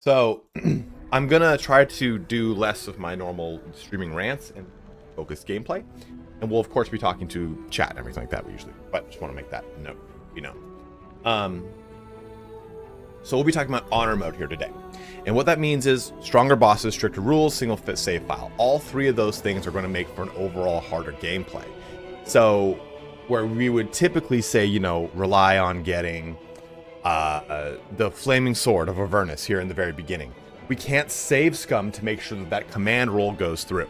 So I'm gonna try to do less of my normal streaming rants and focus gameplay, and we'll of course be talking to chat and everything like that we usually. But just want to make that note, you know. So we'll be talking about honor mode here today, and what that means is stronger bosses, stricter rules, single fit save file. All three of those things are going to make for an overall harder gameplay. So where we would typically say, you know, rely on getting the flaming sword of Avernus here in the very beginning. We can't save scum to make sure that that command roll goes through.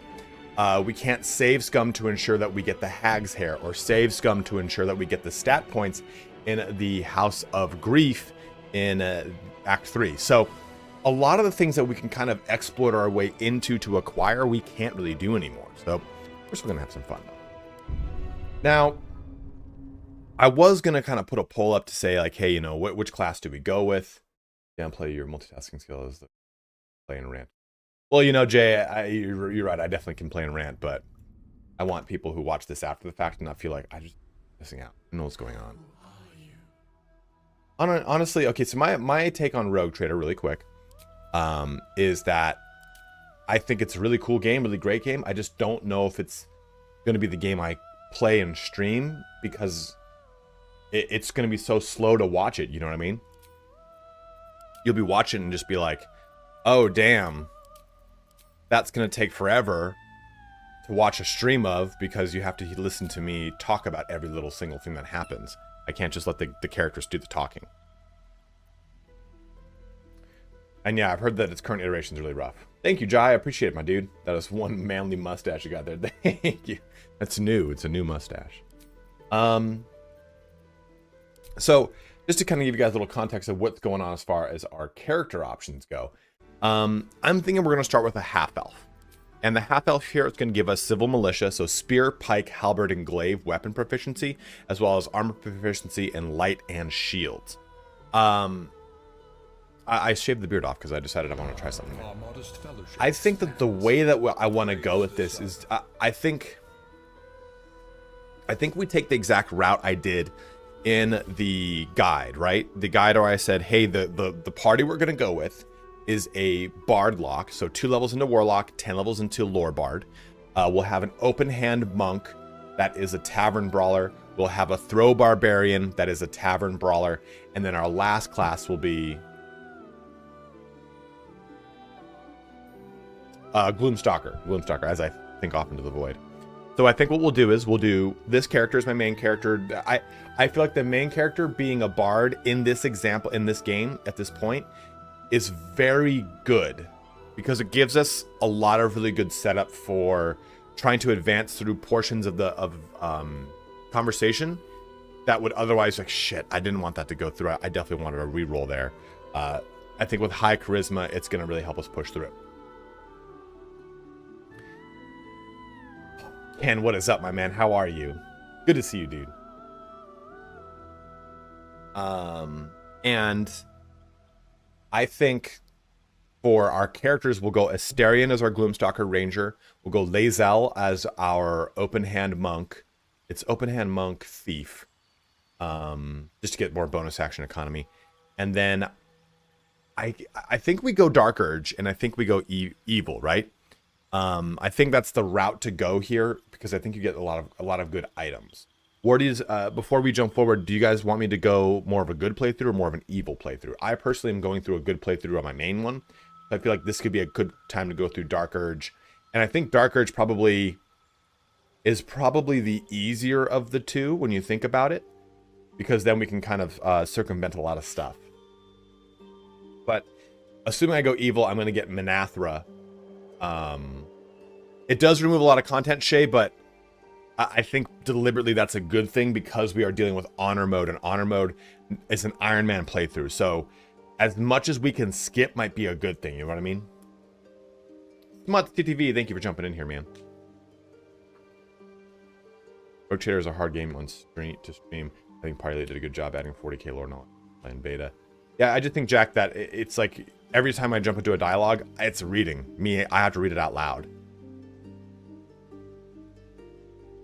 We can't save scum to ensure that we get the hag's hair, or save scum to ensure that we get the stat points in the House of Grief in Act 3. So a lot of the things that we can kind of exploit our way into to acquire, we can't really do anymore. So we're still gonna have some fun though. Now, I was going to kind of put a poll up to say, like, hey, you know, which class do we go with? Downplay your multitasking skills, play and rant. Well, you know, Jay, you're right. I definitely can play and rant, but I want people who watch this after the fact to not feel like I just missing out. I know what's going on. Honestly, okay, so my take on Rogue Trader really quick is that I think it's a really cool game, really great game. I just don't know if it's going to be the game I play and stream, because it's going to be so slow to watch it, you know what I mean? You'll be watching and just be like, oh, damn, that's going to take forever to watch a stream of, because you have to listen to me talk about every little single thing that happens. I can't just let the characters do the talking. And yeah, I've heard that its current iteration is really rough. Thank you, Jai. I appreciate it, my dude. That is one manly mustache you got there. Thank you. That's new. It's a new mustache. So just to kind of give you guys a little context of what's going on as far as our character options go, I'm thinking we're going to start with a half-elf. And the half-elf here is going to give us civil militia, so spear, pike, halberd, and glaive weapon proficiency, as well as armor proficiency and light and shields. I shaved the beard off because I decided I want to try something new. I think that the way that I want to go with this is, I think we take the exact route I did in the guide, right? The guide where I said, hey, the party we're going to go with is a bard lock, so 2 levels into warlock, 10 levels into lore bard. We'll have an open hand monk that is a tavern brawler. We'll have a throw barbarian that is a tavern brawler, and then our last class will be Gloomstalker, as I think off into the void. So I think what we'll do is we'll do this character as my main character. I feel like the main character being a bard in this example, in this game at this point, is very good, because it gives us a lot of really good setup for trying to advance through portions of the conversation that would otherwise, like, shit, I didn't want that to go through. I definitely wanted a reroll there. I think with high charisma, it's going to really help us push through it. Ken, what is up, my man? How are you? Good to see you, dude. And I think for our characters, we'll go Asterion as our Gloomstalker Ranger. We'll go Lae'zel as our open hand monk. It's open hand monk thief, just to get more bonus action economy. And then I think we go Dark Urge, and I think we go evil, right? I think that's the route to go here, because I think you get a lot of good items. Wardies, before we jump forward, do you guys want me to go more of a good playthrough or more of an evil playthrough? I personally am going through a good playthrough on my main one. I feel like this could be a good time to go through Dark Urge. And I think Dark Urge is probably the easier of the two when you think about it, because then we can kind of circumvent a lot of stuff. But assuming I go evil, I'm going to get Manathra. It does remove a lot of content, Shay, but I think deliberately that's a good thing, because we are dealing with honor mode, and honor mode is an Iron Man playthrough. So as much as we can skip might be a good thing, you know what I mean? Smut TTV, thank you for jumping in here, man. Rogue Trader is a hard game to stream. I think Party did a good job adding 40k lore knowledge playing beta. Yeah, I just think, Jack, that it's like every time I jump into a dialogue, it's reading. I have to read it out loud.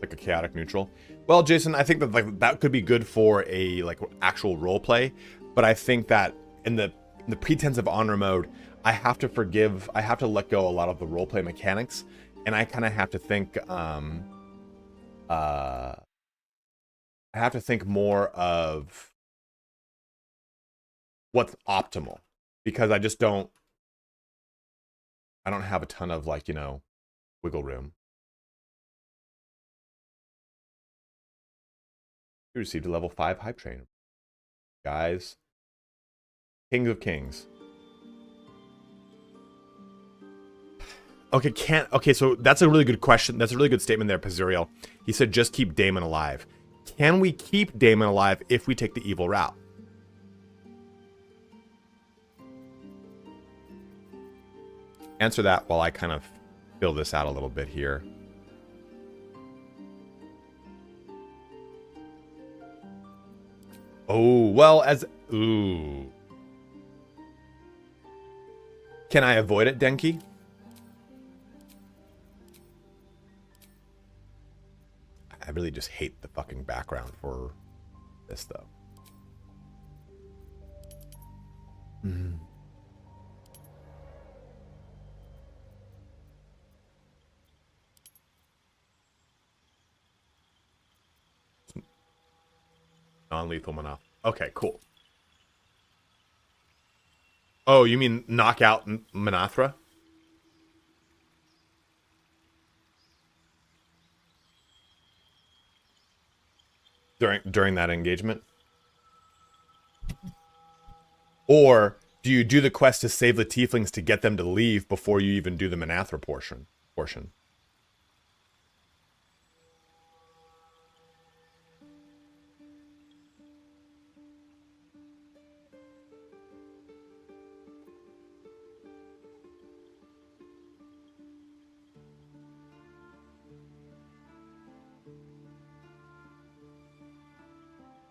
Like a chaotic neutral. Well, Jason, I think that that could be good for a actual role play, but I think that in the pretense of honor mode, I have to let go a lot of the roleplay mechanics, and I kind of have to think, I have to think more of what's optimal, because I don't have a ton of, like, you know, wiggle room. You received a level 5 hype train. Guys. Kings of Kings. Okay, so that's a really good question. That's a really good statement there, Pazuriel. He said, just keep Daemon alive. Can we keep Daemon alive if we take the evil route? Answer that while I kind of fill this out a little bit here. Oh, well, ooh. Can I avoid it, Denki? I really just hate the fucking background for this, though. Mm-hmm. Non-lethal Manaf. Okay, cool. Oh, you mean knockout Manathra? During that engagement? Or do you do the quest to save the tieflings to get them to leave before you even do the Manathra portion?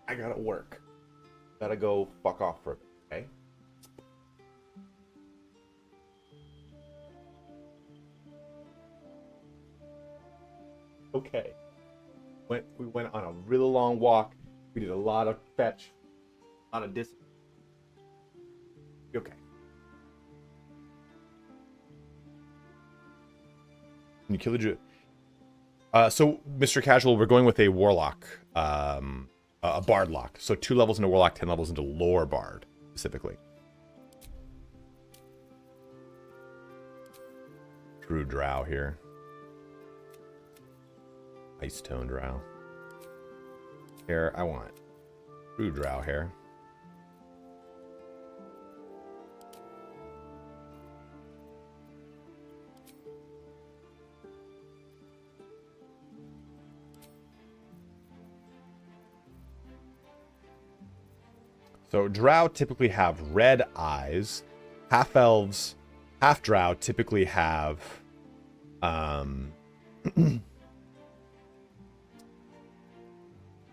I gotta work. Gotta go fuck off for a bit, okay? Okay. We went on a really long walk. We did a lot of fetch. A lot of distance. Okay. Can you kill the Jew? So, Mr. Casual, we're going with a Warlock. A Bard lock. So 2 levels into Warlock, 10 levels into Lore Bard, specifically. True Drow here. Ice Tone Drow. Here, I want True Drow here. So Drow typically have red eyes. Half-elves, half-drow typically have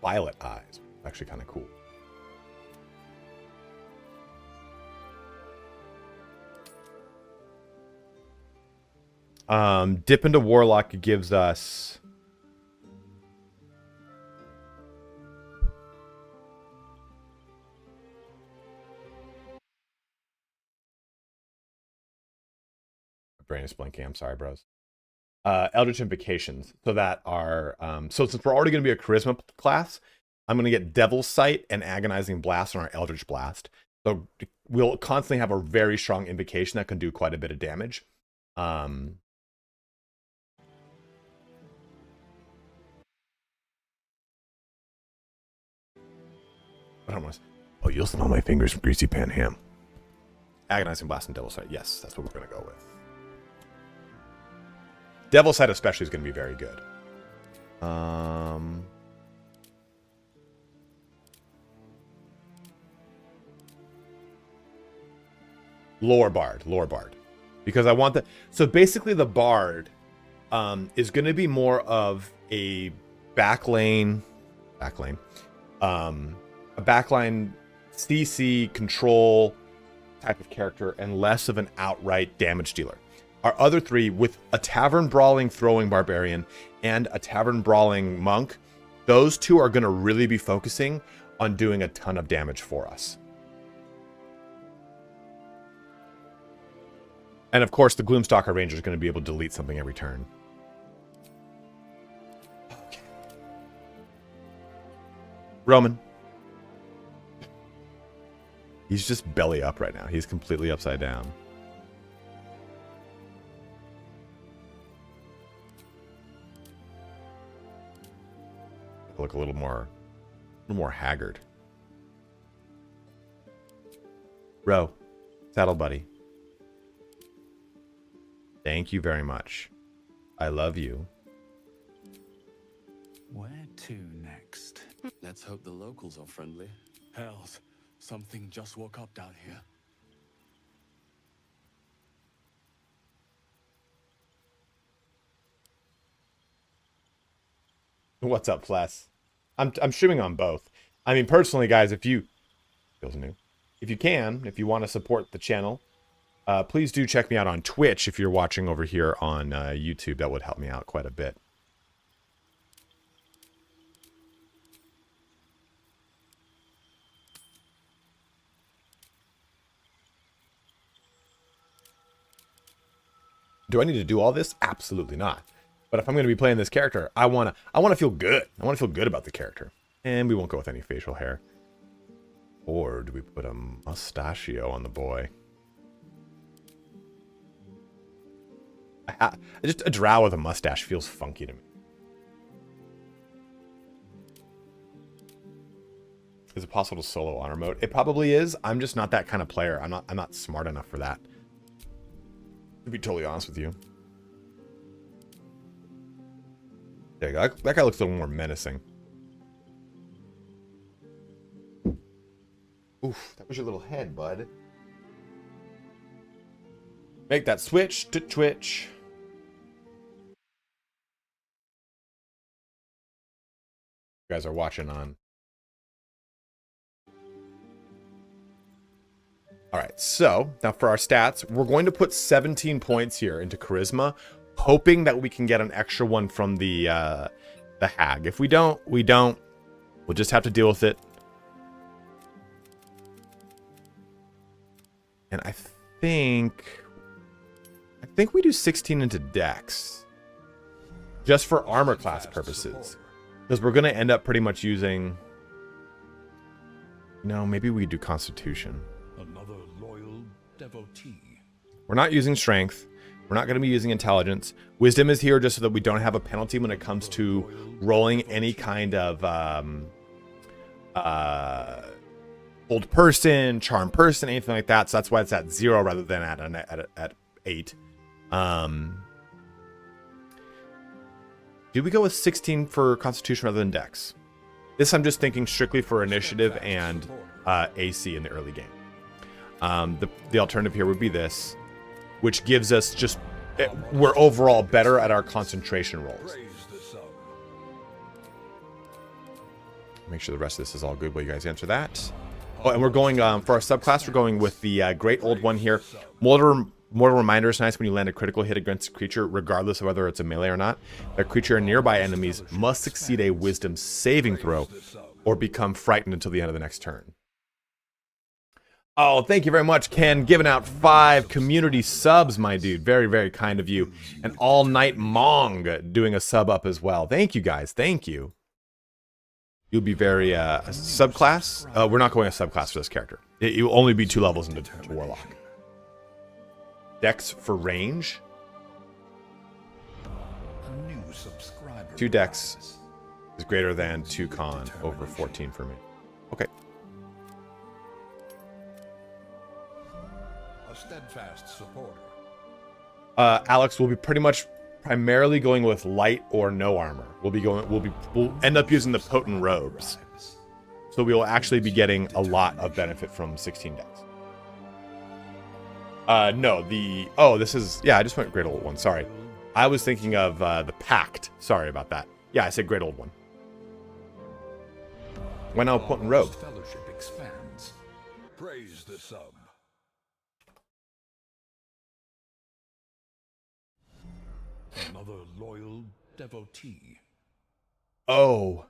violet eyes. Actually kind of cool. Dip into Warlock gives us... brain is blinking. I'm sorry, bros. Eldritch Invocations. So that are... so since we're already going to be a Charisma class, I'm going to get Devil's Sight and Agonizing Blast on our Eldritch Blast. So we'll constantly have a very strong invocation that can do quite a bit of damage. But I don't want to... Oh, you'll smell my fingers from Greasy Pan Ham. Agonizing Blast and Devil's Sight. Yes, that's what we're going to go with. Devil's Sight especially is going to be very good. Lore Bard. Because I want the... So basically the Bard is going to be more of a backline... a backline CC control type of character and less of an outright damage dealer. Our other 3, with a Tavern Brawling Throwing Barbarian and a Tavern Brawling Monk, those 2 are going to really be focusing on doing a ton of damage for us. And of course, the Gloomstalker Ranger is going to be able to delete something every turn. Okay. Roman. He's just belly up right now. He's completely upside down. Look a little more haggard. Ro, saddle buddy. Thank you very much. I love you. Where to next? Let's hope the locals are friendly. Hells, something just woke up down here. What's up, Fles? I'm streaming on both. I mean, personally, guys, if you feels new, if you want to support the channel, please do check me out on Twitch. If you're watching over here on YouTube, that would help me out quite a bit. Do I need to do all this? Absolutely not. But if I'm going to be playing this character, I want to feel good. I want to feel good about the character. And we won't go with any facial hair. Or do we put a mustachio on the boy? Just a drow with a mustache feels funky to me. Is it possible to solo honor mode? It probably is. I'm just not that kind of player. I'm not smart enough for that. To be totally honest with you. There you go. That guy looks a little more menacing. Oof, that was your little head, bud. Make that switch to Twitch. You guys are watching on. All right, so now for our stats, we're going to put 17 points here into charisma, hoping that we can get an extra one from the hag. If we don't, we don't. We'll just have to deal with it. And I think we do 16 into dex, just for armor class purposes, because we're going to end up pretty much using. No, maybe we do constitution. Another loyal devotee. We're not using strength. We're not going to be using intelligence. Wisdom is here just so that we don't have a penalty when it comes to rolling any kind of old person, charm person, anything like that. So that's why it's at 0 rather than at 8. Do we go with 16 for Constitution rather than Dex? This I'm just thinking strictly for initiative and AC in the early game. The alternative here would be this, which gives us just, we're overall better at our concentration rolls. Make sure the rest of this is all good while you guys answer that. Oh, and we're going, for our subclass, we're going with the Great Old One here. Mortal Reminder is nice when you land a critical hit against a creature, regardless of whether it's a melee or not. A creature and nearby enemies must succeed a Wisdom saving throw or become frightened until the end of the next turn. Oh, thank you very much, Ken. Giving out 5 community subs, my dude. Very, very kind of you. And All Night Mong doing a sub up as well. Thank you, guys. Thank you. You'll be very subclass. We're not going a subclass for this character. You'll only be 2 levels into Warlock. Dex for range. 2 Dex is greater than 2 Con over 14 for me. Okay. A steadfast supporter. Alex will be pretty much primarily going with light or no armor. We'll end up using the potent robes. So we will actually be getting a lot of benefit from 16 Dex. No, this is, yeah, I just went Great Old One, sorry. I was thinking of the Pact. Sorry about that. Yeah, I said Great Old One. When I'll put in robe. Fellowship expands. Praise the sub. Another loyal devotee. Oh.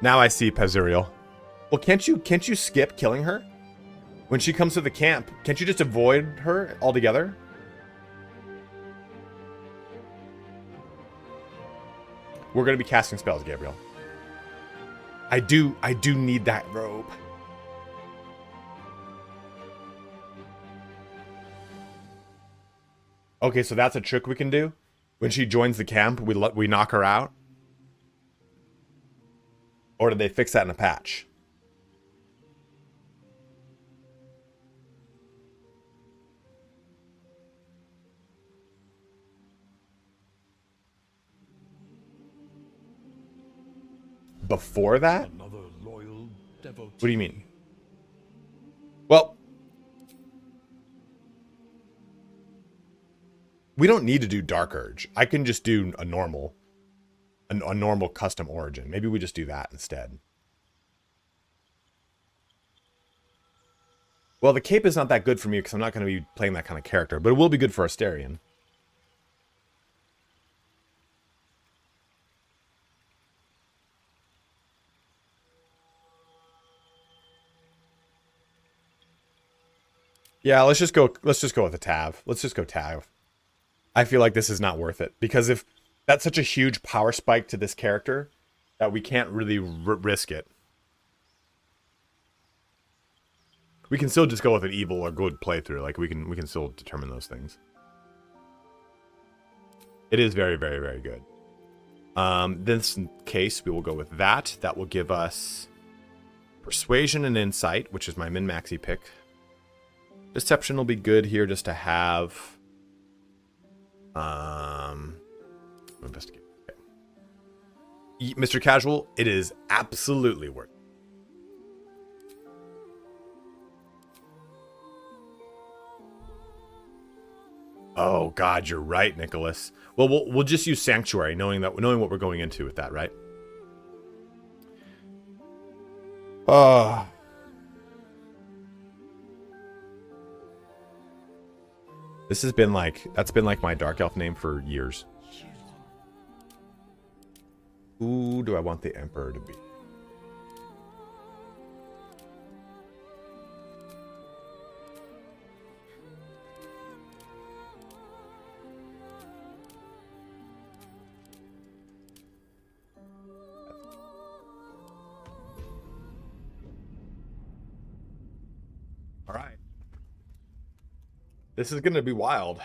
Now I see Pazuriel. Well, can't you skip killing her? When she comes to the camp, can't you just avoid her altogether? We're gonna be casting spells, Gabriel. I do need that robe. Okay, so that's a trick we can do. When she joins the camp, we knock her out. Or did they fix that in a patch? Before that? Another loyal devotee. What do you mean? Well, we don't need to do Dark Urge. I can just do a normal custom origin. Maybe we just do that instead. Well, the cape is not that good for me because I'm not going to be playing that kind of character, but it will be good for Asterion. Yeah, let's just go with a Tav. Let's just go Tav. I feel like this is not worth it because if that's such a huge power spike to this character that we can't really risk it. We can still just go with an evil or good playthrough. Like we can still determine those things. It is very, very, very good. This case, we will go with that. That will give us Persuasion and Insight, which is my min-maxy pick. Deception will be good here just to have. Investigate. Okay. Mr. Casual, it is absolutely worth it. Oh God, you're right, Nicholas. Well, we'll just use Sanctuary, knowing what we're going into with that, right? This has been that's been like my Dark Elf name for years. Who do I want the Emperor to be? All right. This is going to be wild.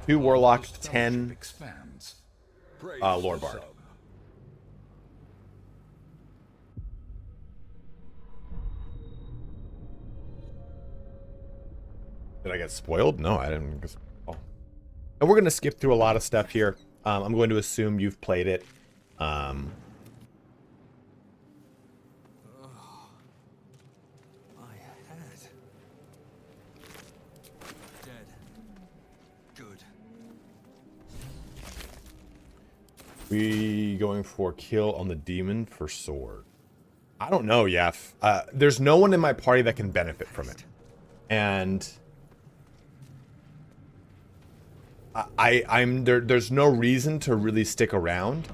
Two Warlock, 10 Lord Bard. Did I get spoiled? No, I didn't get spoiled. And we're going to skip through a lot of stuff here. I'm going to assume you've played it. I had. Dead. Good. We going for kill on the demon for sword. I don't know, Yef. There's no one in my party that can benefit from it. And there's no reason to really stick around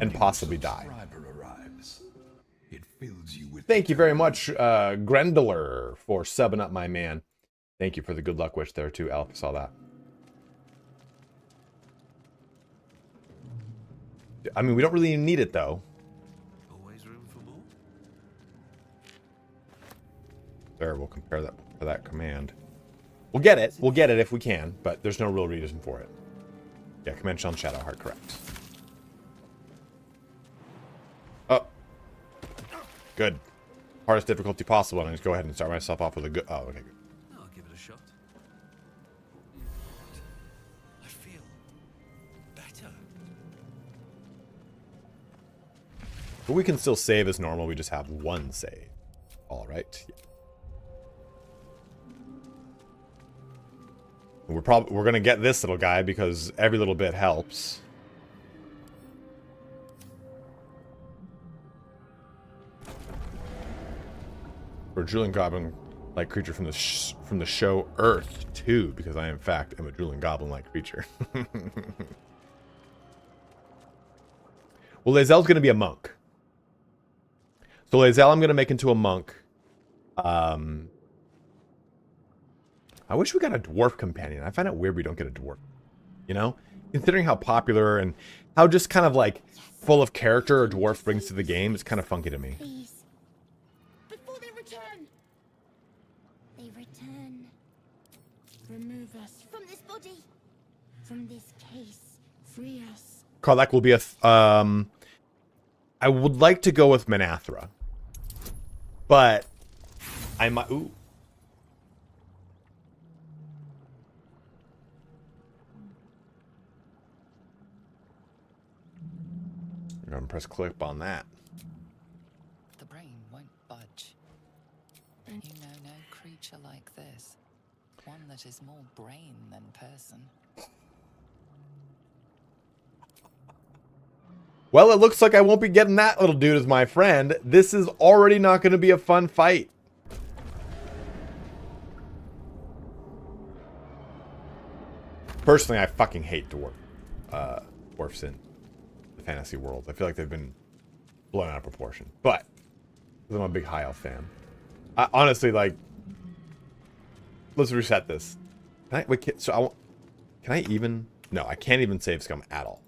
and possibly die. Thank you very much, Grendeler, for subbing up, my man. Thank you for the good luck wish there too, Alf. Saw that. I mean, we don't really need it though. Always room for more. There, we'll compare that to that command. We'll get it. We'll get it if we can, but there's no real reason for it. Yeah, command shell and Shadowheart, correct. Oh. Good. Hardest difficulty possible, and I just go ahead and start myself off with a good... Oh, okay, good. I'll give it a shot. I feel better. But we can still save as normal, we just have one save. All right. Yeah. We're gonna get this little guy because every little bit helps. For Julian Goblin like creature from the show Earth 2, because I in fact am a drooling goblin-like creature. Well, Lae'zel's going to be a monk. So Lae'zel I'm going to make into a monk. I wish we got a dwarf companion. I find it weird we don't get a dwarf. You know? Considering how popular and how just kind of like full of character a dwarf brings to the game, it's kind of funky to me. Please. Before they return. They return. Remove us from this body. From this case. Free us. Karlach will be a... I would like to go with Manathra. But... I might... Ooh. I'm going to press click on that. The brain won't budge. You know no creature like this. One that is more brain than person. Well, it looks like I won't be getting that little dude as my friend. This is already not going to be a fun fight. Personally, I fucking hate dwarfs in the fantasy world. I feel like they've been blown out of proportion. But, because I'm a big High Elf fan. I, honestly, like... Let's reset this. Can I... Wait, so can I even... No, I can't even save scum at all.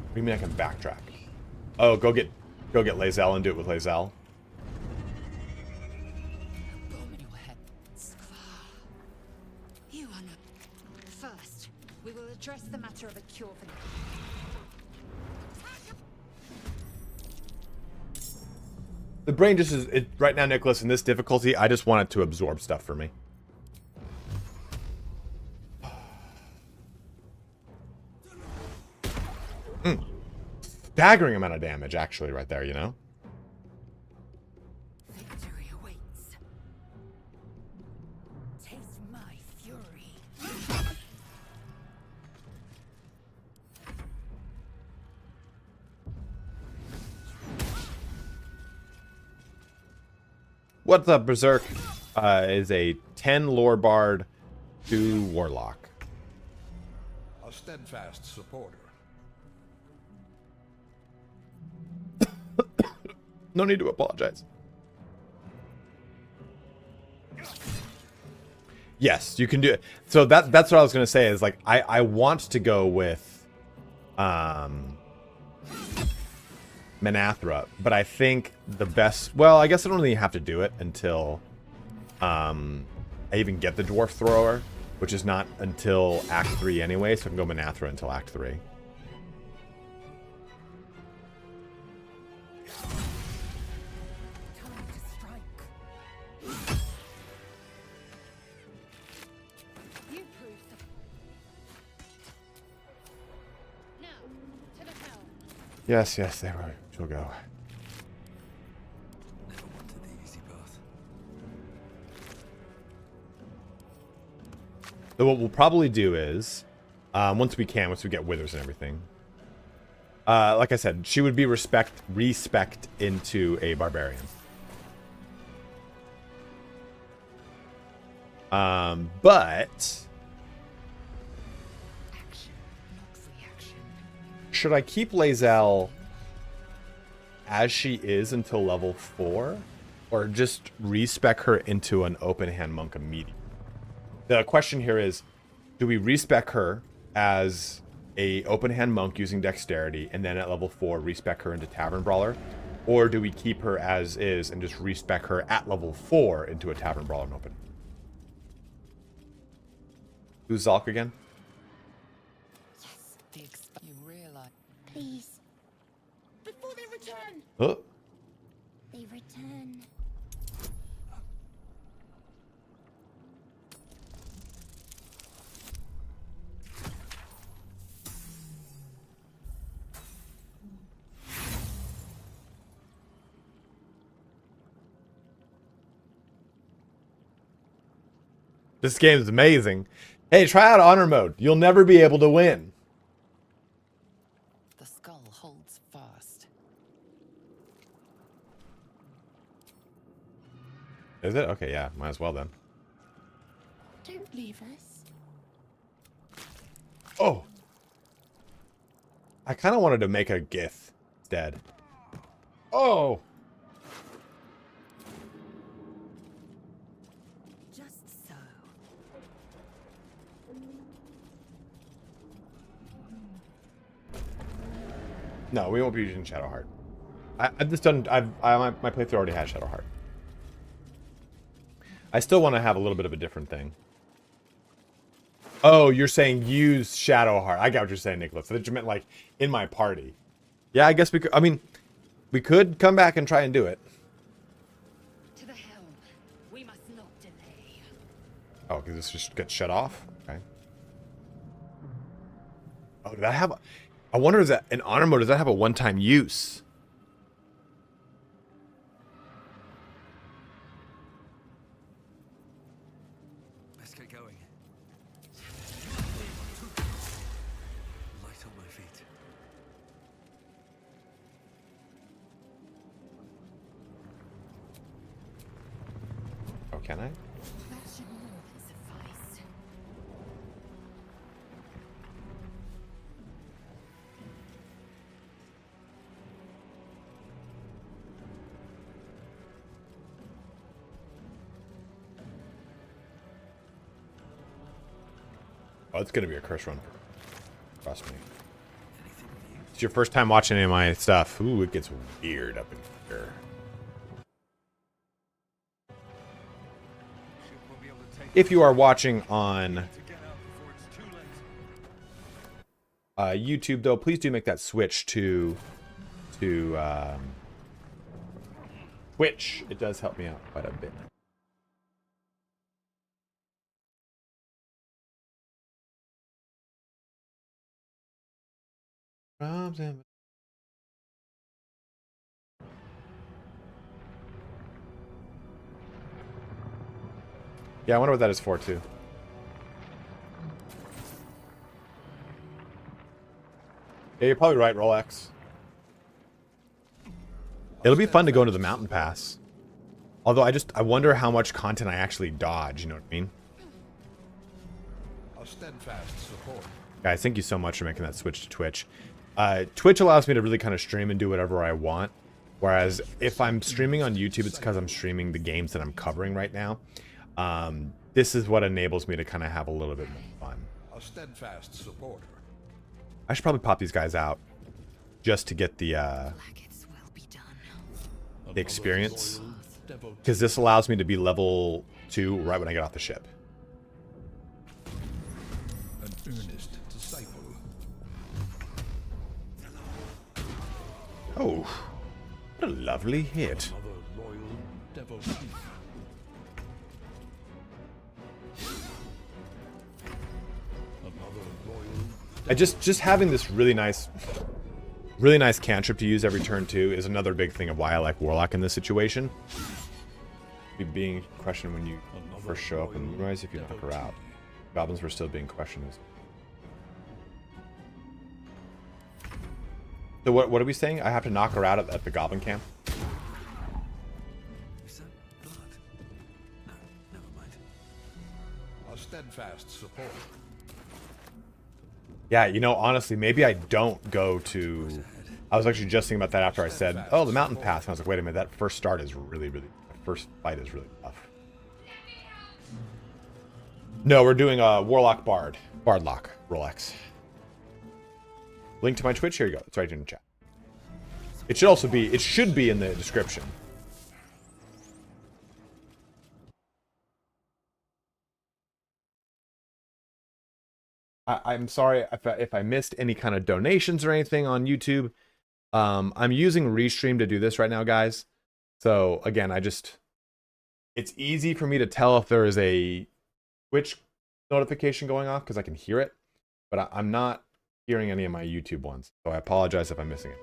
What do you mean I can backtrack? Oh, go get Lae'zel and do it with Lae'zel. You are not. First, we will address the matter of a cure for The brain just is... right now, Nicholas, in this difficulty, I just want it to absorb stuff for me. Staggering amount of damage, actually, right there, you know? victory awaits. Taste my fury. What's up, Berserk? Is a 10 lore bard, 2 warlock. A steadfast supporter. No need to apologize. Yes, you can do it. So that's what I was gonna say is like I want to go with Manathra, but I think the best, well, I guess I don't really have to do it until I even get the dwarf thrower, which is not until Act 3 anyway, so I can go Manathra until Act 3. Yes, yes, they will. She'll go. Never wanted the easy path. So what we'll probably do is, once we get withers and everything, like I said, she would be respec into a barbarian. But should I keep Lae'zel as she is until level 4? Or just respec her into an open hand monk immediately? The question here is, do we respec her as a open hand monk using dexterity, and then at level 4 respec her into tavern brawler? Or do we keep her as is and just respec her at level 4 into a tavern brawler and open? Who's Zalk again? You realize. Please. Before they return. Oh. They return. This game is amazing. Hey, try out honor mode. You'll never be able to win. The skull holds fast. Is it? Okay, yeah, might as well then. Don't leave us. Oh! I kind of wanted to make a GIF instead. Oh! Just so. No, we won't be using Shadowheart. I've just done. My playthrough already has Shadowheart. I still want to have a little bit of a different thing. Oh, you're saying use Shadowheart. I got what you're saying, Nicholas. I thought you meant like in my party. Yeah, I guess we could. I mean, we could come back and try and do it. To the helm. We must not delay. Oh, because this just gets shut off? Okay. Oh, did that have... I wonder, is that... In honor mode, does that have a one-time use? Let's get going. Light on my feet. Oh, can I? That should more than suffice. Oh, it's going to be a curse run. Trust me. It's your first time watching any of my stuff. Ooh, it gets weird up in here. If you are watching on YouTube, though, please do make that switch to Twitch. It does help me out quite a bit. Yeah, I wonder what that is for, too. Yeah, you're probably right, Rolex. It'll be fun to go into the mountain pass. Although I wonder how much content I actually dodge, you know what I mean? A steadfast support. Guys, thank you so much for making that switch to Twitch. Twitch allows me to really kind of stream and do whatever I want. Whereas if I'm streaming on YouTube, it's because I'm streaming the games that I'm covering right now. This is what enables me to kind of have a little bit more fun. A steadfast supporter. I should probably pop these guys out just to get the Blackets will be done. experience. Because this allows me to be level 2 right when I get off the ship. An earnest disciple. Oh, what a lovely hit. Another loyal devotee. Another loyal Just having this really nice cantrip to use every turn too is another big thing of why I like Warlock in this situation. Being questioned when you first show up, and Moonrise if you knock her out. Goblins were still being questioned. So what are we saying? I have to knock her out at the Goblin camp? Is that blood? No, never mind. a steadfast support. Yeah, you know, honestly, maybe I don't go to... I was actually just thinking about that after I said, oh, the mountain pass. And I was like, wait a minute, that first start is really... The first fight is really tough. No, we're doing a Warlock Bard. Bardlock, Rolex. Link to my Twitch, here you go. It's right in the chat. It should also be... It should be in the description. I'm sorry if I missed any kind of donations or anything on YouTube. I'm using Restream to do this right now, guys. So again, it's easy for me to tell if there is a Twitch notification going off because I can hear it, but I'm not hearing any of my YouTube ones. So I apologize if I'm missing it.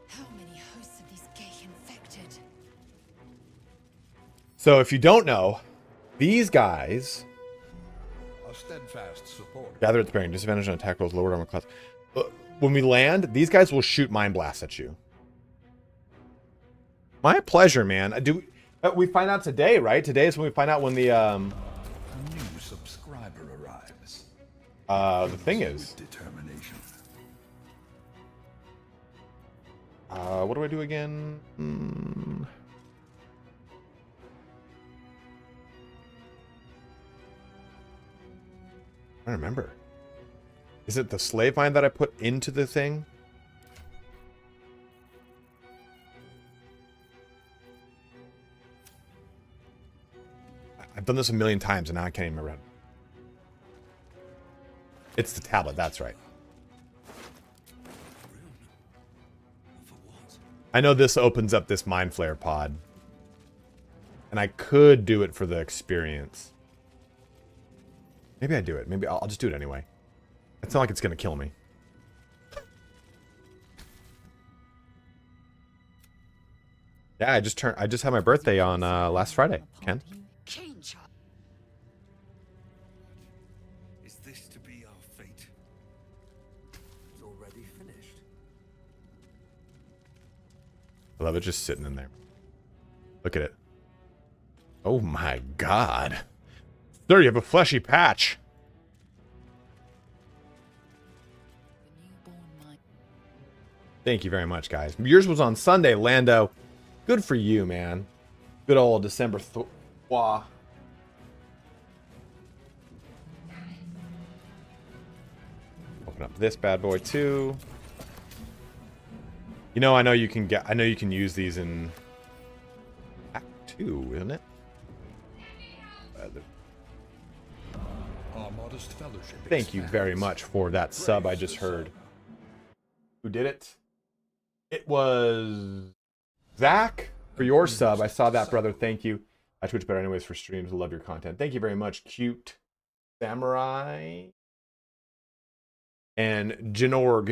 How many hosts of these gay infected? So if you don't know, these guys A steadfast support. gather at the bearing, disadvantage on attack rolls, lower armor class. When we land, these guys will shoot mind blasts at you. My pleasure, man. We find out today, right? Today is when we find out when the A new subscriber arrives. the thing is. Determination. What do I do again? I don't remember. Is it the slave mine that I put into the thing? I've done this a million times and now I can't even remember. It's the tablet, that's right. For what? I know this opens up this Mind Flare pod. And I could do it for the experience. Maybe I do it. Maybe I'll just do it anyway. It's not like it's going to kill me. Yeah, I just had my birthday on last Friday, Ken. Change her. Is this to be our fate? It's already finished. I love it just sitting in there. Look at it. Oh my god. There you have a fleshy patch. The newborn might. Thank you very much, guys. Yours was on Sunday, Lando. Good for you, man. Good old December. Wah. Open up this bad boy too. You know, I know you can use these in Act 2, isn't it? Our modest fellowship. Thank you very expands. much for that sub I just heard. Who did it? It was Zach for your sub. I saw that, brother. Thank you. I Twitch better anyways for streams. Love your content. Thank you very much, Cute Samurai and Jin Ogre.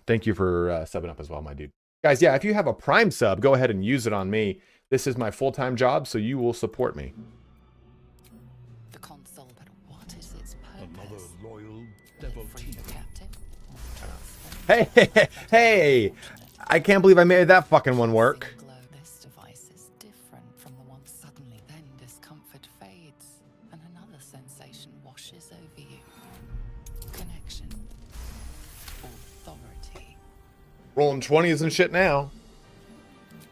Thank you for subbing up as well, my dude. Guys, yeah, if you have a Prime sub, go ahead and use it on me. This is my full-time job, so you will support me. The console, but what is its Another purpose? loyal Free devotee. the captive? Hey, hey, hey, hey! I can't believe I made that fucking one work. Glow. This device is different from the one suddenly. Then discomfort fades, and another sensation washes over you. Connection. Authority. Rolling 20s and shit now.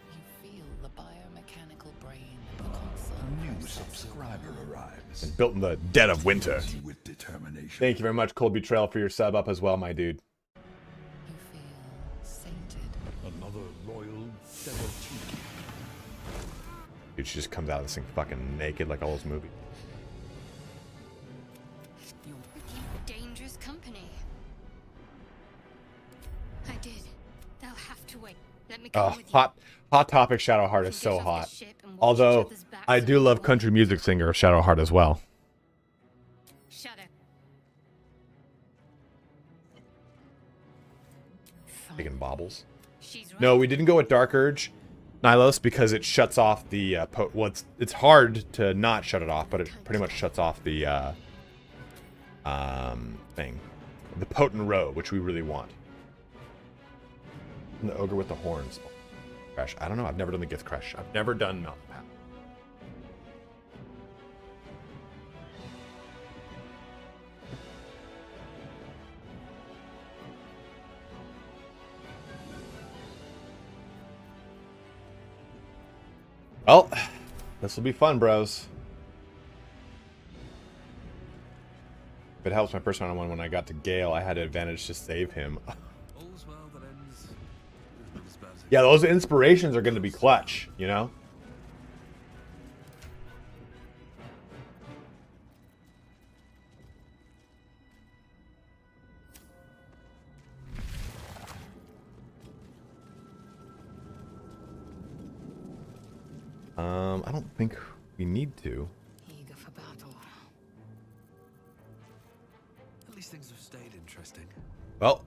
You feel the biomechanical brain of the console. A new process your subscriber mind. arrives. Built in the dead of winter. With determination. Thank you very much, Cold Betrayal, for your sub up as well, my dude. You feel sated. Another loyal devotee. Dude, she just comes out of this thing fucking naked like all those movies. You're Dangerous company. I did. They'll have to wait. Let me come Oh, with you. hot topic Shadowheart is Get so off hot. this ship and watch each Although, other's backs I do and love walk. country music singer Shadowheart as well. Shadow. Taking bobbles. She's right. No, we didn't go with Dark Urge, Nylos, because it shuts off the well, it's hard to not shut it off, but it pretty much shuts off the thing, the potent row, which we really want. And the ogre with the horns. Crash. I don't know. I've never done the Gith Crash. I've never done Mountain Path. Well, this will be fun, bros. If it helps my first round one, when I got to Gale, I had an advantage to save him. All's well that ends as bad as it Yeah, those inspirations are going to be clutch, you know? I don't think we need to. eager for battle. At least things have stayed interesting. Well,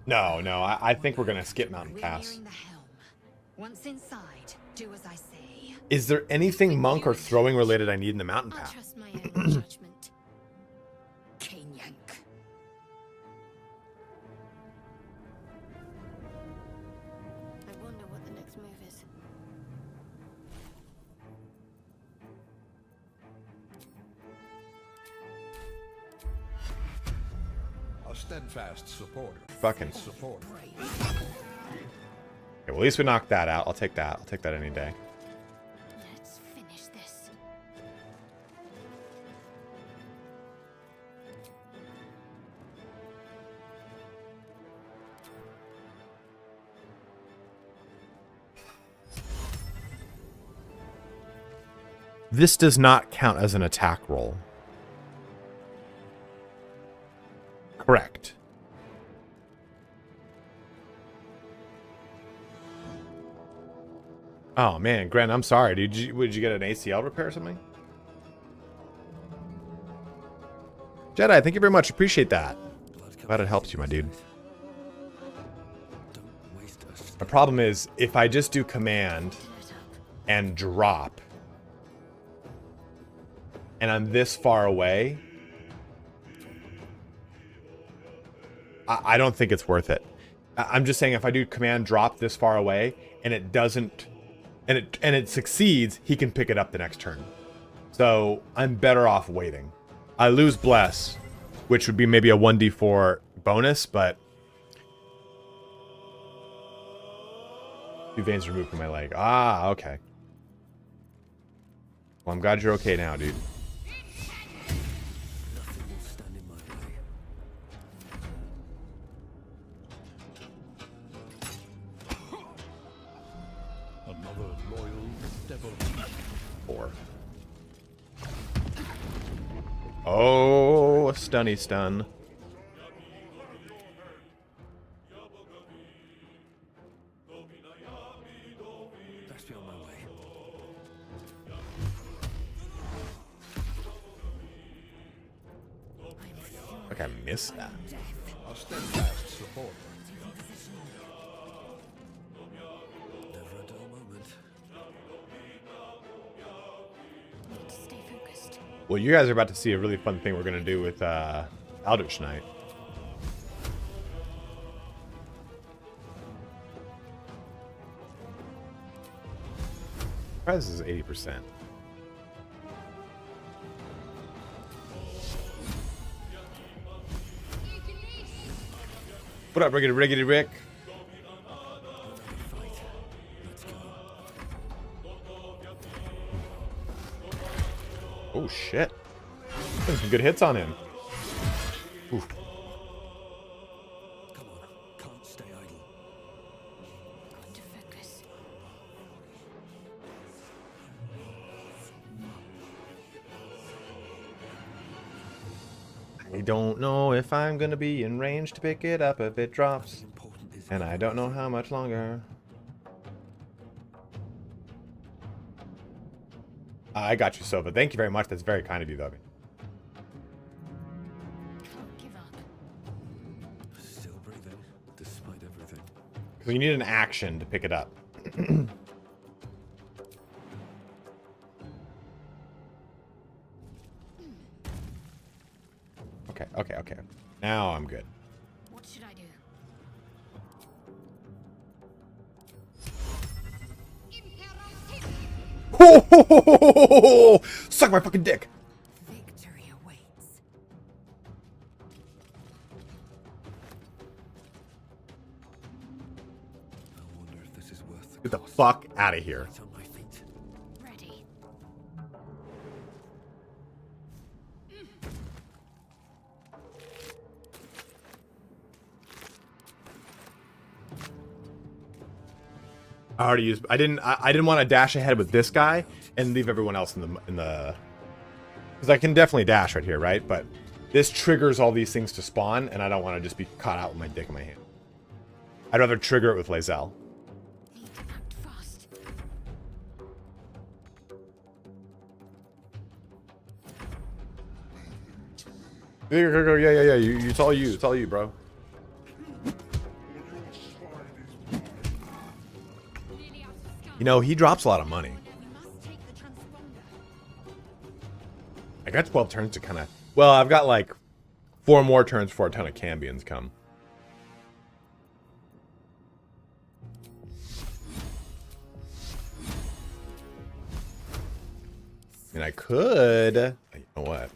no, I think we're going to skip Mountain We're Pass. nearing the helm. Once inside, do as I say. Is there anything monk or throwing related I need in the Mountain I'll Pass? trust my own judgment. Cane yank. steadfast supporter. Fucking. Supporter. Okay, well, at least we knocked that out. I'll take that. I'll take that any day. Let's finish this. This does not count as an attack roll. Correct. Oh man, Grant, I'm sorry. Would you get an ACL repair or something? Jedi, thank you very much. Appreciate that. Glad it helps you, my dude. Don't waste a step. My problem is if I just do command and drop, and I'm this far away, I don't think it's worth it. I'm just saying if I do command drop this far away and it doesn't, and it succeeds, he can pick it up the next turn. So I'm better off waiting. I lose bless, which would be maybe a 1d4 bonus, but 2 veins removed from my leg. Ah, okay. Well, I'm glad you're okay now, dude. Nothing will stand in my way. Another loyal devil. 4. Oh, a stunny stun. That's beyond my way. Like I missed that. A steadfast supporter. Never a dull moment. Stay focused. Well, you guys are about to see a really fun thing we're gonna do with Eldritch Knight. Price is 80%. What up, Riggedy Rick? Fight. Let's go. Oh shit! Putting some good hits on him. Oof. Come on. Can't stay idle. Got to focus. I don't know if I'm gonna be in range to pick it up if it drops, Important is and I don't know how much longer. I got you, Sova. Thank you very much. That's very kind of you, though. Can't give up. still breathing, despite everything. Because you need an action to pick it up. Okay. Now I'm good. What should I do? Suck my fucking dick. Victory awaits. I wonder if this is worth the Get the cost. fuck out of here. Right on my feet. Ready. I already used. I didn't want to dash ahead with this guy and leave everyone else in the. Because I can definitely dash right here, right? But this triggers all these things to spawn, and I don't want to just be caught out with my dick in my hand. I'd rather trigger it with Lae'zel. Need to act fast. Yeah. It's all you. It's all you, bro. You know, he drops a lot of money. We must take the transponder. I got 12 turns to kind of... Well, I've got like 4 more turns before a ton of Cambions come. And I could... You know what?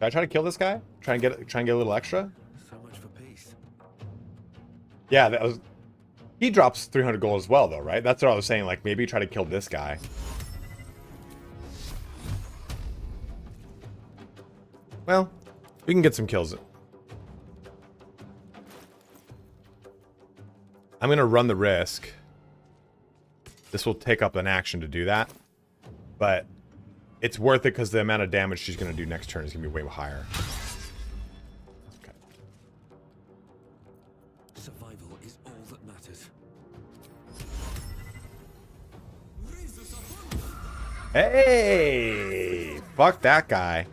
Did I try to kill this guy? Try and get a little extra? So much for peace. Yeah, that was. He drops 300 gold as well, though, right? That's what I was saying. Like, maybe try to kill this guy. Well, we can get some kills. I'm going to run the risk. This will take up an action to do that. But it's worth it because the amount of damage she's going to do next turn is going to be way higher. Okay. Survival is all that matters. Hey! Fuck that guy.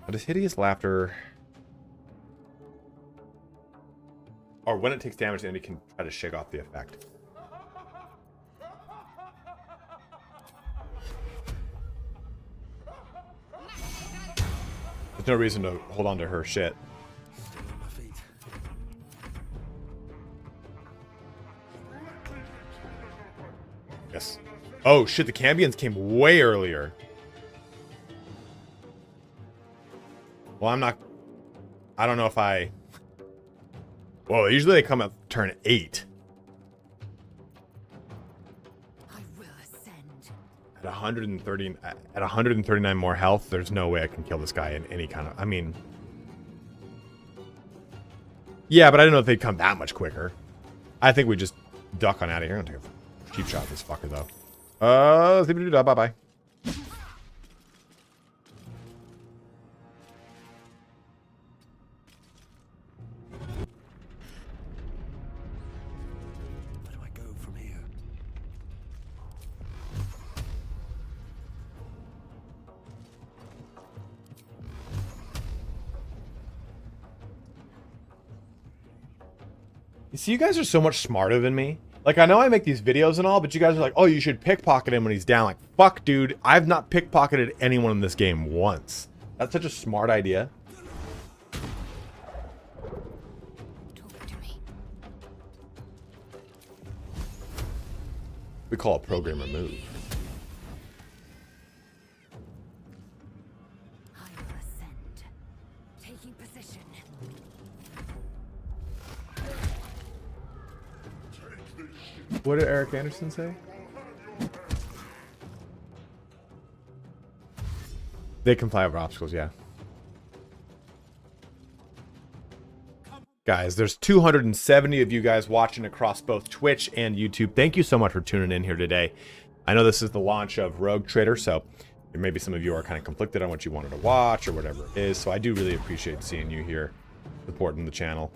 What is hideous laughter? Or when it takes damage, the enemy can try to shake off the effect. There's no reason to hold on to her shit. Still on my feet. Yes. Oh shit, the Cambions came way earlier. Well, I don't know if I... Well, usually they come at turn 8. I will ascend. At 139 more health, there's no way I can kill this guy in any kind of... I mean... Yeah, but I didn't know if they'd come that much quicker. I think we just duck on out of here. I'm gonna take a cheap shot at this fucker, though. Bye-bye. Where do I go from here? You see, you guys are so much smarter than me. Like, I know I make these videos and all, but you guys are like, oh, you should pickpocket him when he's down. Like, fuck, dude. I've not pickpocketed anyone in this game once. That's such a smart idea. Talk to me. We call a programmer move. I will ascend. Taking position. What did Eric Anderson say? They can fly over obstacles, yeah. Guys, there's 270 of you guys watching across both Twitch and YouTube. Thank you so much for tuning in here today. I know this is the launch of Rogue Trader, so maybe some of you are kind of conflicted on what you wanted to watch or whatever it is. So I do really appreciate seeing you here supporting the channel.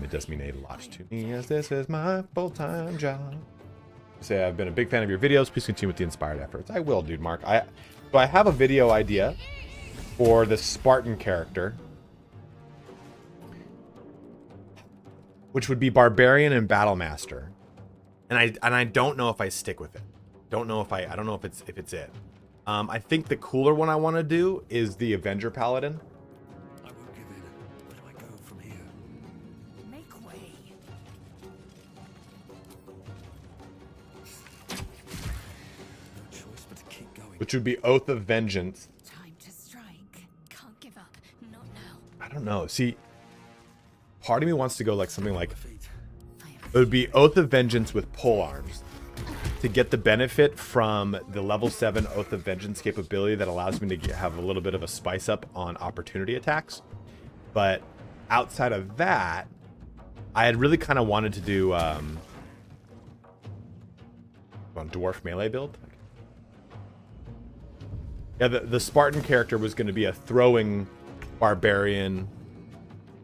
It does mean a lot to me, as this is my full-time job. Say I've been a big fan of your videos. Please continue with the inspired efforts. I will, dude, Mark. So I have a video idea for the Spartan character, which would be Barbarian and Battlemaster, and I don't know if I stick with it. I don't know if it's it. I think the cooler one I want to do is the Avenger Paladin. I won't give in. Where do I go from here? Make way. No choice but to keep going. Which would be Oath of Vengeance. Time to strike. Can't give up. Not now. I don't know. See, part of me wants to go like something like, Feet. it would be Oath of Vengeance with pole arms to get the benefit from the level 7 Oath of Vengeance capability that allows me to have a little bit of a spice up on opportunity attacks. But outside of that, I had really kind of wanted to do dwarf melee build. Yeah, the Spartan character was going to be a throwing barbarian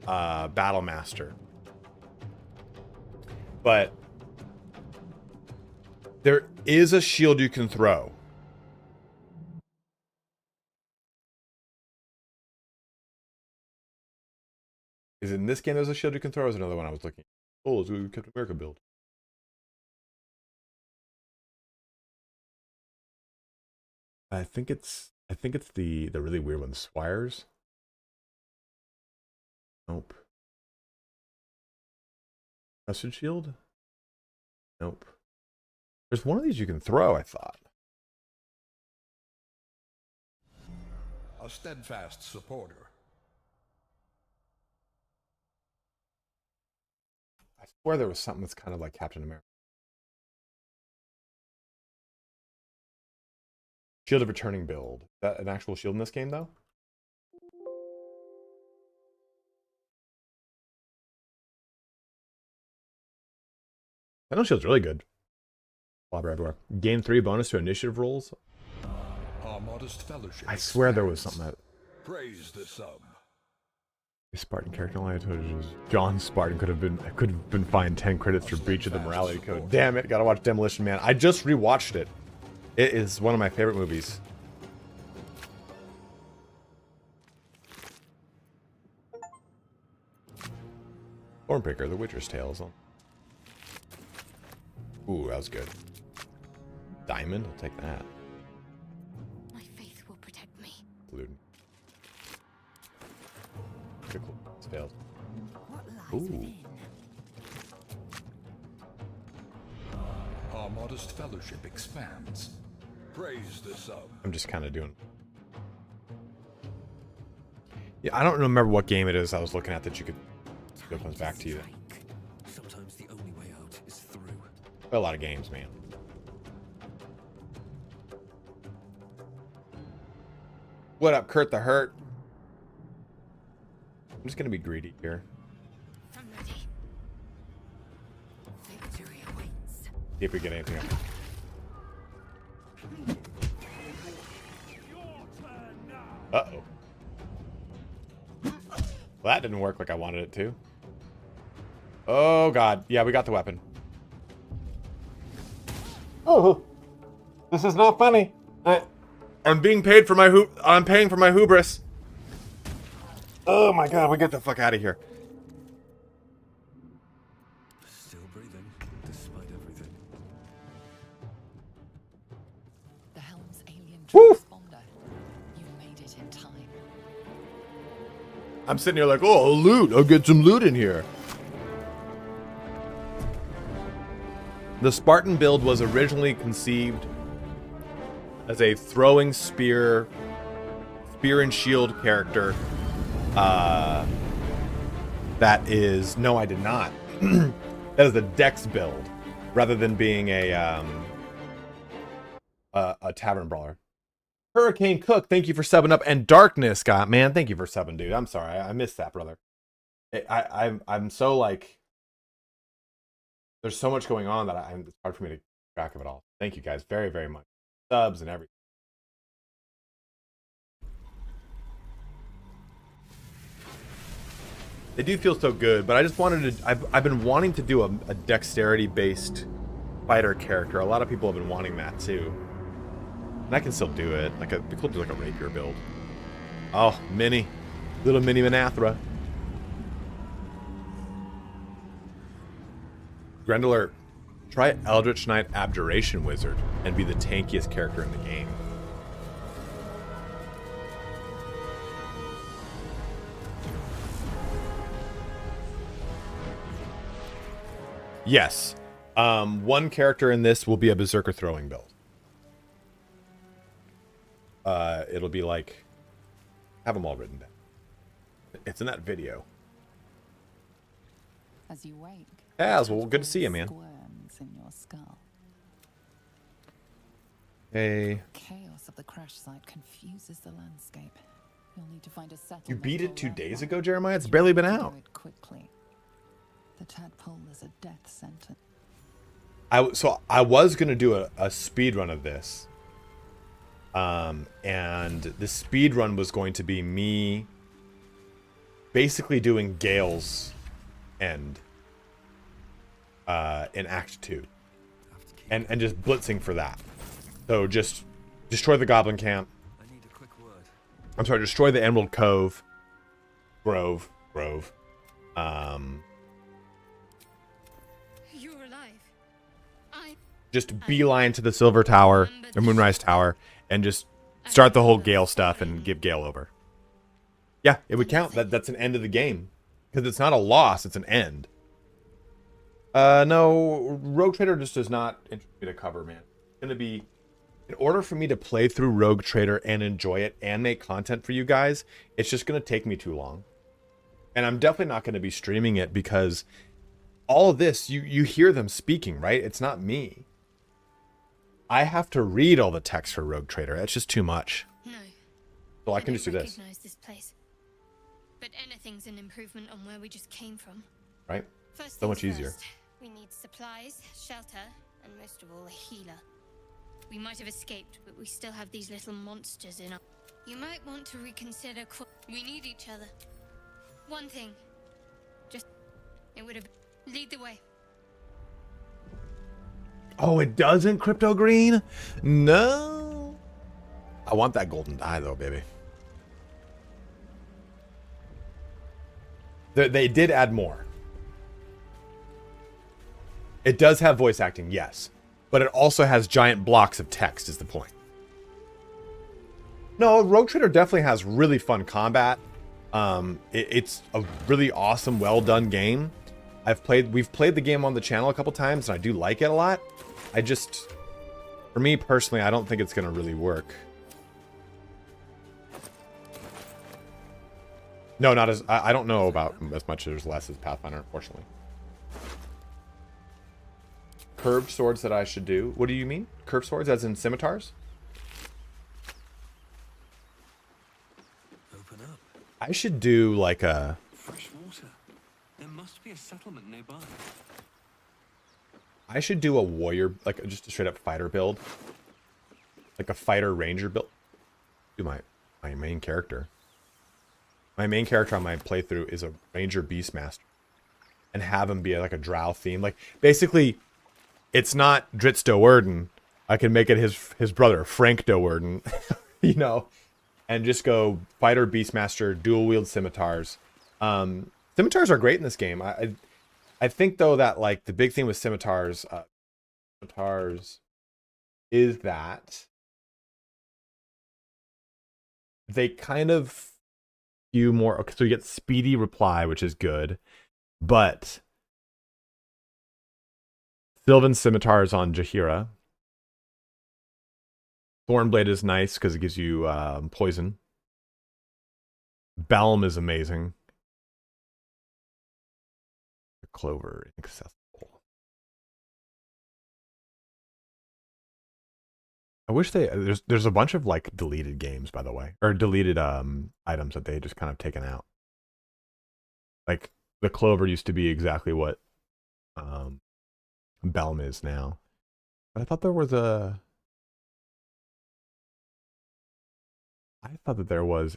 battle master, but there is a shield you can throw. Is it in this game there's a shield you can throw? Or is it another one I was looking at? Oh, it's a Captain America build. I think it's the really weird one, the Swires. Nope. Custard shield? Nope. There's one of these you can throw, I thought. A steadfast supporter. I swear there was something that's kind of like Captain America. Shield of Returning build. Is that an actual shield in this game, though? I know shield's really good. Blobber everywhere. Gain 3 bonus to initiative rolls. Our modest fellowship. I swear there was something that... Praise the sub. Spartan character only I told you John Spartan could have been fined 10 credits for breach of the morality code. Damn it, gotta watch Demolition Man. I just rewatched it. It is one of my favorite movies. Thornbreaker, The Witcher's Tales. Ooh, that was good. Diamond, I'll take that. My faith will protect me. Gluten. Okay, cool. It's failed. What lies Ooh. within? Our modest fellowship expands. Praise the sub. I'm just kind of doing... Yeah, I don't remember what game it is I was looking at that you could... It comes back to you. Sometimes the only way out is through. A lot of games, man. What up, Kurt the Hurt? I'm just gonna be greedy here. I'm ready. Victory awaits. See if we get anything up. Uh-oh. Well, that didn't work like I wanted it to. Oh, God. Yeah, we got the weapon. Oh, this is not funny. I'm being paid for my I'm paying for my hubris. Oh, my God. We get the fuck out of here. Still breathing, despite everything. The helm's alien Woo! transponder. You made it in time. I'm sitting here like, oh, loot. I'll get some loot in here. The Spartan build was originally conceived as a throwing spear and shield character. That is, no, I did not. That is a dex build rather than being a tavern brawler. Hurricane Cook, thank you for subbing up, and Darkness, Scott, man, thank you for subbing, dude. I'm sorry, I missed that, brother. I'm so like. There's so much going on that it's hard for me to keep track of it all. Thank you guys very, very much. Subs and everything. They do feel so good, but I just wanted to... I've been wanting to do a dexterity-based fighter character. A lot of people have been wanting that too. And I can still do it. Like it'd be cool to do like a rapier build. Oh, mini. Little mini Manathra. Grendeler, try Eldritch Knight Abjuration Wizard and be the tankiest character in the game. Yes. One character in this will be a Berserker throwing build. It'll be like... have them all written down. It's in that video. As you wake, As well, good to see you, man. squirms in your skull. Hey. Chaos of the crash site confuses the landscape. You'll need to find a settlement. You beat it or 2 wrap days up. ago, Jeremiah? It's You barely been need to do out. it quickly. The tadpole is a death sentence. So I was going to do a speed run of this. And the speed run was going to be me basically doing Gale's end in Act 2. And just blitzing for that. So just destroy the Goblin Camp. I need a quick word. I'm sorry, destroy the Emerald Grove. You're alive. Just beeline to the Silver Tower, or Moonrise Tower, and just start the whole Gale stuff and give Gale over. Yeah, it would count. That's an end of the game. Because it's not a loss, it's an end. No, Rogue Trader just does not interest me to cover, man. It's gonna be In order for me to play through Rogue Trader and enjoy it and make content for you guys, it's just going to take me too long. And I'm definitely not going to be streaming it because all of this, you hear them speaking, right? It's not me. I have to read all the text for Rogue Trader. It's just too much. No. So I can just do this. Recognize this place. But anything's an improvement on where we just came from. Right? First So much things easier. first, we need supplies, shelter, and most of all, a healer. We might have escaped, but we still have these little monsters in our... You might want to reconsider... We need each other. One thing. Just... It would have... Lead the way. Oh, it doesn't, Crypto Green? No. I want that golden die, though, baby. They did add more. It does have voice acting, yes. But it also has giant blocks of text, is the point. No, Rogue Trader definitely has really fun combat. It's a really awesome, well-done game. We've played the game on the channel a couple times, and I do like it a lot. For me personally, I don't think it's gonna really work. No, not as, I don't know about as much as less as Pathfinder, unfortunately. Curved swords that I should do. What do you mean? Curved swords as in scimitars? Open up. I should do like a... Fresh water. There must be a settlement nearby. I should do a warrior, like just a straight up fighter build. Like a fighter ranger build. Do my main character. My main character on my playthrough is a ranger beastmaster. And have him be like a drow theme. Like basically, it's not Dritz Do'Urden. I can make it his brother, Frank Do'Urden. You know? And just go fighter beastmaster, dual wield scimitars. Scimitars are great in this game. I think though that like the big thing with scimitars is that they kind of skew more. Okay, so you get speedy reply, which is good, but Sylvan scimitars on Jaheira. Thornblade is nice because it gives you poison. Balm is amazing. Clover inaccessible. I wish there's a bunch of like deleted games, by the way, or deleted items that they just kind of taken out. Like the clover used to be exactly what Balm is now, but I thought there was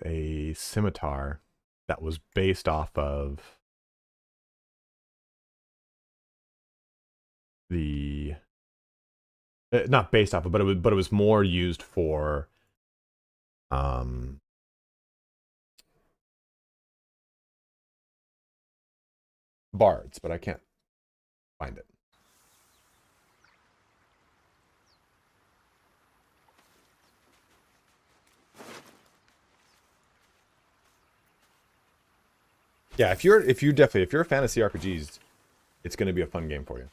a scimitar that was based off of the not based off of, but it was more used for bards, but I can't find it. Yeah, if you're a fan of CRPGs, it's going to be a fun game for you.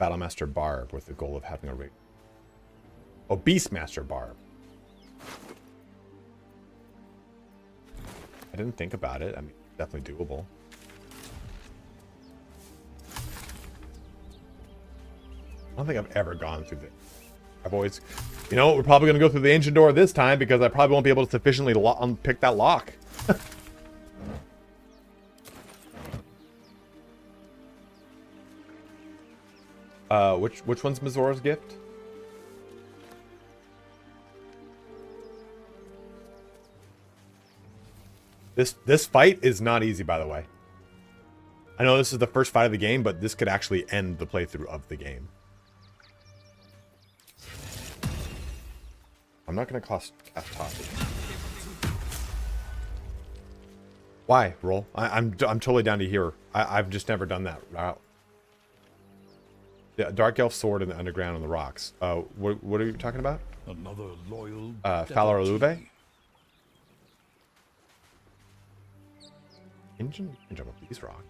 Battlemaster Barb with the goal of having a rig. Oh, Beastmaster Barb. I didn't think about it. I mean, definitely doable. I don't think I've ever gone through I've always, you know, we're probably going to go through the ancient door this time because I probably won't be able to sufficiently unpick that lock. Which one's Mazora's Gift? This fight is not easy, by the way. I know this is the first fight of the game, but this could actually end the playthrough of the game. I'm not going to cast Toffee. Why, Roll? I'm totally down to here. I've just never done that route. Yeah, Dark Elf Sword in the underground on the rocks. What are you talking about? Another loyal Falar devotee. Aluve? Engine? You can jump up these rocks.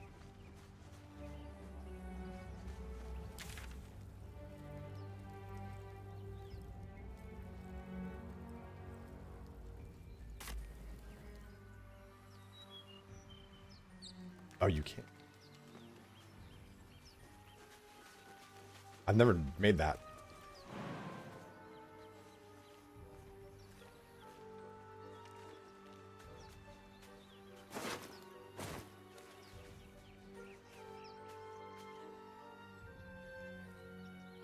Oh, you can't. I've never made that.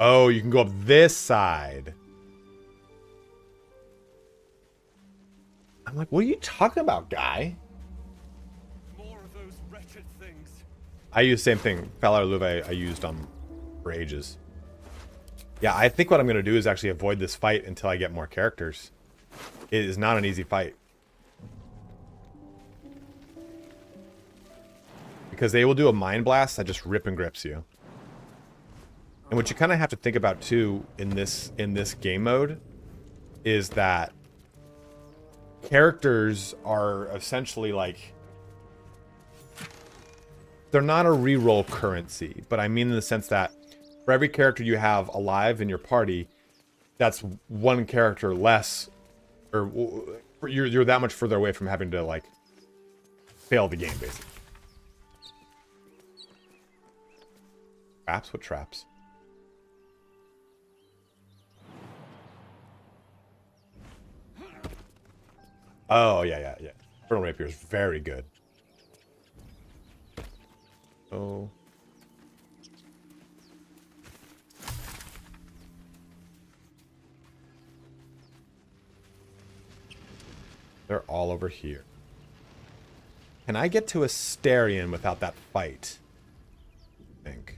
Oh, you can go up this side. I'm like, what are you talking about, guy? More of those wretched things. I use the same thing. Valor Luve I used for ages. Yeah, I think what I'm going to do is actually avoid this fight until I get more characters. It is not an easy fight. Because they will do a mind blast that just rip and grips you. And what you kind of have to think about too in this game mode is that characters are essentially like, they're not a reroll currency, but I mean in the sense that for every character you have alive in your party, that's one character less, or you're that much further away from having to like fail the game basically. Traps? What traps? Oh, yeah. Infernal Rapier is very good. Oh. They're all over here. Can I get to Asterion without that fight? I think.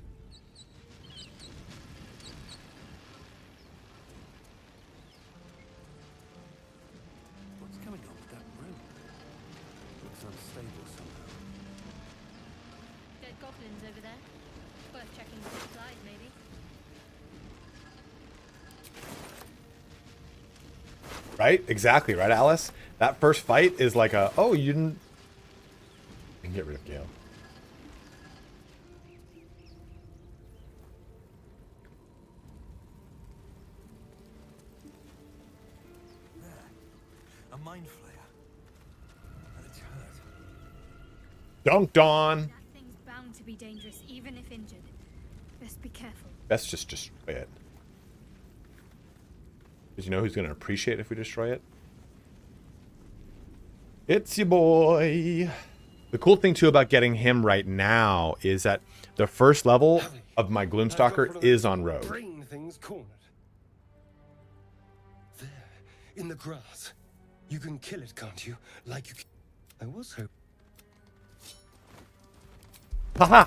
Over there. Worth checking the supplies, maybe. Right? Exactly, right, Alice? That first fight is like a, oh, you didn't... I can get rid of Gale. There. A mind flayer. And it's hurt. Dunked on! To be dangerous, even if injured. Best be careful. Best just destroy it. Because you know who's going to appreciate it if we destroy it? It's your boy! The cool thing too about getting him right now is that the first level of my Gloomstalker is on road. Brain things cornered. There, in the grass. You can kill it, can't you? Like you can... I was hoping. Haha!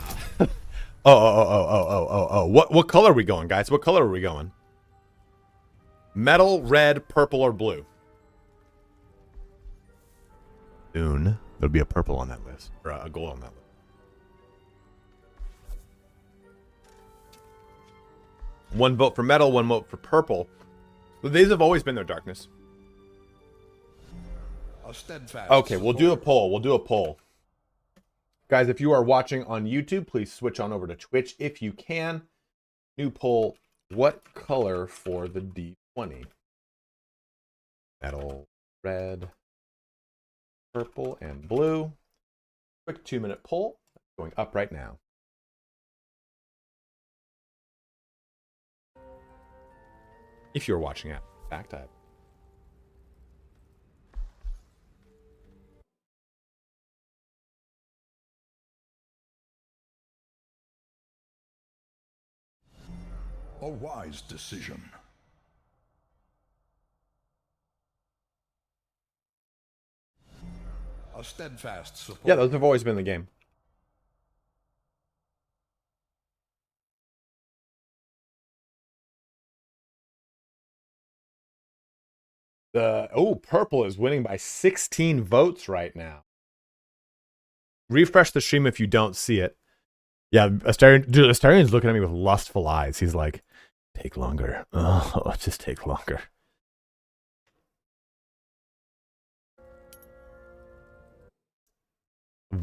Oh. What color are we going, guys? What color are we going? Metal, red, purple, or blue? Soon, there'll be a purple on that list. Or a gold on that list. One vote for metal, one vote for purple. These have always been their darkness. A steadfast Okay, we'll do a poll. Guys, if you are watching on YouTube, please switch on over to Twitch if you can. New poll, what color for the D20? Metal, red, purple, and blue. Quick 2-minute poll going up right now. If you're watching at Backtime. A wise decision. A steadfast support. Yeah, those have always been the game. Purple is winning by 16 votes right now. Refresh the stream if you don't see it. Yeah, Astarion's looking at me with lustful eyes. He's like, take longer. Oh, just take longer.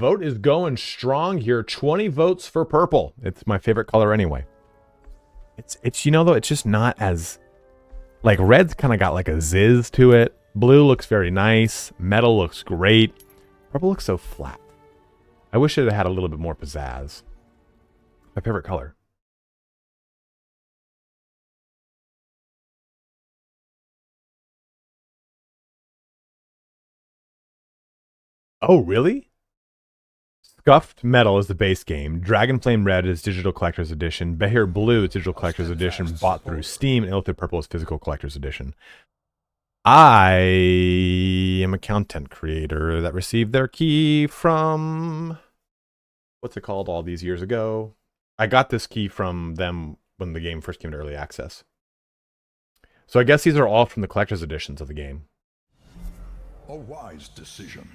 vote is going strong here. 20 votes for purple. It's my favorite color anyway. It's you know, though, it's just not as... Like, red's kind of got like a zizz to it. Blue looks very nice. Metal looks great. Purple looks so flat. I wish it had a little bit more pizzazz. My favorite color. Oh, really? Scuffed Metal is the base game. Dragonflame Red is Digital Collector's Edition. Behir Blue is Digital Collector's Edition, bought through Steam. And Illithid Purple is Physical Collector's Edition. I am a content creator that received their key from... What's it called all these years ago? I got this key from them when the game first came to early access. So I guess these are all from the collector's editions of the game. A wise decision.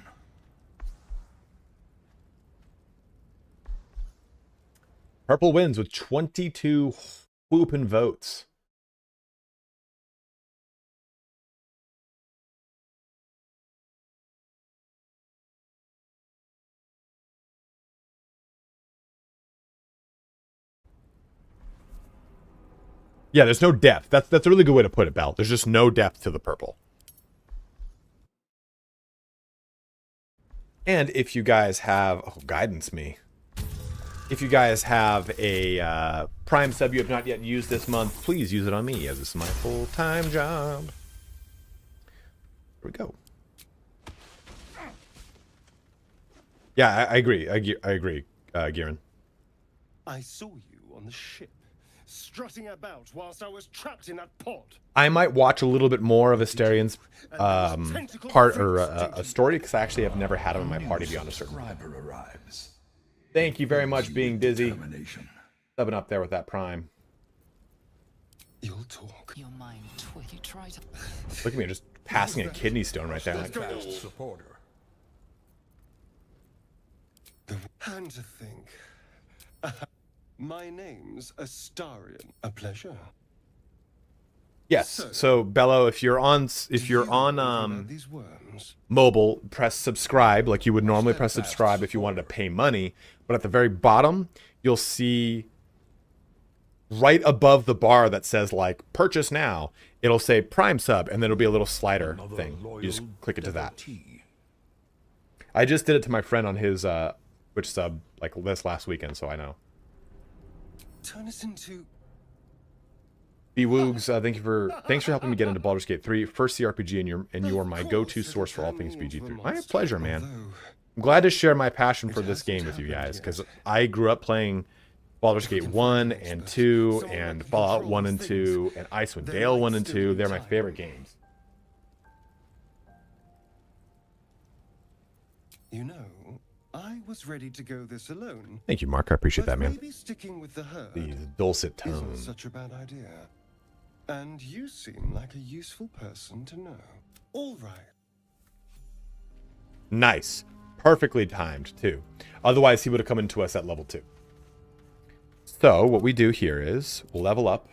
Purple wins with 22 whooping votes. Yeah, there's no depth. That's a really good way to put it, Bell. There's just no depth to the purple. And if you guys have... Oh, guidance me. If you guys have a Prime sub you have not yet used this month, please use it on me, as this is my full-time job. Here we go. Yeah, I agree. I agree, Gieran. I saw you on the ship, strutting about whilst I was trapped in that pod. I might watch a little bit more of Asterian's part or a story, because I actually have never had him in my party beyond a certain point. Arrives. Thank you very much, being dizzy. Subbing up there with that Prime. You'll talk. Your mind you try to... Look at me, just passing a kidney stone right there. Like, Fast supporter. And to think, my name's Astarion. A pleasure. yes. So Bello, if you're on These worms. mobile, press subscribe like you would normally press subscribe if you wanted to pay money. But at the very bottom, you'll see right above the bar that says like purchase now, it'll say Prime sub, and then it'll be a little slider thing. You just click it to that. I just did it to my friend on his Twitch sub like this last weekend, so I know. Turn us into... B-Woogs, thanks for helping me get into Baldur's Gate 3, first CRPG, and you are my go-to source for all things BG3. My pleasure, man. I'm glad to share my passion for this game with you guys, because I grew up playing Baldur's Gate 1 and 2, and Fallout 1 and 2, and Icewind Dale 1 and 2. They're my favorite games. You know, I was ready to go this alone. Thank you, Mark. I appreciate that, man. Maybe sticking with the herd These dulcet isn't tones. such a bad idea. And you seem like a useful person to know. All right. Nice. Perfectly timed, too. Otherwise, he would have come into us at level 2. So, what we do here is we'll level up.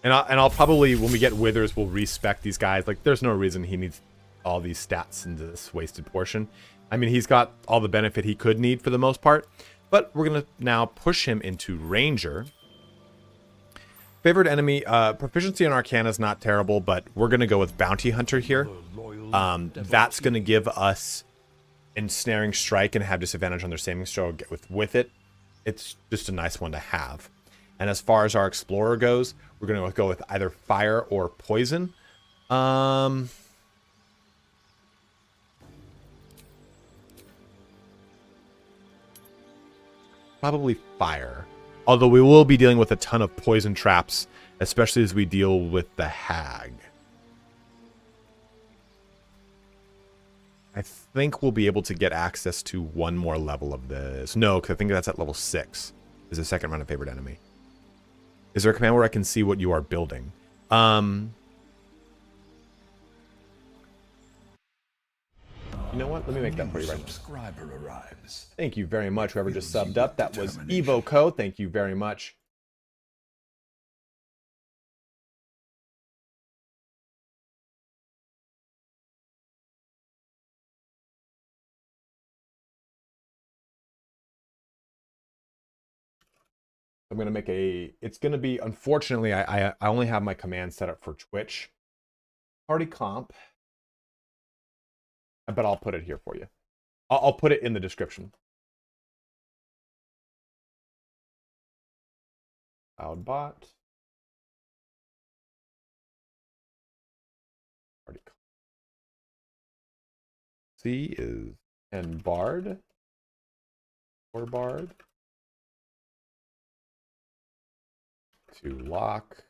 And I'll probably, when we get Withers, we'll respec these guys. Like, there's no reason he needs all these stats into this wasted portion. I mean, he's got all the benefit he could need for the most part. But we're going to now push him into Ranger. Favorite enemy, proficiency in Arcana is not terrible, but we're going to go with Bounty Hunter here. That's going to give us Ensnaring Strike and have disadvantage on their saving throw with it. It's just a nice one to have. And as far as our Explorer goes, we're going to go with either Fire or Poison. Probably Fire. Although we will be dealing with a ton of poison traps, especially as we deal with the Hag. I think we'll be able to get access to one more level of this. No, because I think that's at level 6. Is the second round of favorite enemy. Is there a command where I can see what you are building? You know what? Let me make that for you right now. Subscriber arrives. Thank you very much, whoever just subbed up. That was EVOCO. Thank you very much. I'm going to make a, it's going to be, unfortunately, I only have my command set up for Twitch. Party comp. But I'll put it here for you. I'll put it in the description. Cloudbot. Party comp. C is and Bard. Or Bard. To lock.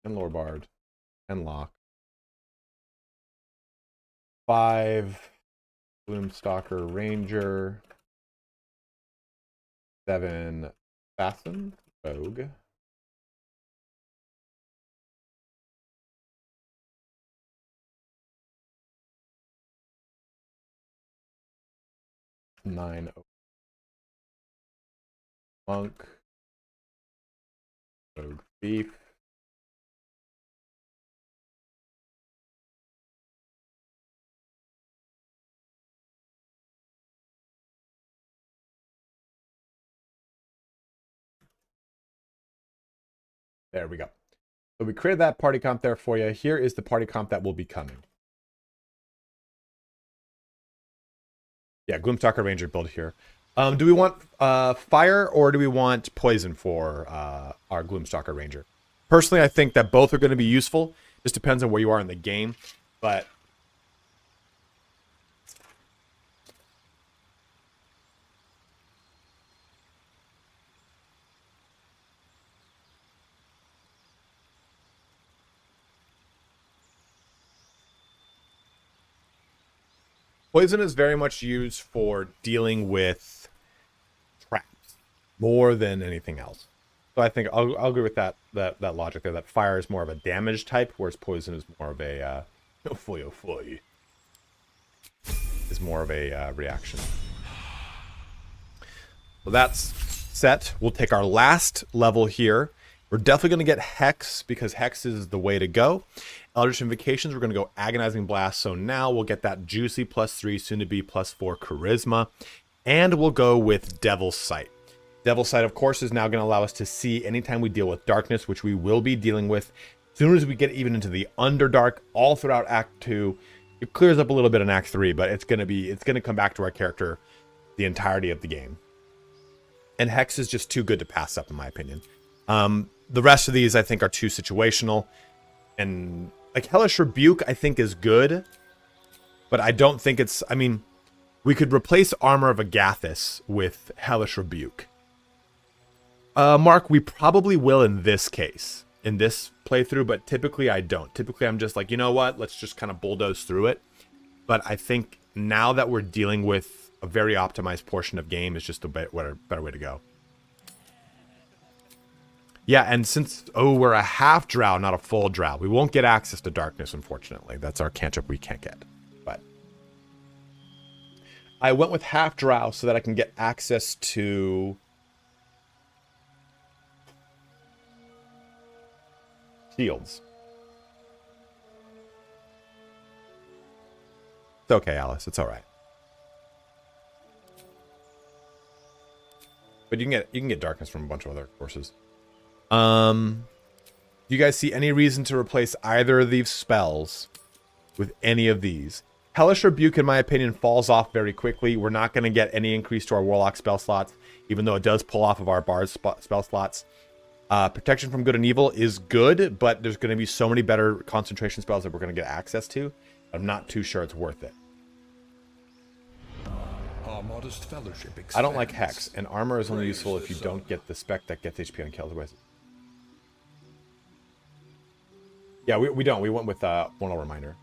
And Lore Bard. And lock. 5 Gloomstalker Ranger. 7 Fasten Rogue. 9 Monk. Rogue Thief. There we go. So we created that party comp there for you. Here is the party comp that will be coming. Yeah, Gloomstalker Ranger build here. Do we want fire or do we want poison for our Gloomstalker Ranger? Personally, I think that both are going to be useful. Just depends on where you are in the game. But poison is very much used for dealing with traps more than anything else. So I think I'll agree with that logic there. That fire is more of a damage type, whereas poison is more of a is more of a reaction. So that's set. We'll take our last level here. We're definitely going to get Hex because Hex is the way to go. Eldritch Invocations, we're going to go Agonizing Blast. So now we'll get that juicy +3, soon to be +4 Charisma. And we'll go with Devil's Sight. Devil's Sight, of course, is now going to allow us to see anytime we deal with darkness, which we will be dealing with. As soon as we get even into the Underdark, all throughout Act 2, it clears up a little bit in Act 3, but it's going to come back to our character the entirety of the game. And Hex is just too good to pass up, in my opinion. The rest of these, I think, are too situational. And like Hellish Rebuke, I think is good, but I don't think it's, I mean, we could replace Armor of Agathis with Hellish Rebuke. Mark, we probably will in this case, in this playthrough, but typically I don't. Typically I'm just like, you know what, let's just kind of bulldoze through it. But I think now that we're dealing with a very optimized portion of game is just a better way to go. Yeah, and since, we're a half drow, not a full drow, we won't get access to darkness, unfortunately. That's our cantrip we can't get. But I went with half drow so that I can get access to shields. It's okay, Alice. It's all right. But you can get darkness from a bunch of other courses. Do you guys see any reason to replace either of these spells with any of these? Hellish Rebuke, in my opinion, falls off very quickly. We're not going to get any increase to our Warlock spell slots, even though it does pull off of our Bard spell slots. Protection from Good and Evil is good, but there's going to be so many better concentration spells that we're going to get access to. I'm not too sure it's worth it. Our modest fellowship expands. I don't like Hex, and armor is only useful if you don't get the spec that gets HP on kills. Yeah, we don't. We went with Mortal Reminder.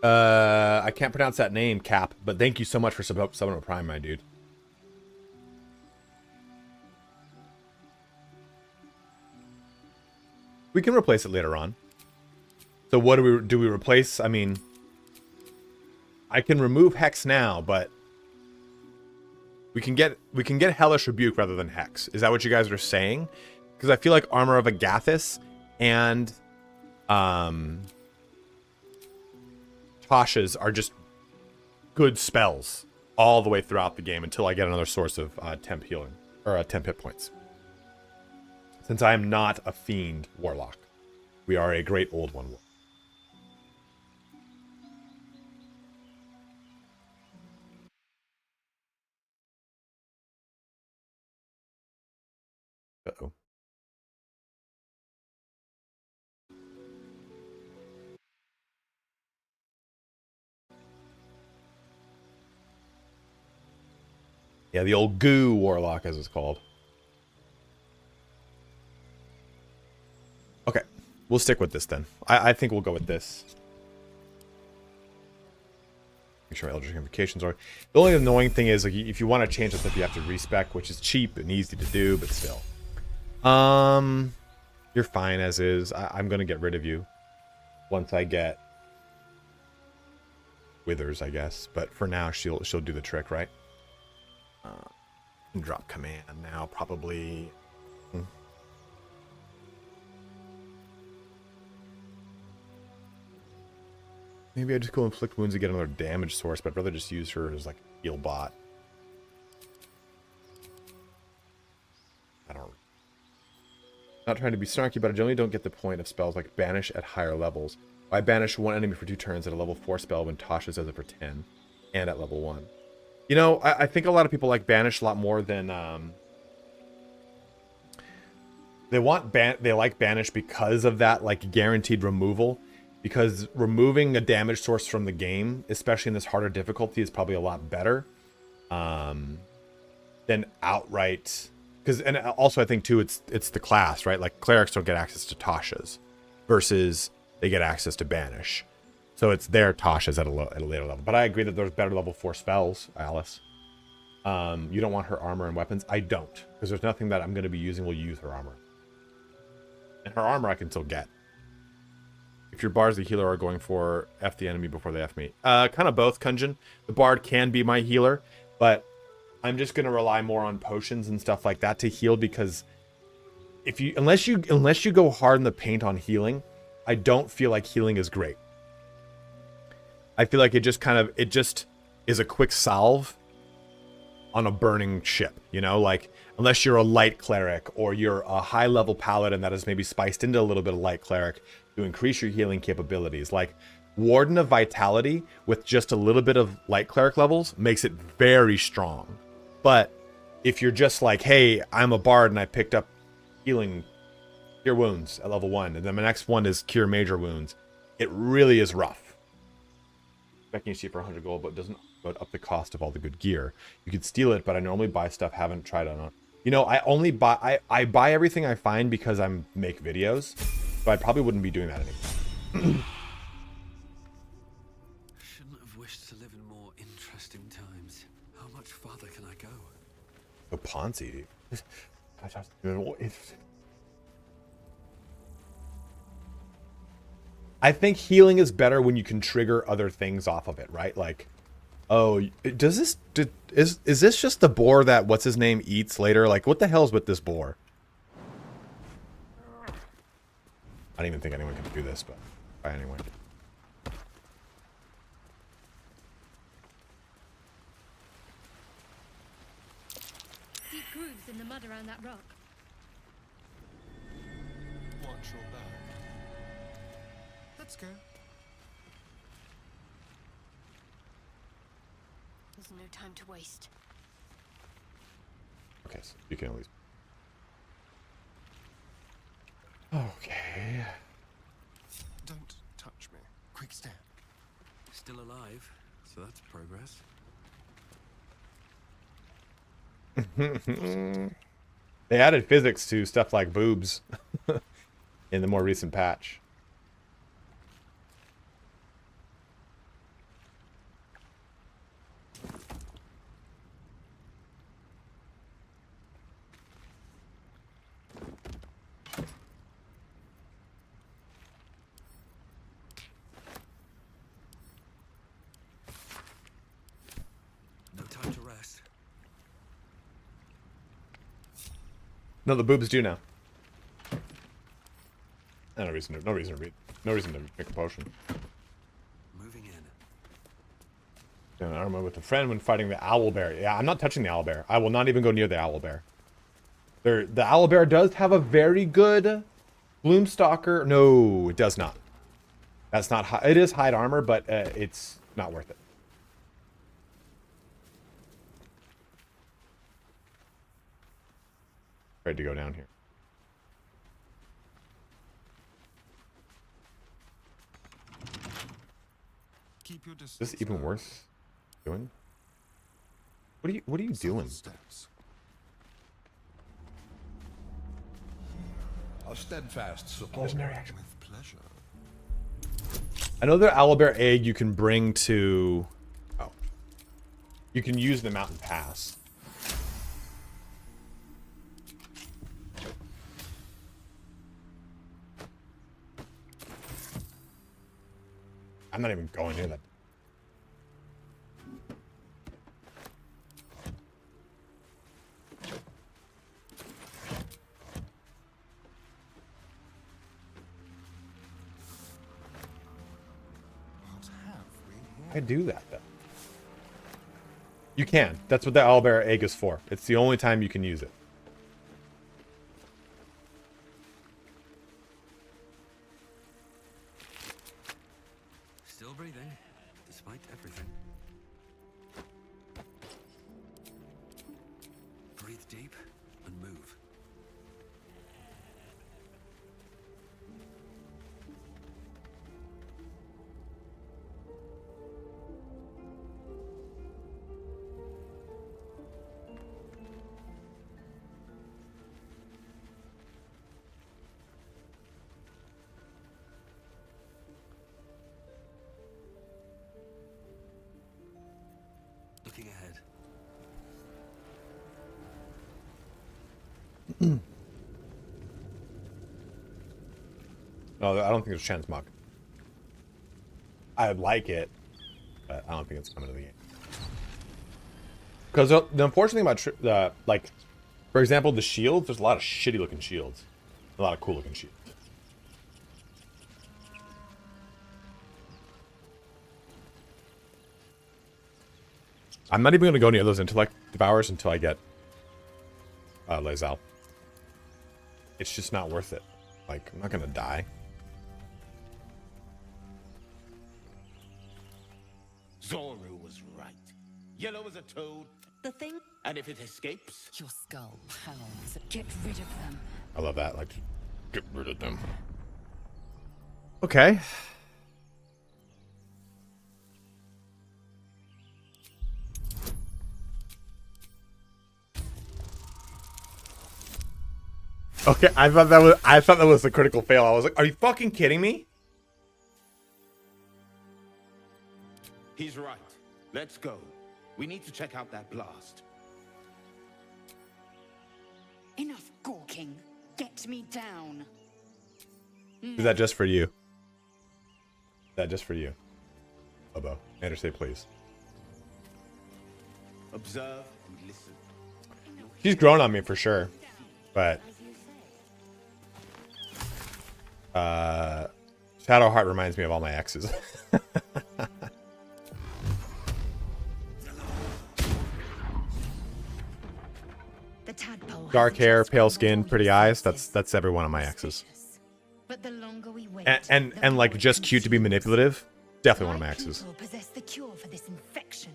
I can't pronounce that name, Cap, but thank you so much for subbing to Prime, my dude. We can replace it later on. So what do we replace? I mean, I can remove Hex now, but We can get Hellish Rebuke rather than Hex. Is that what you guys are saying? Because I feel like Armor of Agathis and Tasha's are just good spells all the way throughout the game until I get another source of temp healing or temp hit points. Since I am not a fiend warlock, we are a great old one. Uh-oh. Yeah, the old goo warlock, as it's called. Okay, we'll stick with this then. I think we'll go with this. Make sure Eldritch Invocations are. The only annoying thing is, like, if you want to change stuff, you have to respec, which is cheap and easy to do, but still. You're fine as is. I'm gonna get rid of you once I get Withers, I guess. But for now, she'll do the trick, right? Drop command now, probably. Maybe I just go inflict wounds to get another damage source, but I'd rather just use her as like a heal bot. I don't. Not trying to be snarky, but I generally don't get the point of spells like Banish at higher levels. I banish one enemy for 2 turns at a level 4 spell when Tasha does it for 10, and at level 1. You know, I think a lot of people like Banish a lot more than they like Banish because of that like guaranteed removal. Because removing a damage source from the game, especially in this harder difficulty, is probably a lot better than outright. And also I think too, it's the class, right? Like clerics don't get access to Tasha's, versus they get access to Banish. So it's their Tasha's at a later level. But I agree that there's better level 4 spells, Alice. You don't want her armor and weapons? I don't. Because there's nothing that I'm going to be using will use her armor. And her armor I can still get. If your bard's the healer are going for F the enemy before they F me. Kind of both, Kunjin. The bard can be my healer, but I'm just going to rely more on potions and stuff like that to heal, because if you unless you go hard in the paint on healing, I don't feel like healing is great. I feel like it just is a quick salve on a burning ship, you know? Like, unless you're a light cleric or you're a high level paladin that is maybe spiced into a little bit of light cleric to increase your healing capabilities. Like, Warden of Vitality with just a little bit of light cleric levels makes it very strong. But if you're just like, hey, I'm a bard and I picked up healing Cure Wounds at level 1, and then my next one is Cure Major Wounds, it really is rough. Expecting to see for 100 gold, but doesn't up the cost of all the good gear. You could steal it, but I normally buy stuff, haven't tried on. You know, I buy everything I find because I make videos, so I probably wouldn't be doing that anymore. Shouldn't have wished to live in more interesting times. How much farther can I go? Oh, Ponzi, dude. I think healing is better when you can trigger other things off of it, right? Like, oh, is this just the boar that what's his name eats later? Like, what the hell's with this boar? I don't even think anyone can do this, but anyway. Deep grooves in the mud around that rock. Watch your back. Let's go. There's no time to waste. Okay, so you can at least. Okay. Don't touch me. Quick step. Still alive, so that's progress. They added physics to stuff like boobs in the more recent patch. No time to rest. No, the boobs do now. No reason to read. No reason to make a potion. Moving in. An armor with a friend when fighting the owlbear. Yeah, I'm not touching the owlbear. I will not even go near the owlbear. The owlbear does have a very good Bloomstalker. No, it does not. That's not high. It is hide armor, but it's not worth it. Ready to go down here. Keep your Is this even worth doing? What are you doing? Steps. A steadfast support. Legendary action. With pleasure. Another owlbear egg you can bring to... Oh. You can use the mountain pass. I'm not even going near that. What have we here? I do that though. You can. That's what the owlbear egg is for. It's the only time you can use it. Still breathing, despite everything. Breathe deep and move. Looking ahead. No, I don't think there's a chance muck. I'd like it, but I don't think it's coming to the game. Because the unfortunate thing about, like, for example, the shields, there's a lot of shitty looking shields. A lot of cool looking shields. I'm not even going to go near those intellect devours until I get Lae'zel. It's just not worth it. Like, I'm not going to die. Zoru was right. Yellow as a toad, The thing? and if it escapes, Your skull pounds. Get rid of them. I love that. Like, get rid of them. Okay. Okay, I thought that was a critical fail. I was like, are you fucking kidding me? he's right. Let's go. We need to check out that blast. Enough gawking. Get me down. Is that just for you? Is that just for you? Lobo. Andrew, say please. Observe and listen. She's grown on me for sure. But Shadowheart reminds me of all my exes. The tadpole. Dark hair, pale skin, pretty eyes. That's every one of my exes. But the longer we wait, And like just cute to be manipulative. Definitely one of my exes. People possess the cure for this infection.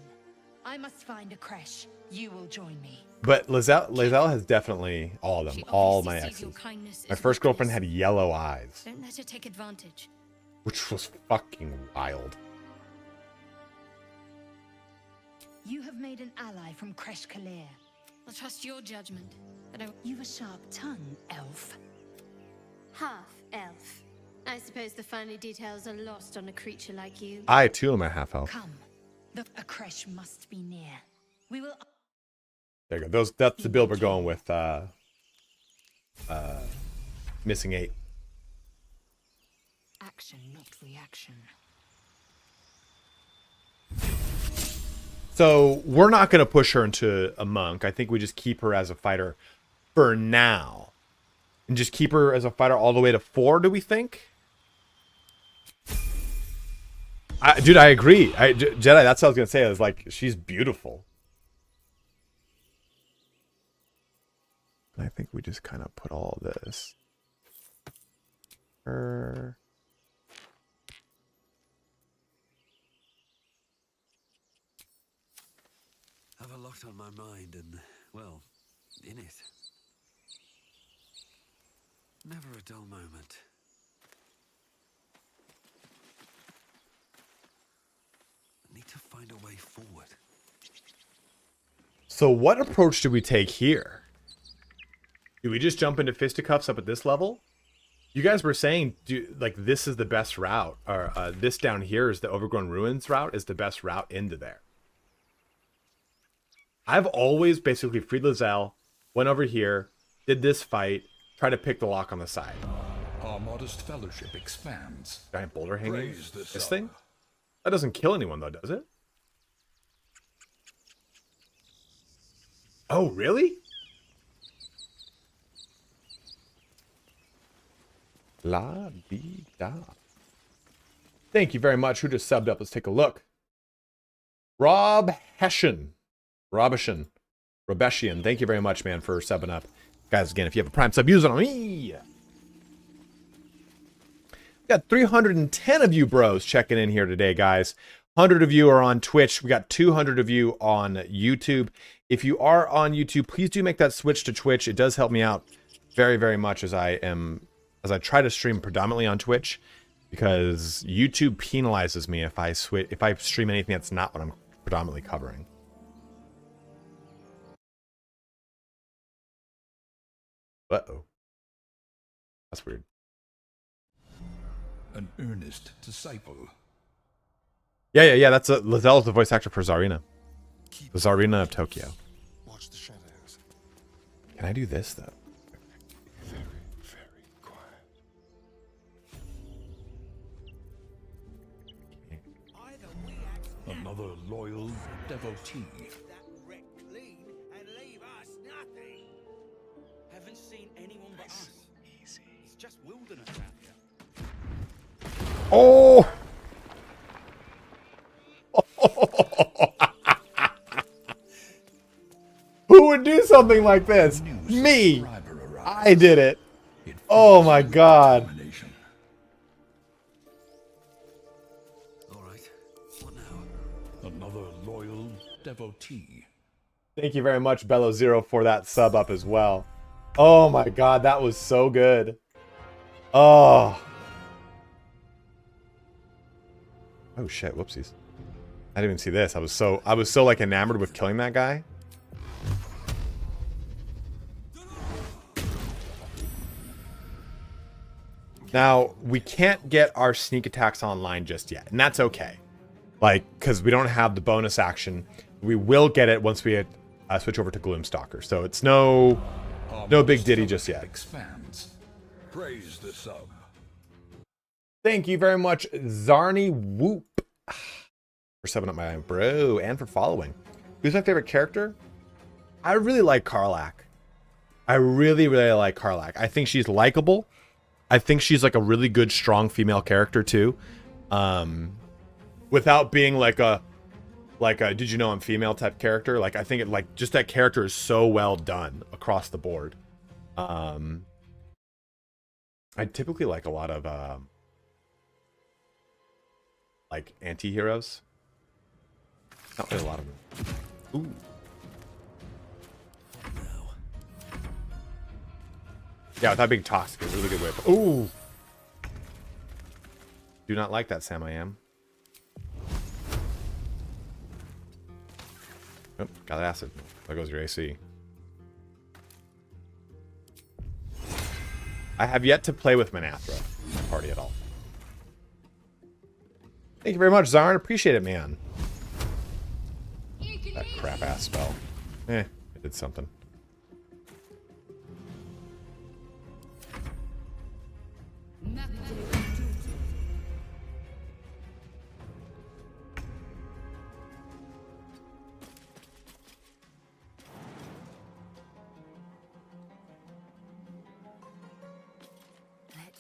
I must find a creche. You will join me. But Lae'zel has definitely all of them. She All my obviously sees your exes. kindness My as first girlfriend weakness. had yellow eyes, Don't let her take advantage. which was fucking wild. You have made an ally from Creche Kalir. I'll trust your judgment. But You've a sharp tongue, elf. half elf. I suppose the finer details are lost on a creature like you. I too am a half elf. Come. A creche must be near. We will... There you go. That's the build we're going with. Missing 8. Action, not reaction. So we're not going to push her into a monk. I think we just keep her as a fighter. for now. And just keep her as a fighter all the way to 4, do we think? Dude, I agree. Jedi, that's what I was going to say. I was like, she's beautiful. I think we just kind of put all this. Her. I have a lot on my mind and, well, in it. Never a dull moment. I need to find a way forward. So what approach do we take here? Do we just jump into fisticuffs up at this level? You guys were saying, like, this is the best route, or this down here is the Overgrown Ruins route, is the best route into there. I've always basically freed Lizelle, went over here, did this fight, tried to pick the lock on the side. Our modest fellowship expands. Giant boulder hanging. Praise This the thing? sun. That doesn't kill anyone though, does it? Oh, really? La vida. Thank you very much. Who just subbed up? Let's take a look. Rob Hessian. Robeshian. Thank you very much, man, for subbing up. Guys, again, if you have a Prime sub, use it on me. We got 310 of you bros checking in here today, guys. 100 of you are on Twitch. We got 200 of you on YouTube. If you are on YouTube, please do make that switch to Twitch. It does help me out very, very much as I try to stream predominantly on Twitch, because YouTube penalizes me if I stream anything that's not what I'm predominantly covering. Uh-oh. That's weird. An earnest disciple. Yeah. That's Lizelle's the voice actor for Zarina. The Zarina of Tokyo. Watch the shadows. Can I do this, though? Very, very quiet. Another loyal devotee. That wreck clean and leave us nothing. Haven't seen anyone but us. Easy. It's just wilderness out here. Oh! Who would do something like this? Me! I did it. Oh my god. All right. What now? Another loyal devotee. Thank you very much, Bello0, for that sub up as well. Oh my god, that was so good. Oh. Oh shit, whoopsies. I didn't even see this. I was so like enamored with killing that guy. Now, we can't get our sneak attacks online just yet, and that's okay. Like, because we don't have the bonus action. We will get it once we switch over to Gloomstalker. So it's no big ditty just yet. Expands. Praise the sub. Thank you very much, Zarny Whoop, for subbing up my bro and for following. Who's my favorite character? I really like Karlach. I really, really like Karlach. I think she's likable. I think she's like a really good, strong female character too. Without being like a did you know I'm female type character. Like, I think just that character is so well done across the board. I typically like a lot of like anti-heroes. Not really a lot of them. Ooh. Yeah, without being toxic, it's a really good way of... Ooh! Do not like that, Sam I am. Oh, got acid. There goes your AC. I have yet to play with Manathra in my party at all. Thank you very much, Zarn. Appreciate it, man. That crap-ass spell. It did something.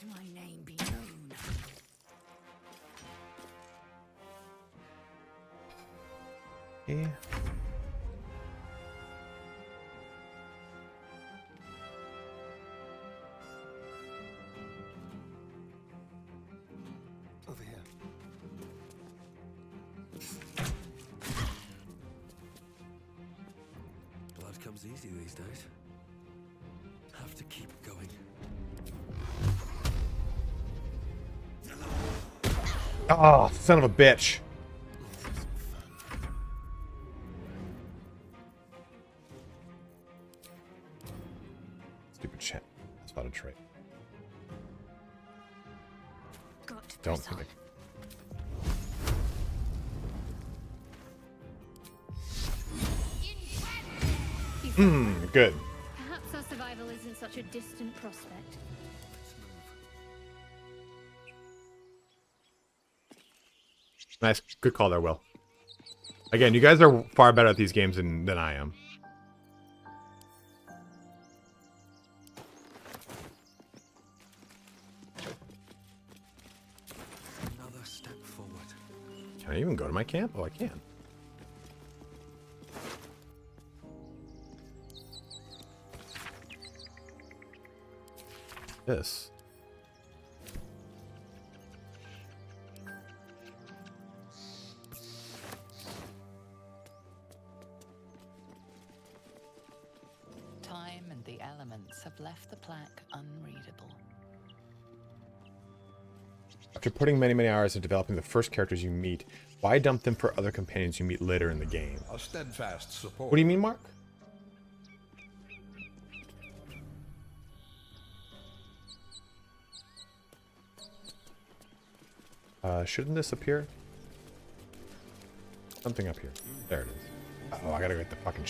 my name be known. Yeah. Over here. Blood comes easy these days. Have to keep going. Oh, son of a bitch. Stupid shit. That's not a trait. Got to Don't press on. think. Good. Perhaps our survival isn't such a distant prospect. Nice. Good call there, Will. Again, you guys are far better at these games than I am. Another step forward. Can I even go to my camp? Oh, I can. This. Time and the elements have left the plaque unreadable. After putting many hours into developing the first characters you meet, why dump them for other companions you meet later in the game? A steadfast support. What do you mean, Mark? Shouldn't this appear? Something up here. There it is. Oh, I gotta get the fucking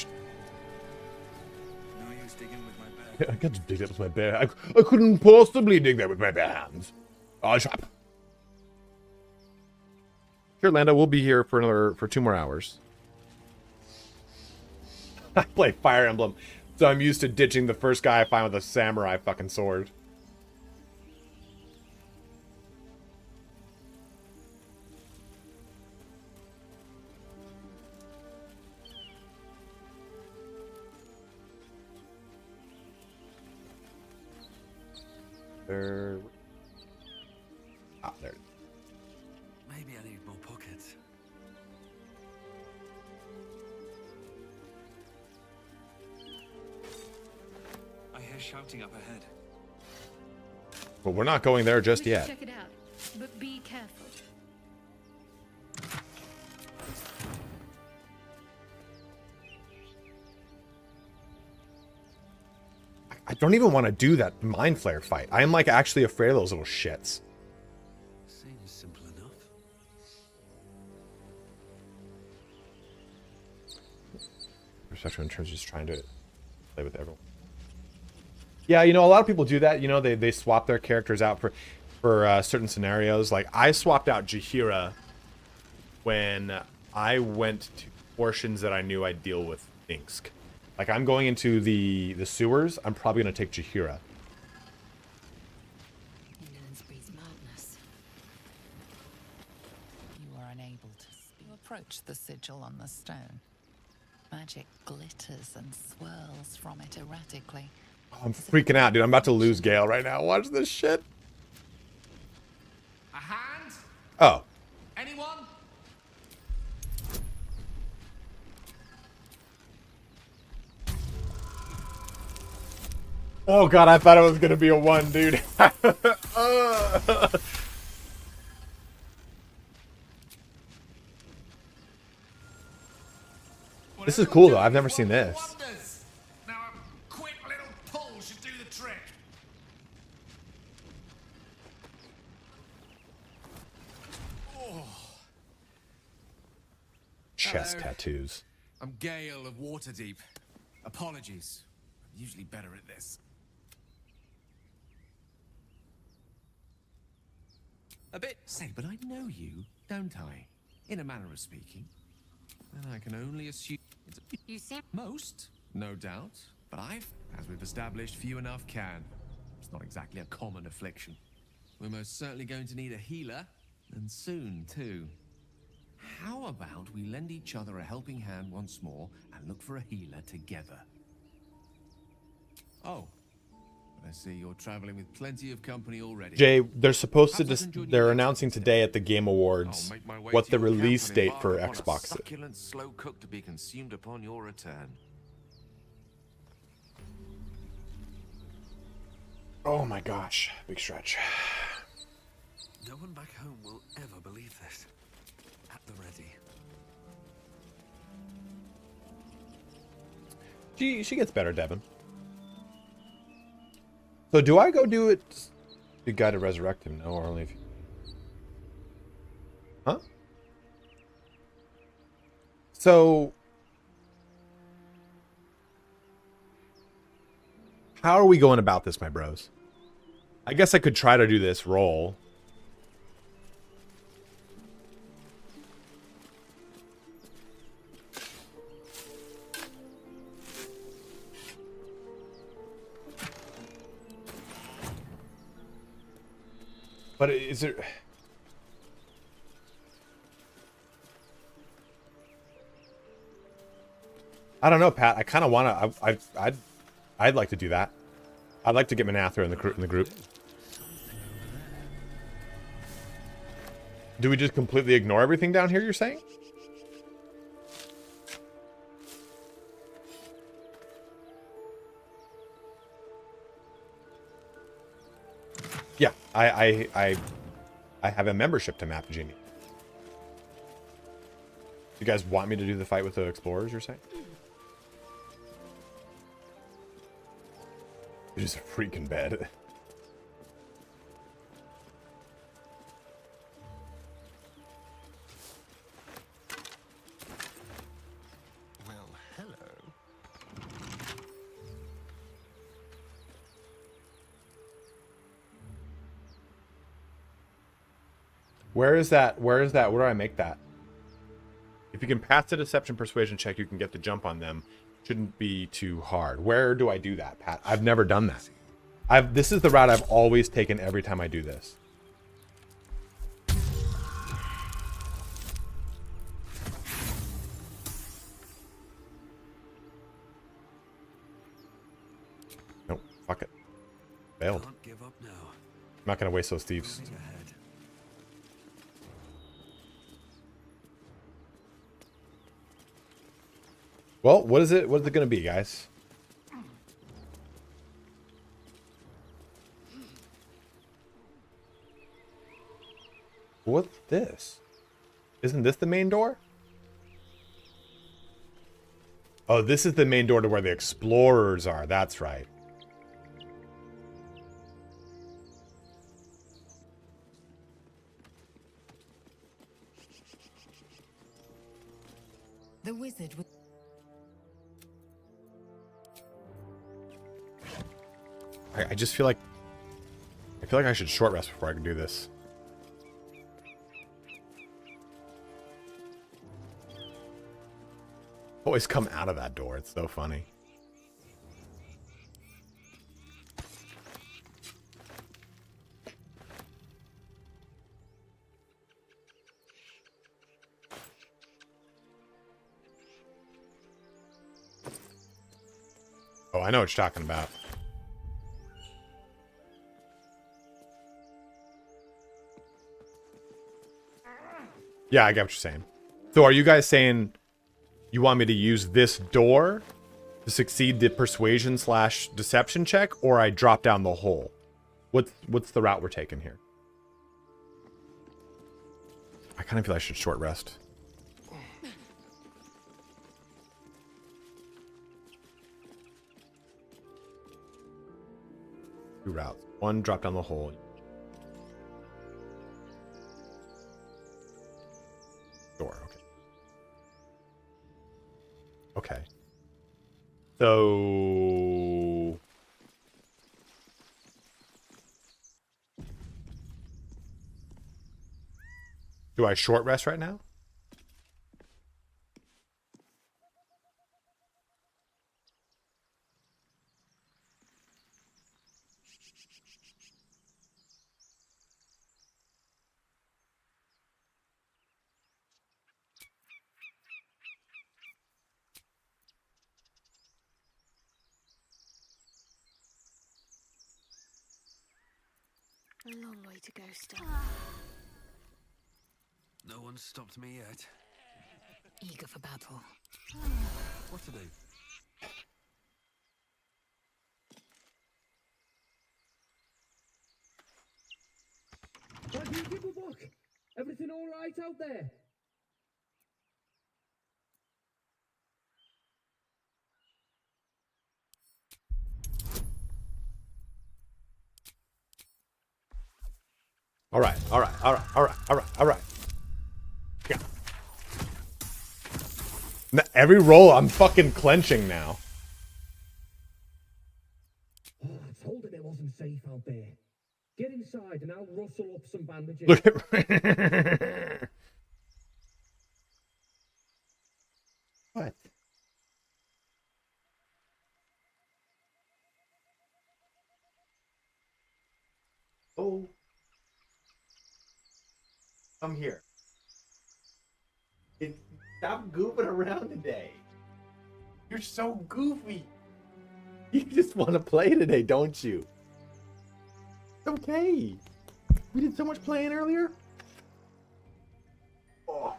No use digging with my bare. I can't dig that with my bare. I couldn't possibly dig that with my bare hands. Oh, shut up. Here, Lando, we'll be here for 2 more hours. I play Fire Emblem, so I'm used to ditching the first guy I find with a samurai fucking sword. There. Ah, there. Maybe I need more pockets. I hear shouting up ahead. But we're not going there just We should yet. check it out, but be careful. I don't even want to do that mind flare fight. I am like actually afraid of those little shits. Seems simple enough. Especially in terms of just trying to play with everyone. Yeah, you know, a lot of people do that. You know, they swap their characters out for certain scenarios. Like, I swapped out Jaheira when I went to portions that I knew I'd deal with Minsk. Like, I'm going into the sewers. I'm probably going to take Jaheira. England's breeds madness. You were unable to approach the sigil on the stone. Magic glitters and swirls from it erratically. Oh, I'm freaking out, dude. I'm about to lose Gale right now. Watch this shit. A hand? Oh. Anyone? Oh, God, I thought it was going to be a 1, dude. This is cool, though. I've never seen this. Now a quick little pull should do the trick. Chest Hello. tattoos. I'm Gale of Waterdeep. Apologies. I'm usually better at this. A bit. Say, but I know you, don't I? In a manner of speaking. And I can only assume it's You seem most, no doubt. But I've, as we've established, few enough can. It's not exactly a common affliction. We're most certainly going to need a healer, and soon too. How about we lend each other a helping hand once more and look for a healer together? Oh, I see you're traveling with plenty of company already. Jay, they're supposed to they're announcing today at the Game Awards what the release date for Xbox is. Succulent slow cook to be consumed upon your return. Oh my gosh, big stretch. No one back home will ever believe this. At the ready. She gets better, Devin. So do I go do it? The guy to resurrect him? No, or only if you... Huh? So how are we going about this, my bros? I guess I could try to do this roll. But is it... I don't know, Pat. I kind of want to... I'd like to do that. I'd like to get Manathra in the group. Do we just completely ignore everything down here, you're saying? Yeah, I have a membership to Map Genie. You guys want me to do the fight with the explorers, you're saying? It is a freaking bed. Well, hello. Where is that? Where is that? Where do I make that? If you can pass the deception persuasion check, you can get the jump on them. Shouldn't be too hard. Where do I do that, Pat? I've never done that. This is the route I've always taken every time I do this. Nope, fuck it. Failed. Can't give up now. I'm not gonna waste those thieves. Moving ahead. Well, what is it? What is it gonna be, guys? What's this? Isn't this the main door? Oh, this is the main door to where the explorers are. That's right. The wizard would... I just feel like I should short rest before I can do this. Always come out of that door. It's so funny. Oh, I know what you're talking about. Yeah, I get what you're saying. So are you guys saying you want me to use this door to succeed the persuasion / deception check, or I drop down the hole? What's the route we're taking here? I kind of feel I should short rest. Two routes. One, drop down the hole. Door, okay. Okay. So... do I short rest right now? A long way to go still. No one's stopped me yet. Eager for battle. What to do? Why do you people book? Everything all right out there? All right. Yeah. Every roll, I'm fucking clenching now. Oh, I told him it wasn't safe out there. Get inside and I'll rustle up some bandages. Look at what? Oh, come here. Stop goofing around today. You're so goofy. You just want to play today, don't you? It's okay. We did so much playing earlier. Oh.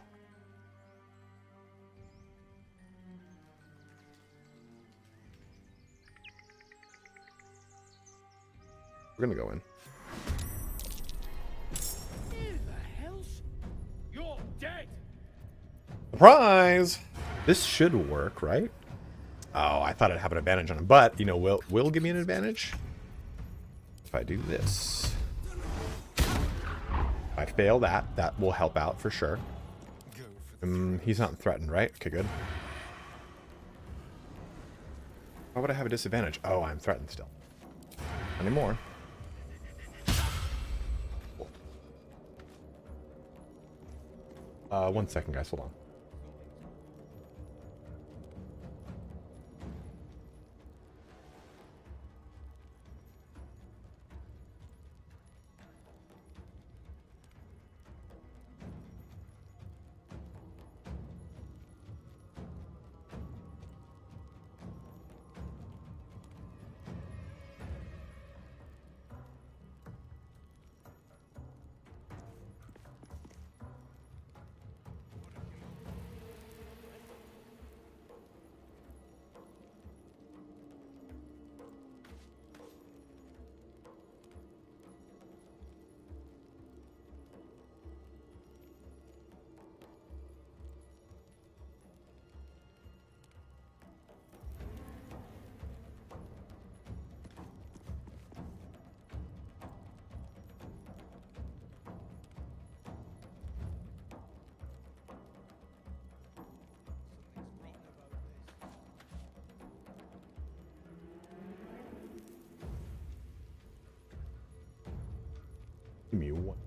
We're gonna go in. You're dead! Surprise! This should work, right? Oh, I thought I'd have an advantage on him, but you know, will give me an advantage if I do this. If I fail that, that will help out for sure. He's not threatened, right? Okay, good. Why would I have a disadvantage? Oh, I'm threatened still. Not anymore. Cool. 1 second, guys. Hold on. Give me one.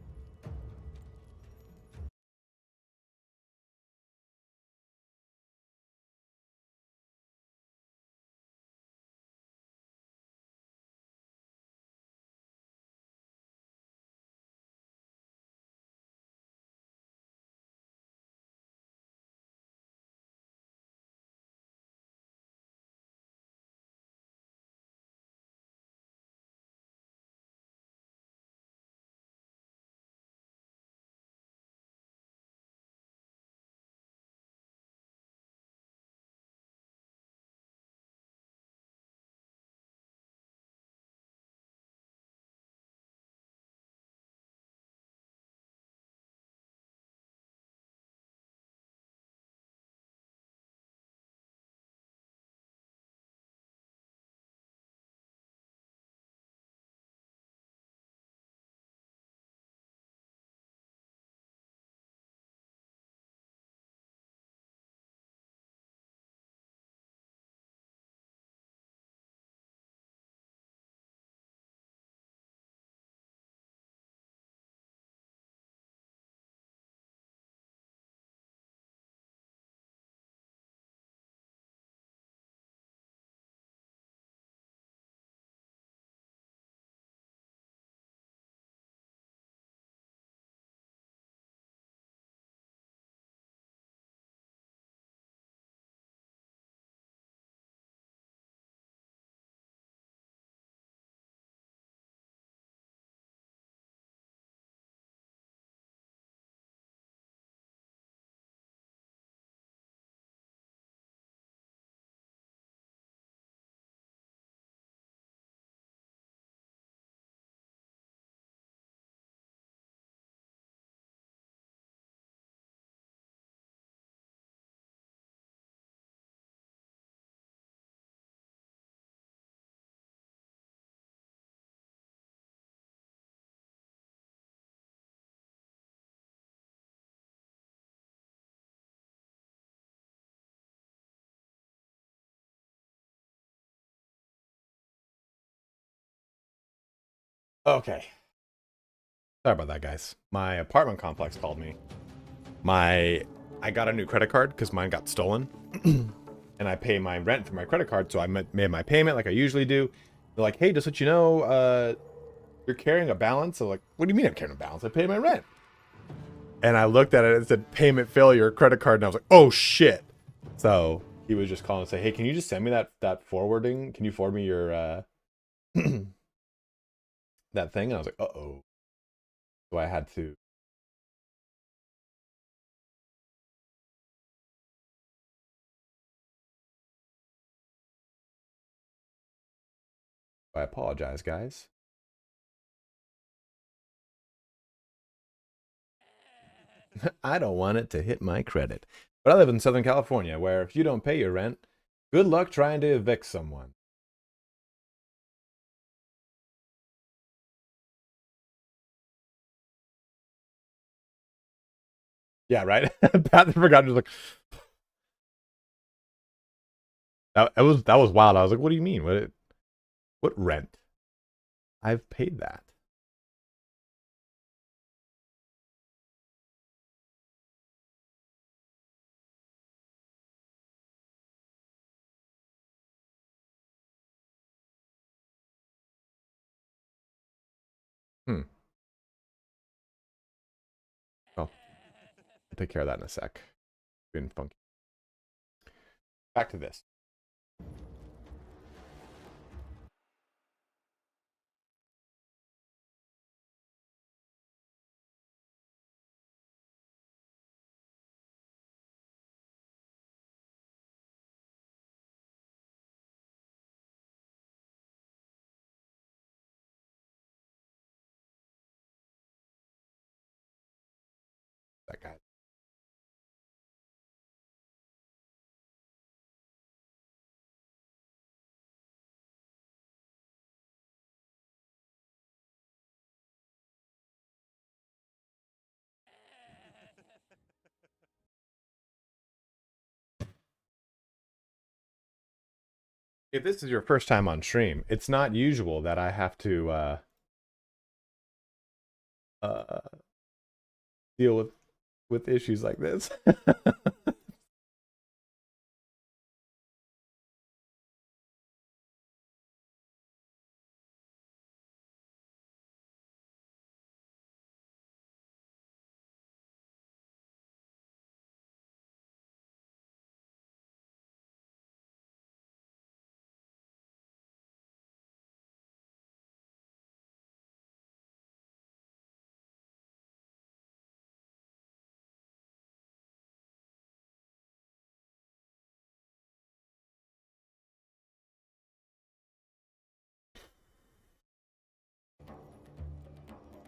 Okay. Sorry about that, guys. My apartment complex called me. I got a new credit card because mine got stolen. And I pay my rent for my credit card, so I made my payment like I usually do. They're like, hey, just let you know, you're carrying a balance. I'm like, what do you mean I'm carrying a balance? I paid my rent. And I looked at it and it said payment failure, credit card, and I was like, oh shit. So he was just calling and say, hey, can you just send me that forwarding? Can you forward me your that thing? And I was like, uh-oh. So I had to. I apologize, guys. I don't want it to hit my credit. But I live in Southern California, where if you don't pay your rent, good luck trying to evict someone. Yeah, right? Pat forgot, just like... That was wild. I was like, what do you mean? What rent? I've paid that. Oh. I'll take care of that in a sec. Being funky. Back to this. That guy. If this is your first time on stream, it's not usual that I have to deal with issues like this.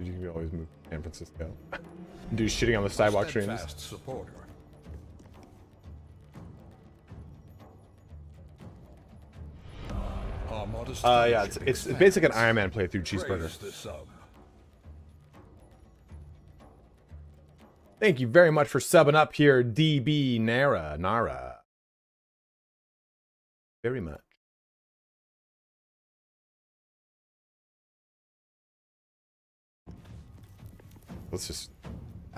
You can always move to San Francisco. Do shitting on the sidewalk streams. Supporter. Yeah, it's basically an Iron Man playthrough cheeseburger. Thank you very much for subbing up here, DB Nara. Very much. Let's just...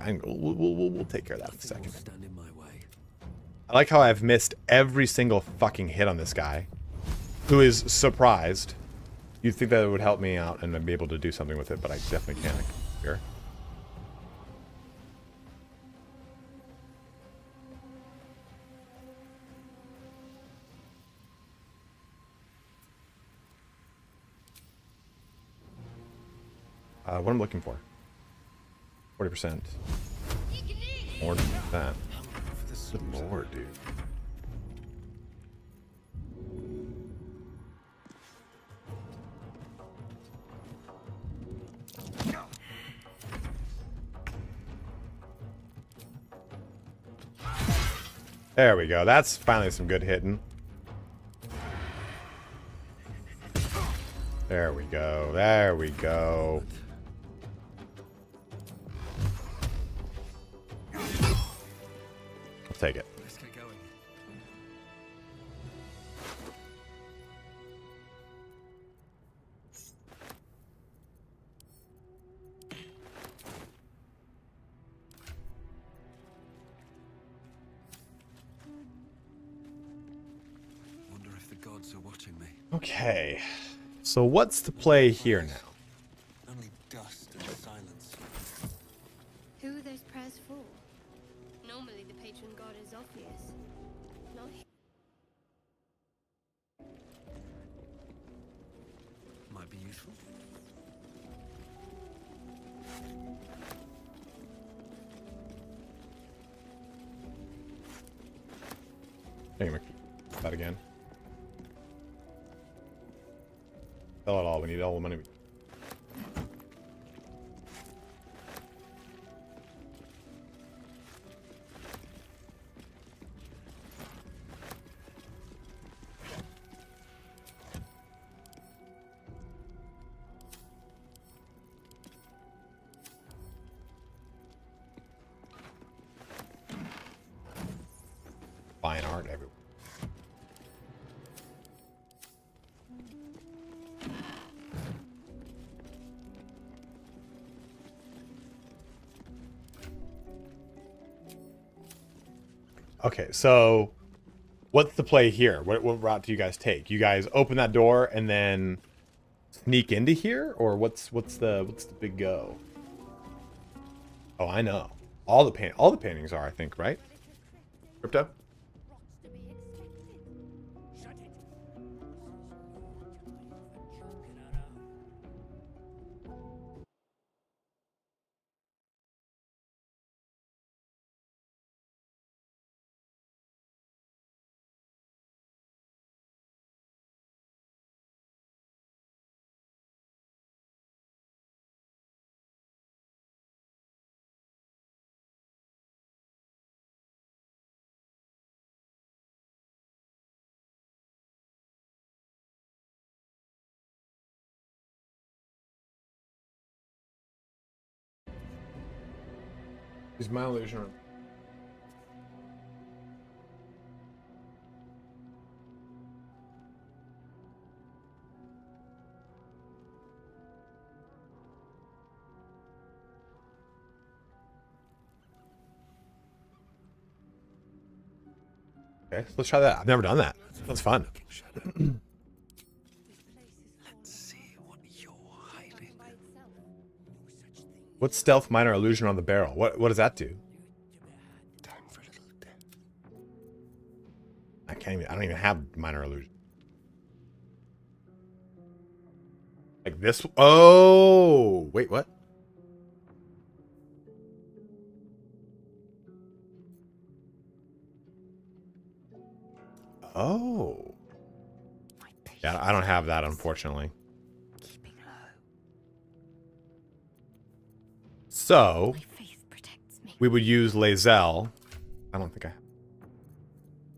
We'll take care of that in a second. I like how I've missed every single fucking hit on this guy, who is surprised. You'd think that it would help me out and I'd be able to do something with it, but I definitely can't here. What I'm looking for. 40%. More than that. Good lord, dude. There we go. That's finally some good hitting. There we go. There we go. I'll take it. Let's get going. gods are watching me. Okay. So what's the play here now? Only dust and silence. Who are those prayers for? Normally the patron god is obvious. Not he. Might be useful. Anyway, that again. Sell it all. We need all the money. Fine art everywhere. Okay, so what's the play here? What route do you guys take? You guys open that door and then sneak into here, or what's the big go? Oh, I know. All the paintings are, I think, right? Crypto? Is my illusion? Okay, let's try that. I've never done that. That's fun. Let's see what you're hiding. What's stealth minor illusion on the barrel? What does that do? Time for a little death. I don't even have minor illusion. Like this. Oh, wait, what? Oh. Yeah, I don't have that, unfortunately. So, we would use Lae'zel. I don't think I have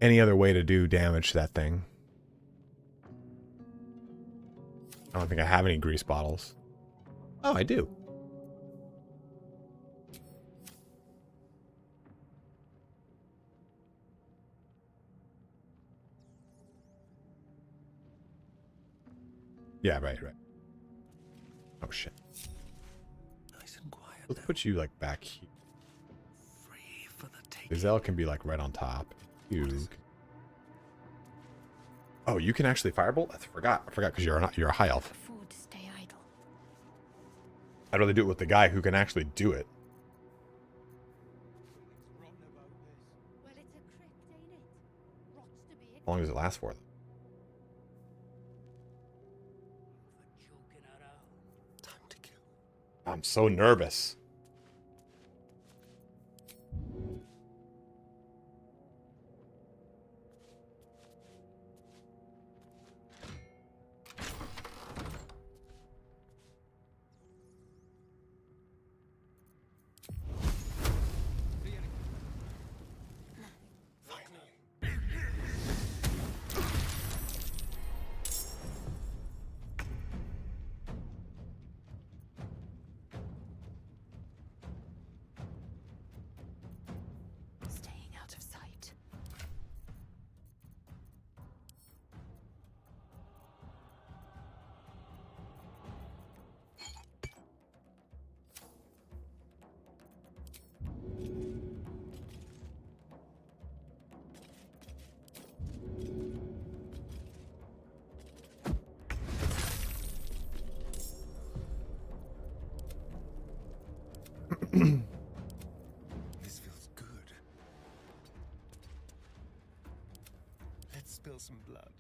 any other way to do damage to that thing. I don't think I have any grease bottles. Oh, I do. Yeah, right. Oh, shit. Nice and quiet. Let's put you, like, back here. Free for the taking. Lae'zel can be, like, right on top. Oh, you can actually firebolt? I forgot because you're a high elf. Afford to stay idle. I'd rather do it with the guy who can actually do it. Well, it's a crypt, ain't it? Rots to be How long does it last for? Time to kill. I'm so nervous. This feels good. Let's spill some blood.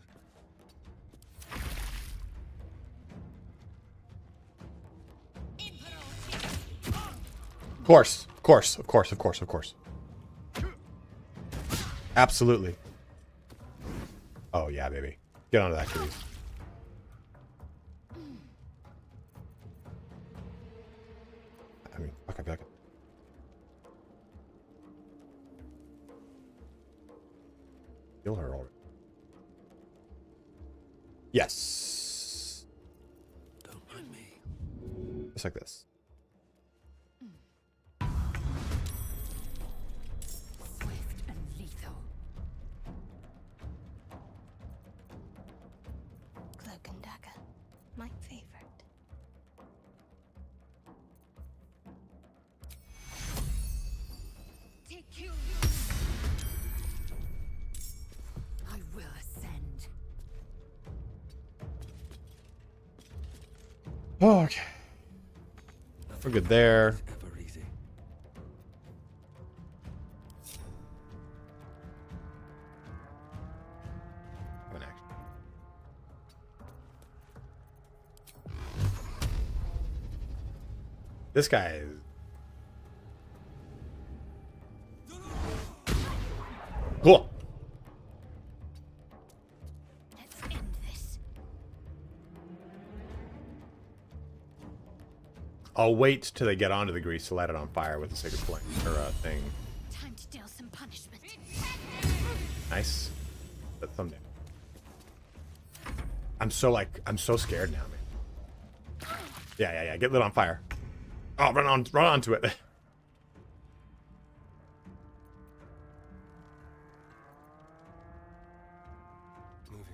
Of course, of course, of course, of course, of course. Absolutely. Oh yeah, baby. Get onto that, please. I mean, fuck, I feel like it. Kill her already. Yes. Don't mind me. Just like this. Swift and lethal. Cloak and dagger. My favorite. Take you. I will ascend. Oh, okay. We're good there. Ever easy. Have an action. This guy is... Cool. Let's end this. I'll wait till they get onto the grease to light it on fire with a sacred flame or thing. Time to deal some punishment. Nice. That's someday. I'm so scared now, man. Yeah. Get lit on fire. Oh, run onto it. Moving.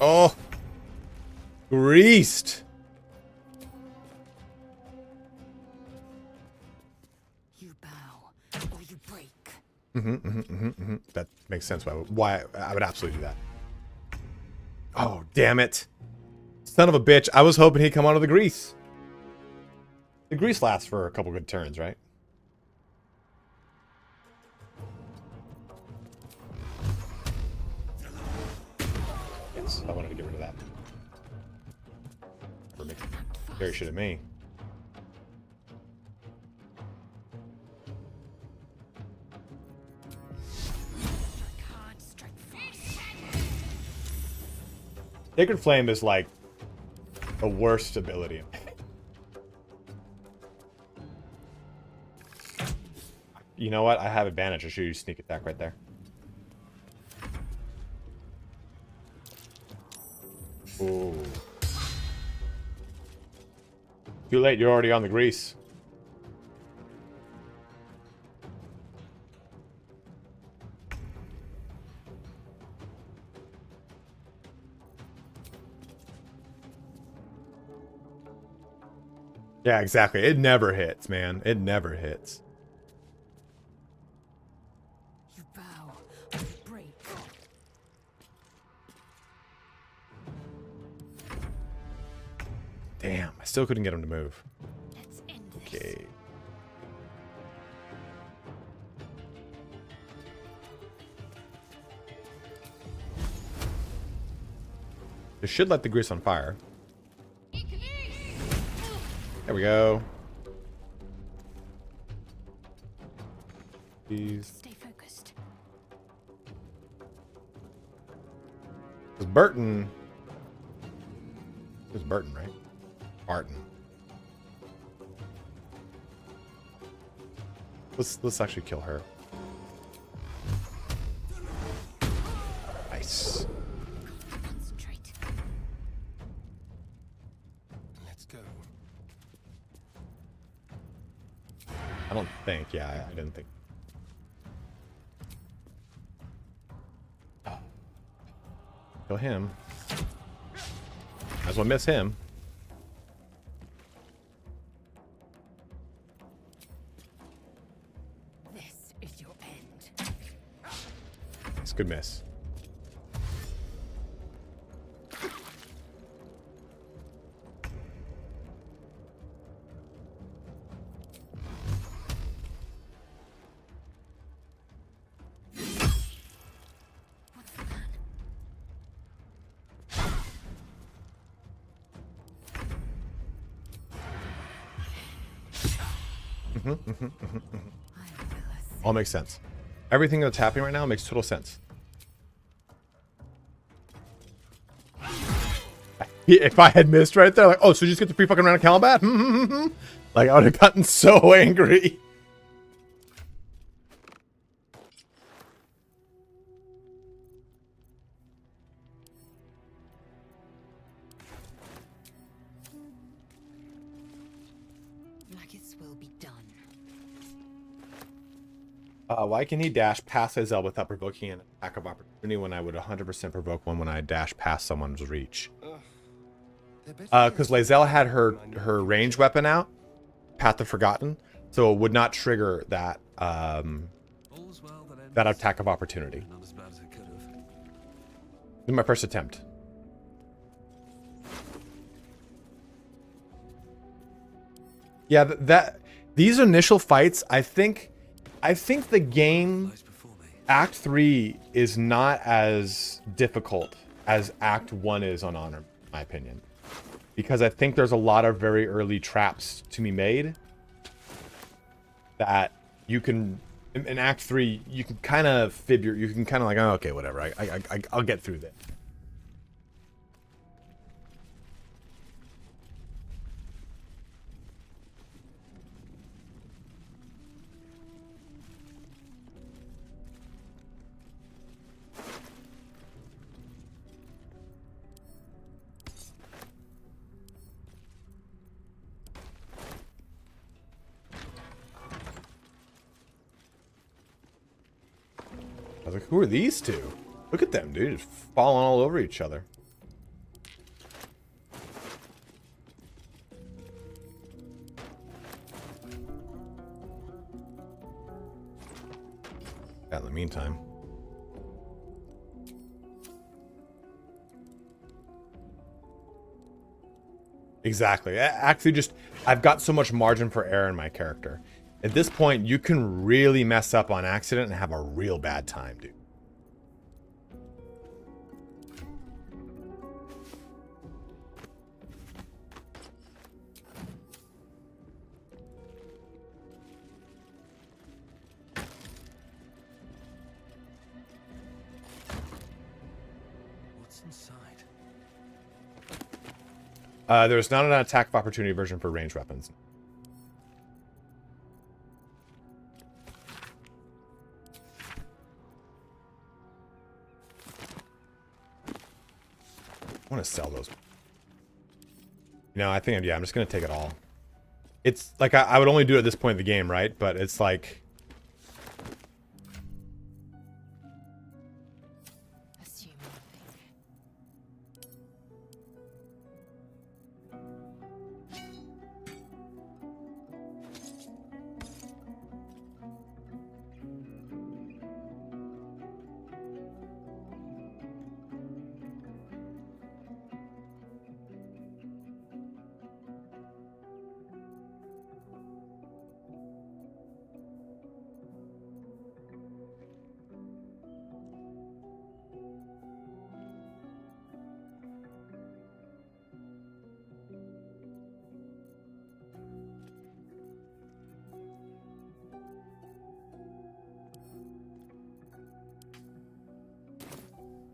Oh, greased. You bow or you break. That makes sense. Why I would absolutely do that. Oh, damn it. Son of a bitch. I was hoping he'd come onto the grease. The grease lasts for a couple good turns, right? Yes, I wanted to get rid of that. For me. Very shit at me. Strike hard, strike fast. Sacred Flame is like the worst ability. You know what? I have advantage. I should use sneak attack right there. Ooh. Too late. You're already on the grease. Yeah, exactly. It never hits, man. It never hits. You bow or you break. Damn, I still couldn't get him to move. Let's end this. Okay. This should light the grease on fire. There we go. Please. Stay focused. It's Burton. It's Burton, right? Barton. Let's actually kill her. Nice. Concentrate. Let's go. I don't think. Yeah, I didn't think. Kill him. Might as well miss him. miss. Good miss. All makes sense. Everything that's happening right now makes total sense. If I had missed right there, like, oh, so you just get the free fucking round of Calabat? Like, I would have gotten so angry. Maggots will be done. Why can he dash past Lae'zel without provoking an attack of opportunity when I would 100% provoke one when I dash past someone's reach? Because Lae'zel had her range weapon out, Path of Forgotten, so it would not trigger that that attack of opportunity. This is my first attempt. Yeah, these initial fights, I think the game Act 3 is not as difficult as Act 1 is on Honor, in my opinion. Because I think there's a lot of very early traps to be made that you can, in Act 3, you can kind of figure, you can kind of like, oh, okay, whatever, I'll get through this. I was like, who are these two? Look at them, dude. Just falling all over each other. Yeah, in the meantime. Exactly. Actually, just, I've got so much margin for error in my character. At this point, you can really mess up on accident and have a real bad time, dude. What's inside? There's not an attack of opportunity version for ranged weapons. I want to sell those. You know, I think, yeah, I'm just going to take it all. It's like, I would only do it at this point in the game, right? But it's like...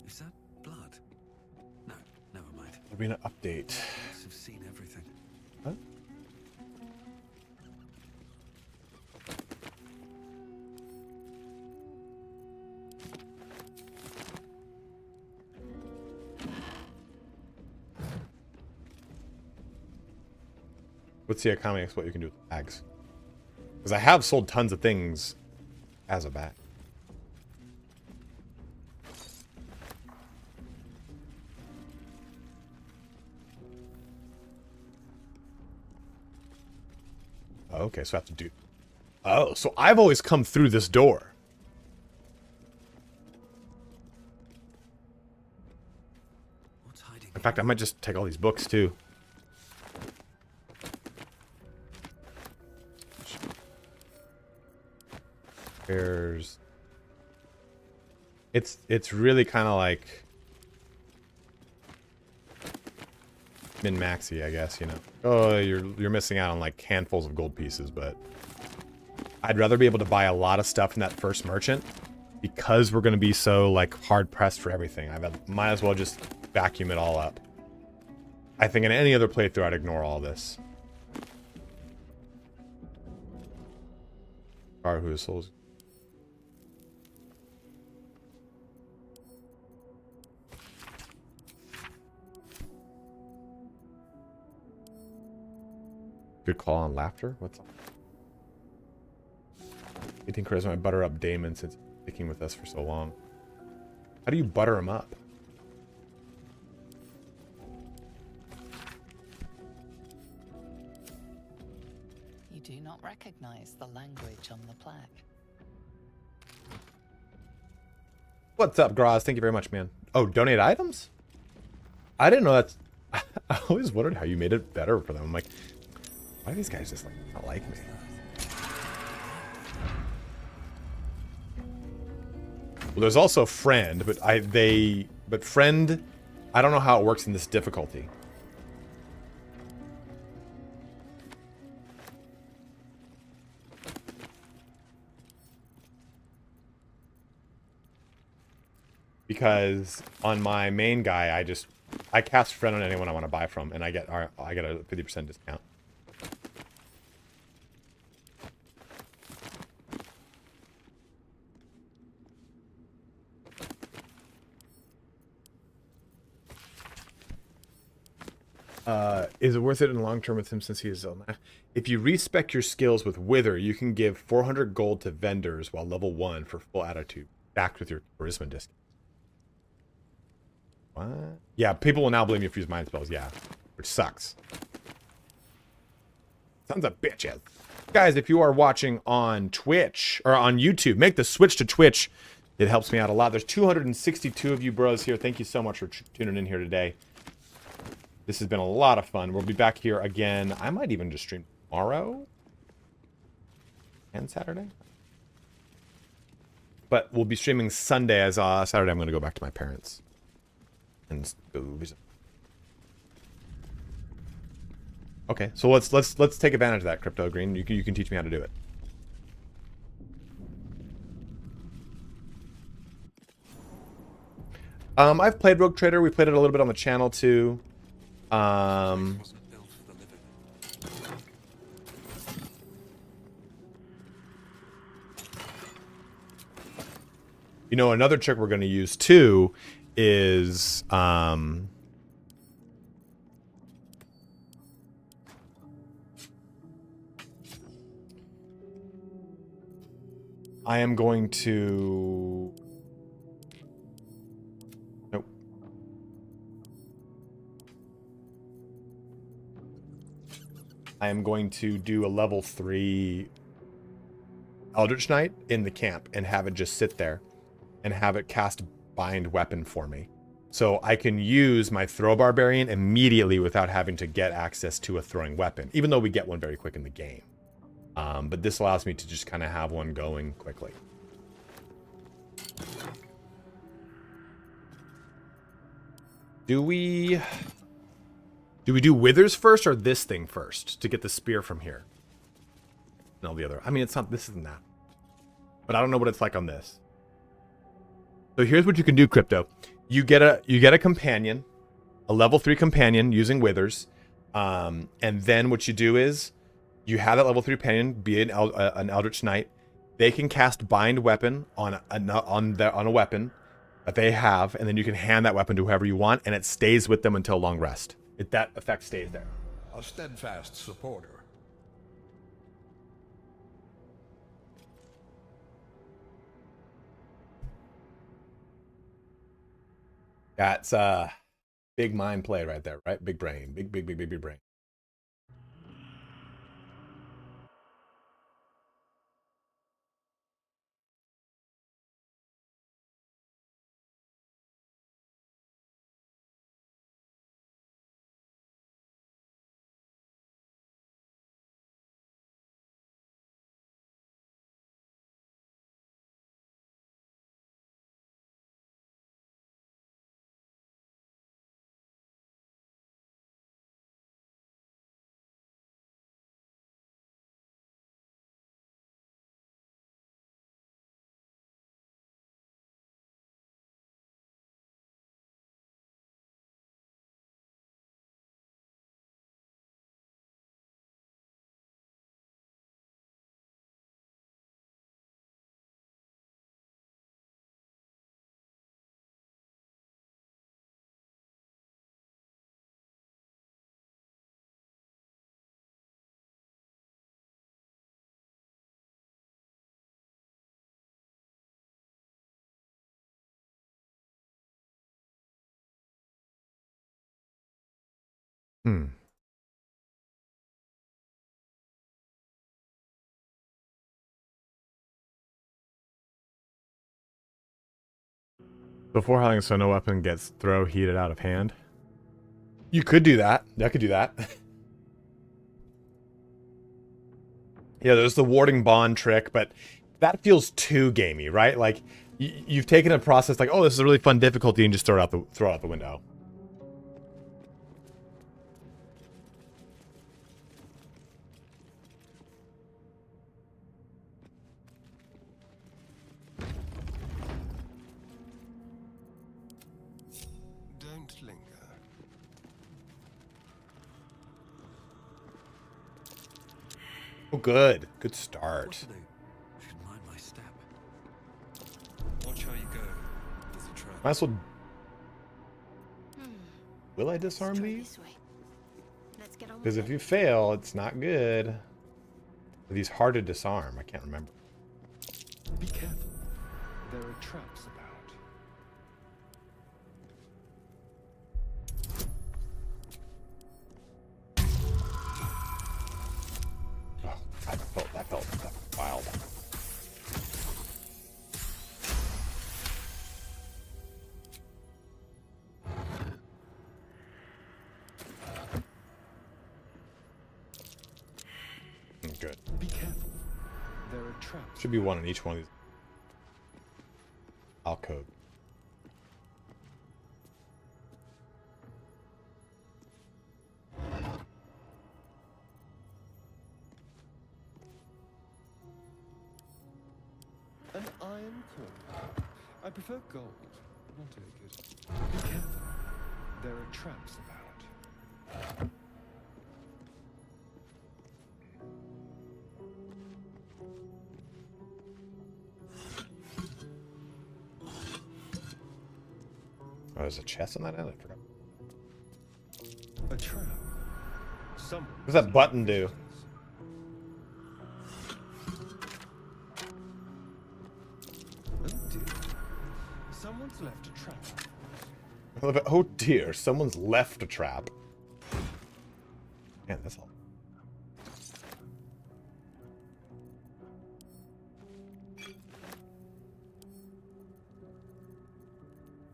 Is that blood? No, never mind. There'll be an update. Must have seen everything. Huh? Let's see economy what you can do with bags. Because I have sold tons of things as a bag. Okay, so I have to do... Oh, so I've always come through this door. In fact, I might just take all these books too. There's... It's really kind of like min-maxy, I guess, you know. Oh, you're missing out on like handfuls of gold pieces, but I'd rather be able to buy a lot of stuff in that first merchant because we're going to be so like hard pressed for everything. Might as well just vacuum it all up. I think in any other playthrough I'd ignore all this. Who souls. Good call on laughter. What's up? 18 charisma. I butter up Damon since sticking with us for so long. How do you butter him up? You do not recognize the language on the plaque. What's up, Graz? Thank you very much, man. Oh, donate items? I didn't know that's... I always wondered how you made it better for them. I'm like, why do these guys just like not like me? Well, there's also friend, but friend, I don't know how it works in this difficulty. Because on my main guy, I cast friend on anyone I want to buy from, and I get a 50% discount. Is it worth it in the long term with him since he is on that? If you respec your skills with Wither, you can give 400 gold to vendors while level 1 for full attitude, backed with your charisma discount. What? Yeah, people will now blame you for using mind spells, yeah. Which sucks. Sons of bitches. Guys, if you are watching on Twitch, or on YouTube, make the switch to Twitch. It helps me out a lot. There's 262 of you bros here. Thank you so much for tuning in here today. This has been a lot of fun. We'll be back here again. I might even just stream tomorrow and Saturday. But we'll be streaming Sunday, as Saturday I'm going to go back to my parents. And okay, so let's take advantage of that, Crypto Green. You can teach me how to do it. I've played Rogue Trader. We played it a little bit on the channel too. You know, another trick we're going to use too is I am going to... Nope. I am going to do a level 3 Eldritch Knight in the camp and have it just sit there and have it cast Bind Weapon for me. So I can use my Throw Barbarian immediately without having to get access to a throwing weapon, even though we get one very quick in the game. But this allows me to just kind of have one going quickly. Do we do Withers first or this thing first to get the spear from here? No, the other. I mean, it's not. This isn't that. But I don't know what it's like on this. So here's what you can do, Crypto. You get a companion, a level 3 companion using Withers, and then what you do is you have that level 3 companion be an Eldritch Knight. They can cast Bind Weapon on a weapon that they have, and then you can hand that weapon to whoever you want, and it stays with them until long rest. That effect stays there. A steadfast supporter. That's big mind play right there, right? Big brain. Big brain. Before having so no weapon gets throw heated out of hand. You could do that. I could do that. Yeah, there's the warding bond trick, but that feels too gamey, right? Like you've taken a process like, oh, this is a really fun difficulty, and just throw it out the window. Don't linger. Oh, good. Good start. Should mind my step. Watch how you go. There's a trap. Might as well. Will I disarm these? Because if you fail, it's not good. Are these hard to disarm? I can't remember. Be careful. There are traps about. Oh, that felt wild. Good. Be careful. There are traps. Should be one in each one of these alcove. An iron core. I prefer gold, not agate. Be careful. There are traps about. Oh, there's a chest on that end? I forgot. A trap. Someone. What's that button do? Oh dear. Someone's left a trap. I love it. Oh dear, someone's left a trap. Man, that's all.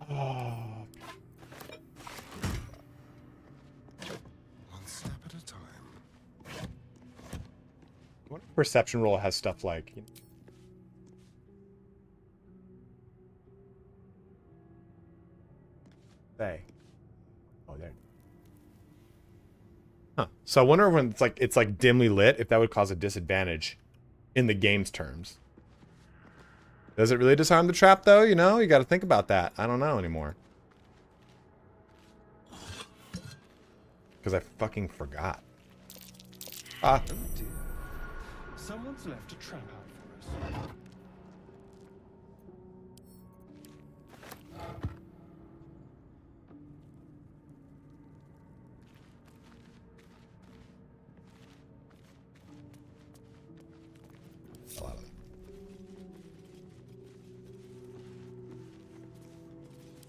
Oh. One step at a time. What perception roll has stuff like? You know, say. Oh, there. Huh. So I wonder when it's like dimly lit, if that would cause a disadvantage in the game's terms. Does it really disarm the trap though? You know, you got to think about that. I don't know anymore. Because I fucking forgot. Ah. Oh dear. Someone's left a trap out for us.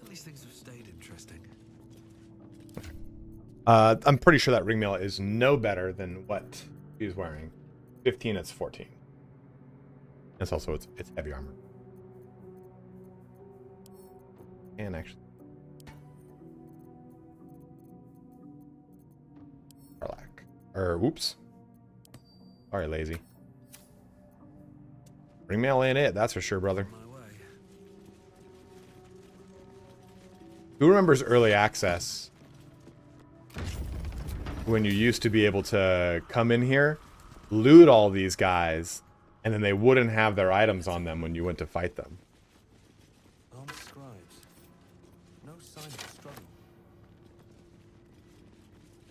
At least things have stayed interesting. I'm pretty sure that ringmail is no better than what he's wearing. 15, it's 14. It's also it's heavy armor. And actually, Karlak. Or whoops. Sorry, lazy. Ringmail ain't it, that's for sure, brother. Who remembers early access? When you used to be able to come in here, loot all these guys, and then they wouldn't have their items on them when you went to fight them. Armed scribes. No sign of a struggle.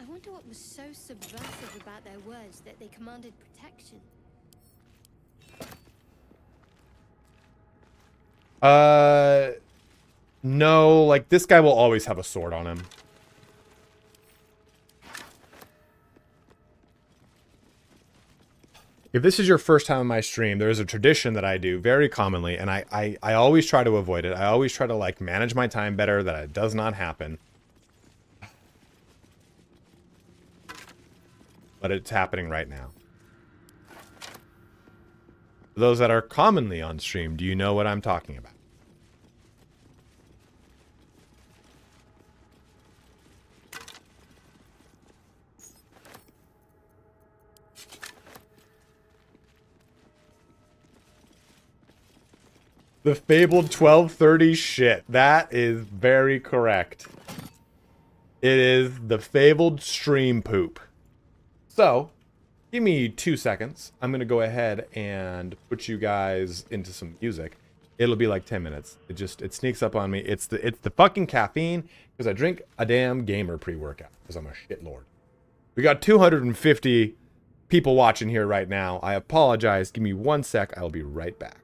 I wonder what was so subversive about their words that they commanded protection. No, like this guy will always have a sword on him. If this is your first time on my stream, there is a tradition that I do very commonly, and I always try to avoid it. I always try to like manage my time better, that it does not happen. but it's happening right now. For those that are commonly on stream, do you know what I'm talking about? The fabled 1230 shit. That is very correct. It is the fabled stream poop. So, give me 2 seconds. I'm going to go ahead and put you guys into some music. It'll be like 10 minutes. It sneaks up on me. It's the fucking caffeine because I drink a damn gamer pre-workout because I'm a shitlord. We got 250 people watching here right now. I apologize. Give me 1 sec. I'll be right back.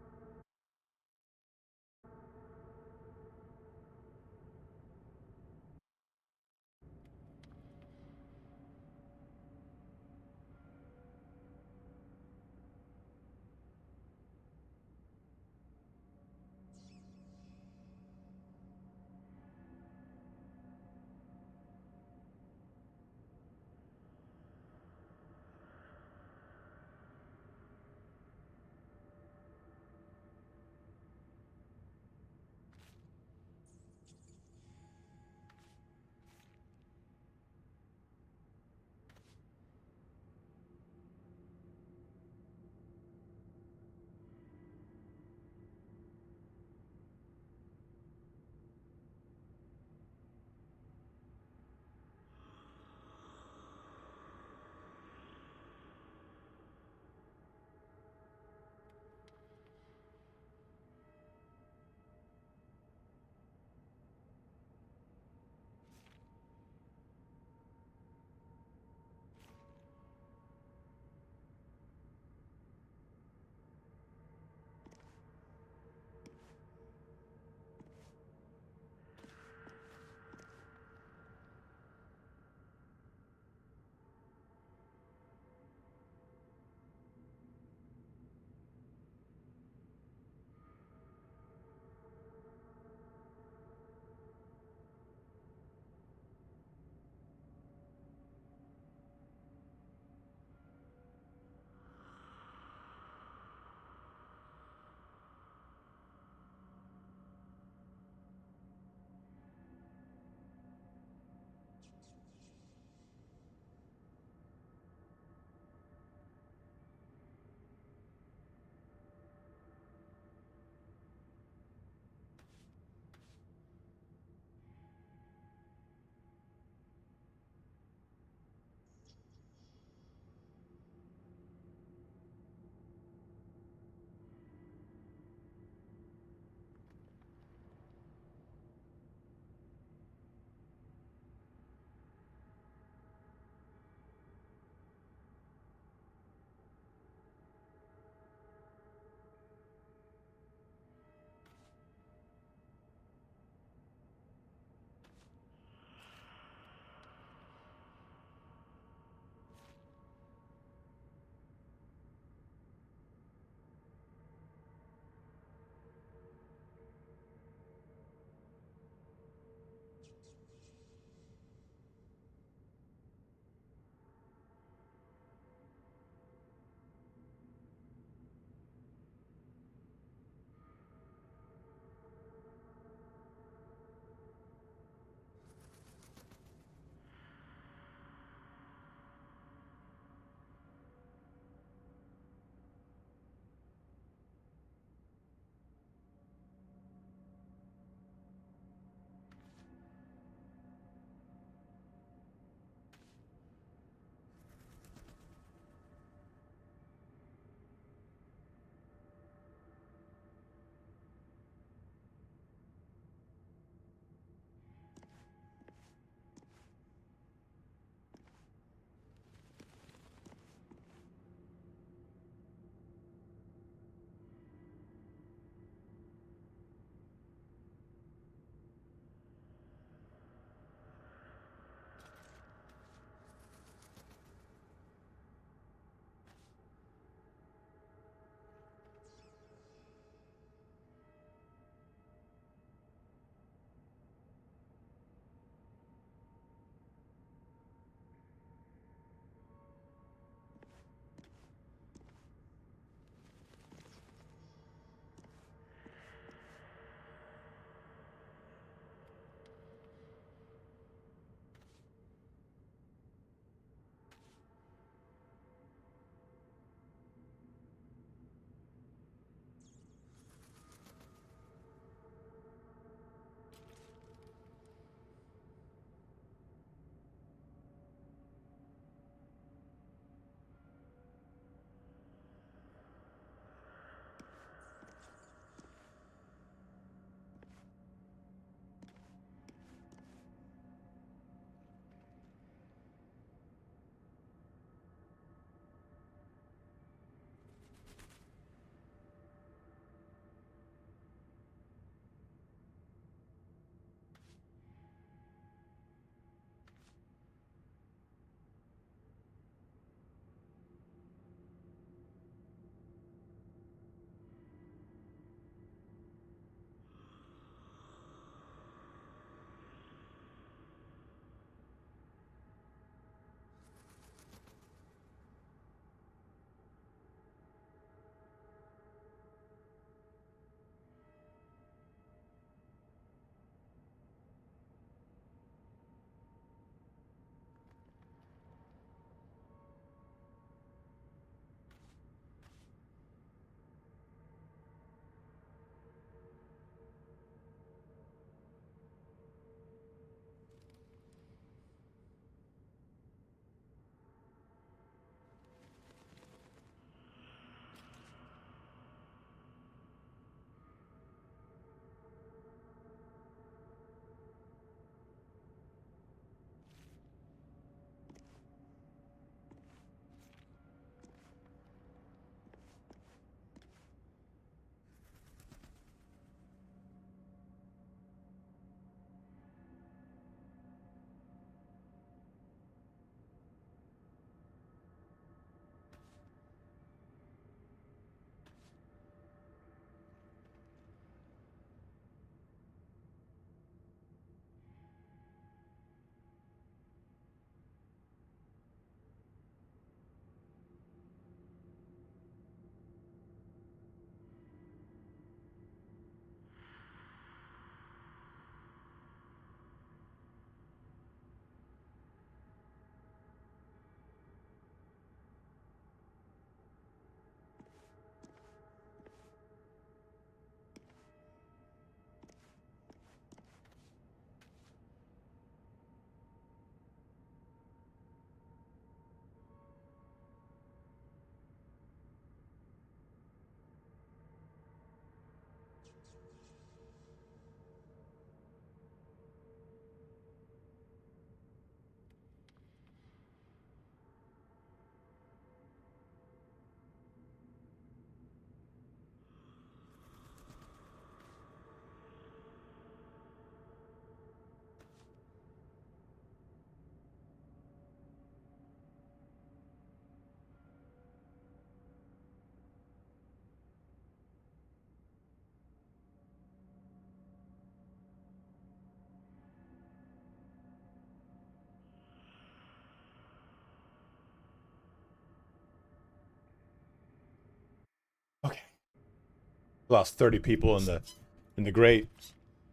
lost 30 people in the great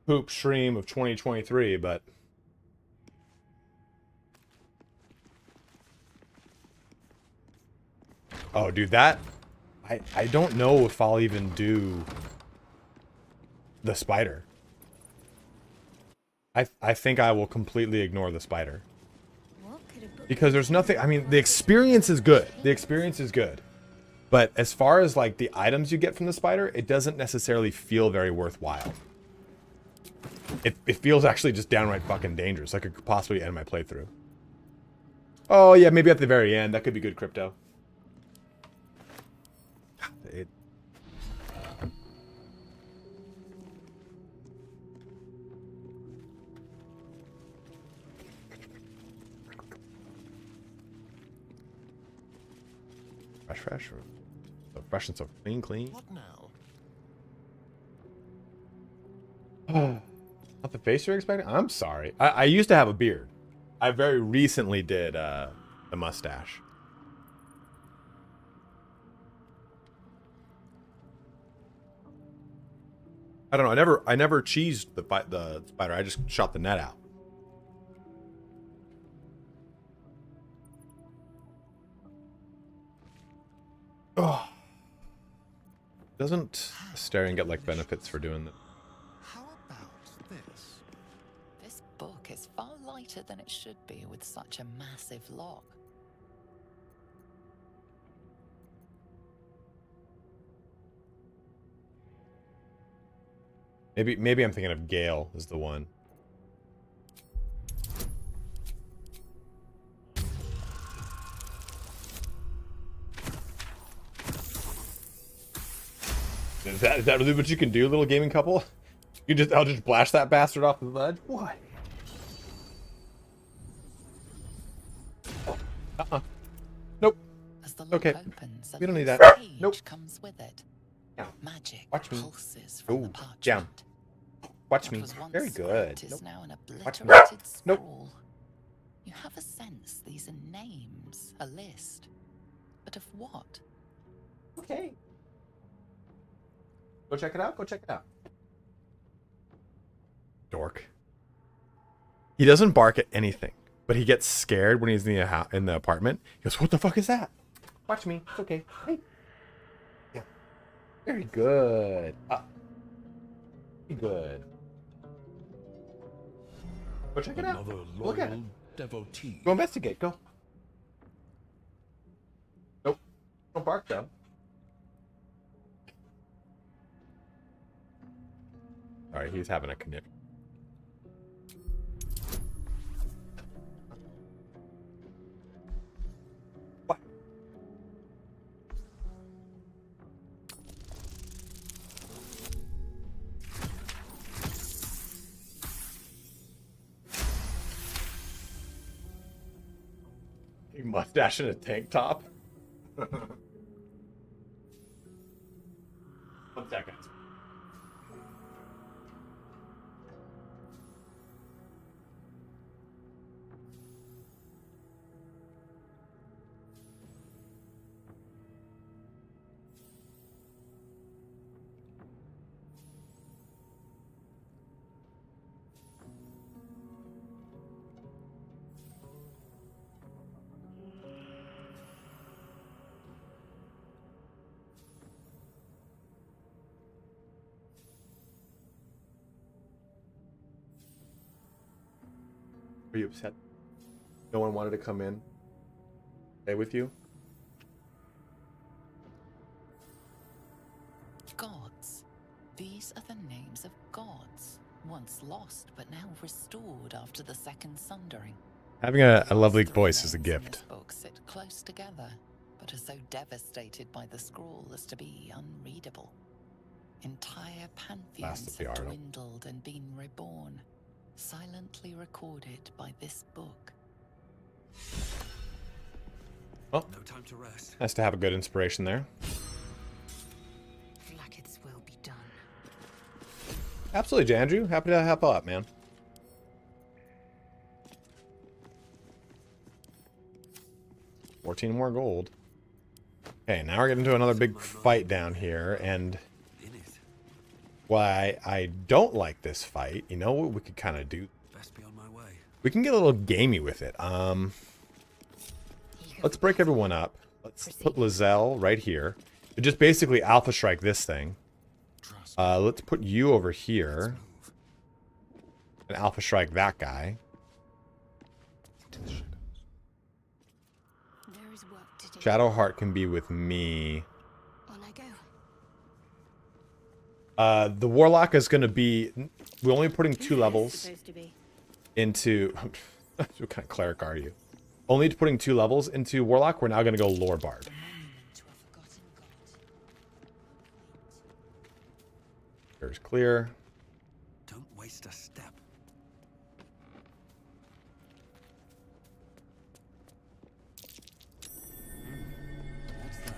poop stream of 2023, but oh, dude, that I don't know if I'll even do the spider. I think I will completely ignore the spider. Because there's nothing, I mean, the experience is good. The experience is good. But as far as like the items you get from the spider, it doesn't necessarily feel very worthwhile. It feels actually just downright fucking dangerous. I could possibly end my playthrough. Oh yeah, maybe at the very end. That could be good crypto. Fresh, or so fresh and so clean. What now? Not the face you're expecting? I'm sorry. I used to have a beard. I very recently did the mustache. I don't know. I never cheesed the spider. I just shot the net out. Oh. Doesn't Astarion get like benefits for doing that? How about this? This book is far lighter than it should be with such a massive lock. Maybe I'm thinking of Gale as the one. Is that really what you can do, little gaming couple? I'll just blast that bastard off the ledge? What? Nope. As the lock Okay. opens, We don't need that. page Nope. comes with it. Yeah. Magic Watch me. pulses from the Ooh, parchment. down. Watch What me. was once Very good. script is Nope. now an Watch me. obliterated Nope. scroll. You have a sense these are names, a list. But of what? Okay. Go check it out. Go check it out. Dork. He doesn't bark at anything, but he gets scared when he's in the apartment. He goes, "What the fuck is that?" Watch me. It's okay. Hey. Yeah. Very good. Very good. Go check it out. Another Look at it. loyal devotee. Go investigate. Go. Nope. Don't bark though. Sorry, he's having a conniption. What? You mustache and a tank top? 1 second. Are you upset? No one wanted to come in, stay with you? Gods. These are the names of gods, once lost but now restored after the second sundering. Having a lovely Three voice is a names in gift. this book sit close together, but are so devastated by the scroll as to be unreadable. Entire pantheons the have article. dwindled and been reborn, silently recorded by this book. Well, No time to rest. nice to have a good inspiration there. Blacket's will be done. Absolutely, Andrew. Happy to help out, man. $14 more gold. Okay, now we're getting into another big fight down here, and why I don't like this fight. You know what we could kind of do? Best be on my way. We can get a little gamey with it. Let's break everyone up. Let's put Lizelle right here. And just basically alpha strike this thing. Let's put you over here. And alpha strike that guy. There is work to do. Shadowheart can be with me. On I go. The Warlock is going to be... We're only putting 2 levels into... What kind of cleric are you? Only putting 2 levels into Warlock. We're now going to go Lore Bard. There's clear. Don't waste a step. What's that?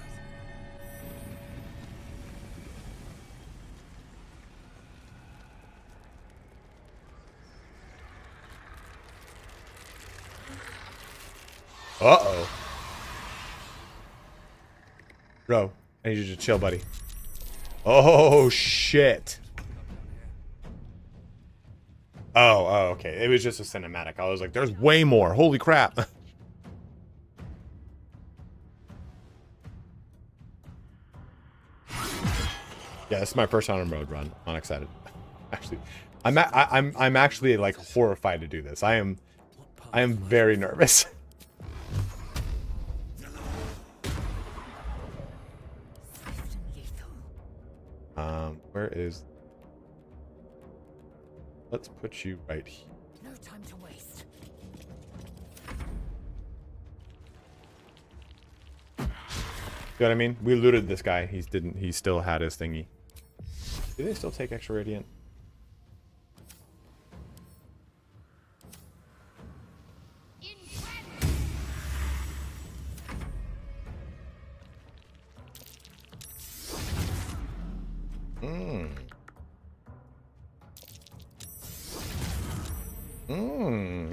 Uh-oh. Bro, I need you to chill, buddy. Oh, shit. Oh, okay. It was just a cinematic. I was like, there's way more. Holy crap. Yeah, this is my first honor mode run. I'm excited. Actually, I'm actually like horrified to do this. I am very nervous. Where is... Let's put you right here. No time to waste. You know what I mean? We looted this guy. He still had his thingy. Do they still take extra radiant?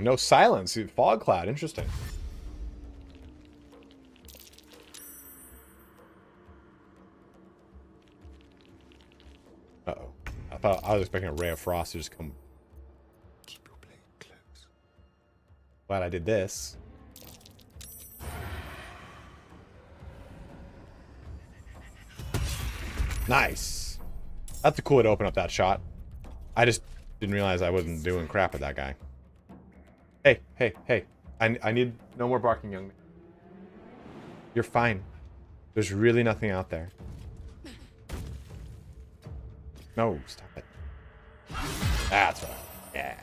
No silence. Fog cloud. Interesting. Uh-oh. I was expecting a ray of frost to just come. Keep your blade close. Glad I did this. Nice. That's a cool way to open up that shot. I just didn't realize I wasn't doing crap with that guy. Hey, hey, hey. I need no more barking, young man. You're fine. There's really nothing out there. No, stop it. That's right. Yeah.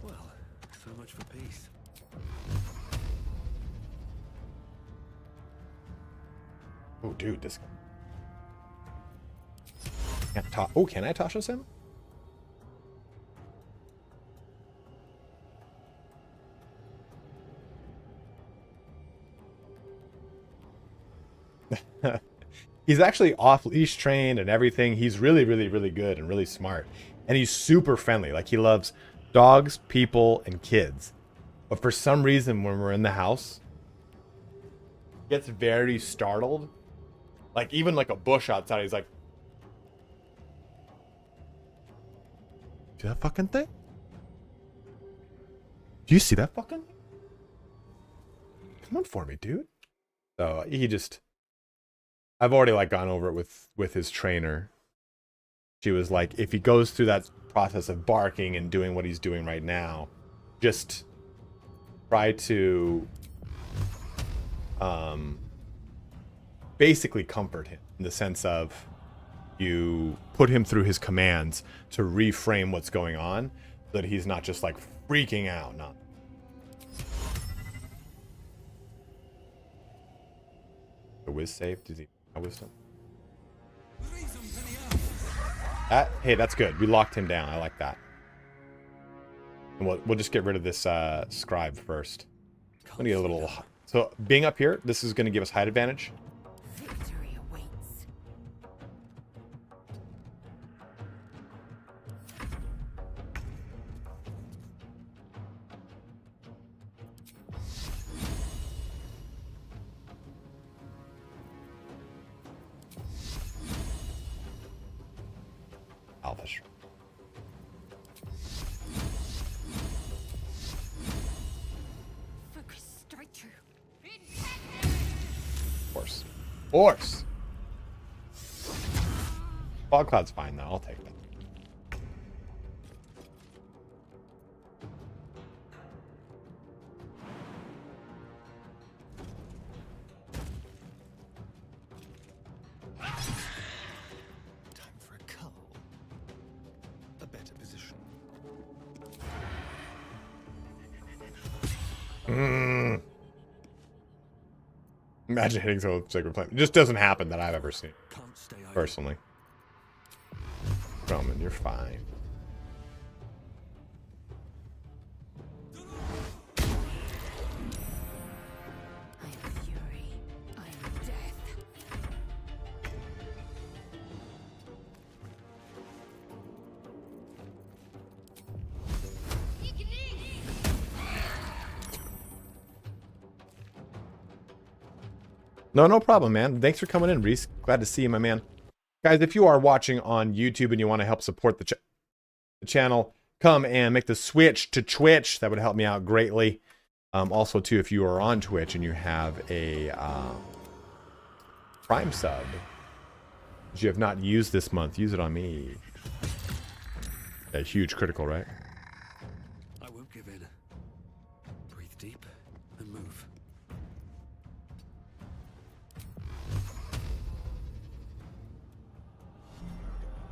Well, so much for peace. Oh, dude, this... Can't toss... Oh, can I toss him? He's actually off-leash trained and everything. He's really, really, really good and really smart. And he's super friendly. Like, he loves dogs, people, and kids. But for some reason, when we're in the house, he gets very startled. Like, even like a bush outside, he's like... See that fucking thing? Do you see that fucking thing? Come on for me, dude. So, he just... I've already like gone over it with his trainer. She was like, if he goes through that process of barking and doing what he's doing right now, just try to basically comfort him in the sense of you put him through his commands to reframe what's going on so that he's not just like freaking out. No. The whiz save, does he? Wisdom. Hey, that's good. We locked him down. I like that. And we'll just get rid of this scribe first. I'm gonna get a little... So being up here, this is gonna give us height advantage. Victory awaits. health is strong. Focus straight through. Force. Force! Fog Cloud's fine, though. I'll take that. Time for a cull. A better position. Imagine hitting someone with Sacred Flame. It just doesn't happen that I've ever seen. Can't stay idle. Personally. Roman, you're fine. I am fury. I am death. No problem, man. Thanks for coming in, Reese. Glad to see you, my man. Guys, if you are watching on YouTube and you want to help support the channel, come and make the switch to Twitch. That would help me out greatly. Also, too, if you are on Twitch and you have a Prime sub that you have not used this month, use it on me. A huge critical, right? I won't give in. Breathe deep and move.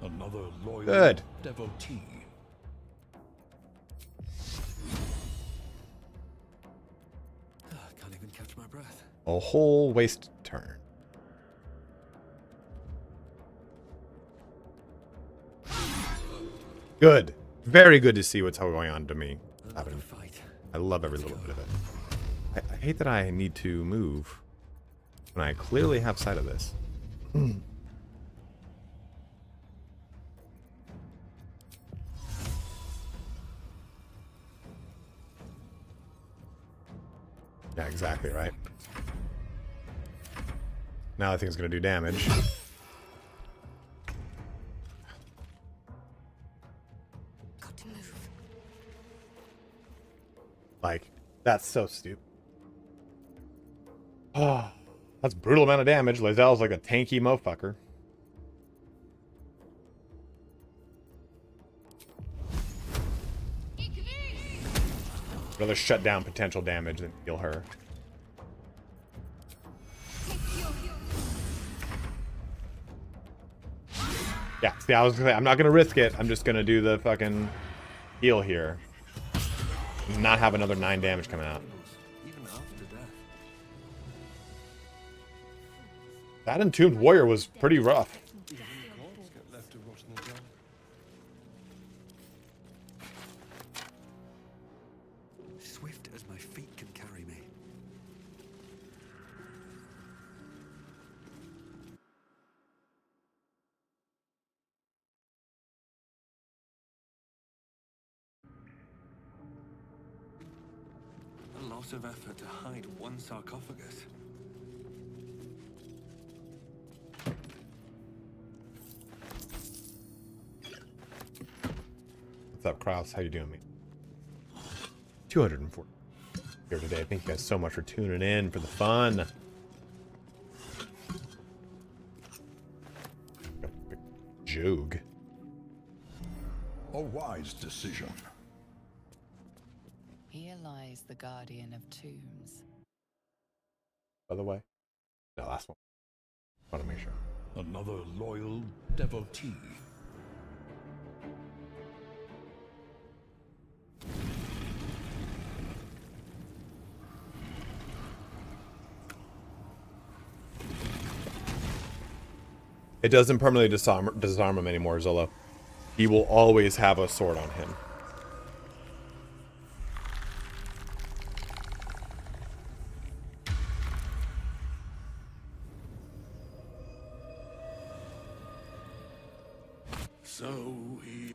Another loyal Good. devotee. Can't even catch my breath. A whole waste turn. Good. Very good to see what's going on to me. Fight. I love every little bit of it. I hate that I need to move when I clearly have sight of this. Yeah, exactly right. Now I think it's going to do damage. Got to move. Like, that's so stupid. Oh, that's a brutal amount of damage. Lae'zel's like a tanky motherfucker. Rather shut down potential damage than heal her. Yeah, see, I was gonna say, I'm not gonna risk it. I'm just gonna do the fucking heal here. And not have another 9 damage coming out. Even after death. That Entombed Warrior was pretty rough. Even the gods get left to rot in the ground. Swift as my feet can carry me. A lot of effort to hide one sarcophagus. What's up, Kraus? How you doing, man? 240 here today. Thank you guys so much for tuning in for the fun. Joog. A wise decision. Here lies the guardian of tombs. By the way, no, last one. Want to make sure. Another loyal devotee. It doesn't permanently disarm him anymore, Zolo. He will always have a sword on him. So he...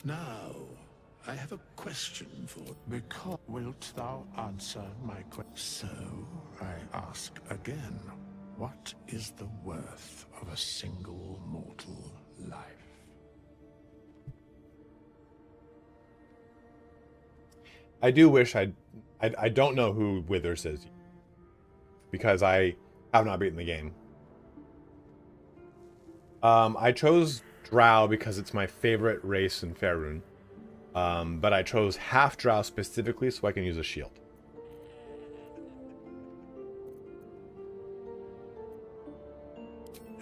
Now, I have a question for... Because wilt thou answer my question? So, I ask again. What is the worth of a single mortal life? I do wish I don't know who Withers is, because I have not beaten the game. I chose Drow because it's my favorite race in Faerun. But I chose half Drow specifically so I can use a shield.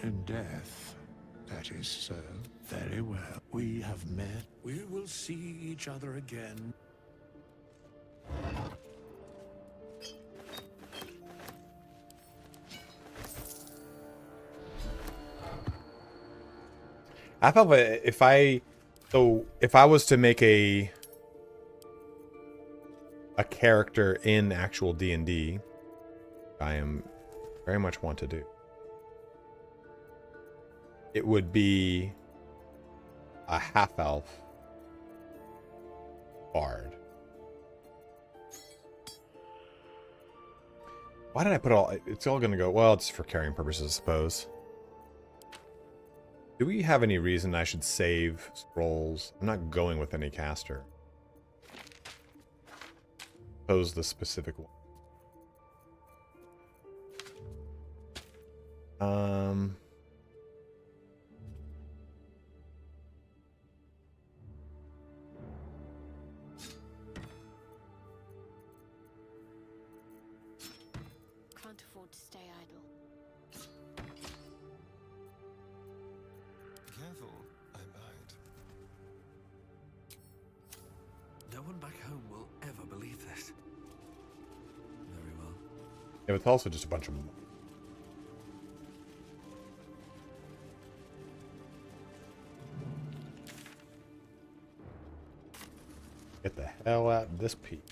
In death, that is so. Very well. We have met. We will see each other again. I felt that if I was to make a character in actual D&D, I am very much want to do, it would be a half-elf bard. Why did I put all... It's all going to go... Well, it's for carrying purposes, I suppose. Do we have any reason I should save scrolls? I'm not going with any caster. Suppose the specific one. Can't afford to stay idle. Careful, I might. No one back home will ever believe this. Very well. Yeah, it's also just a bunch of... Get the hell out of this peak.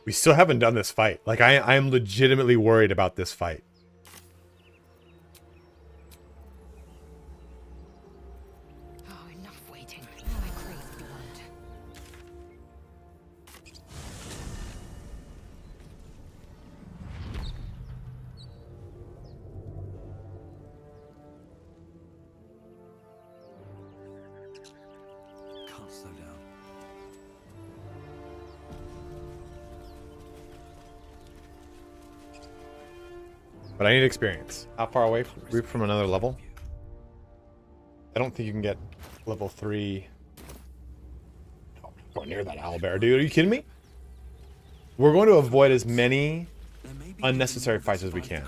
We still haven't done this fight. Like, I am legitimately worried about this fight. Oh, enough waiting. Now I crave blood. Can't slow down. But I need experience. How far away from another level? I don't think you can get level 3. Oh, go near that owlbear, dude. Are you kidding me? We're going to avoid as many unnecessary fights as we can.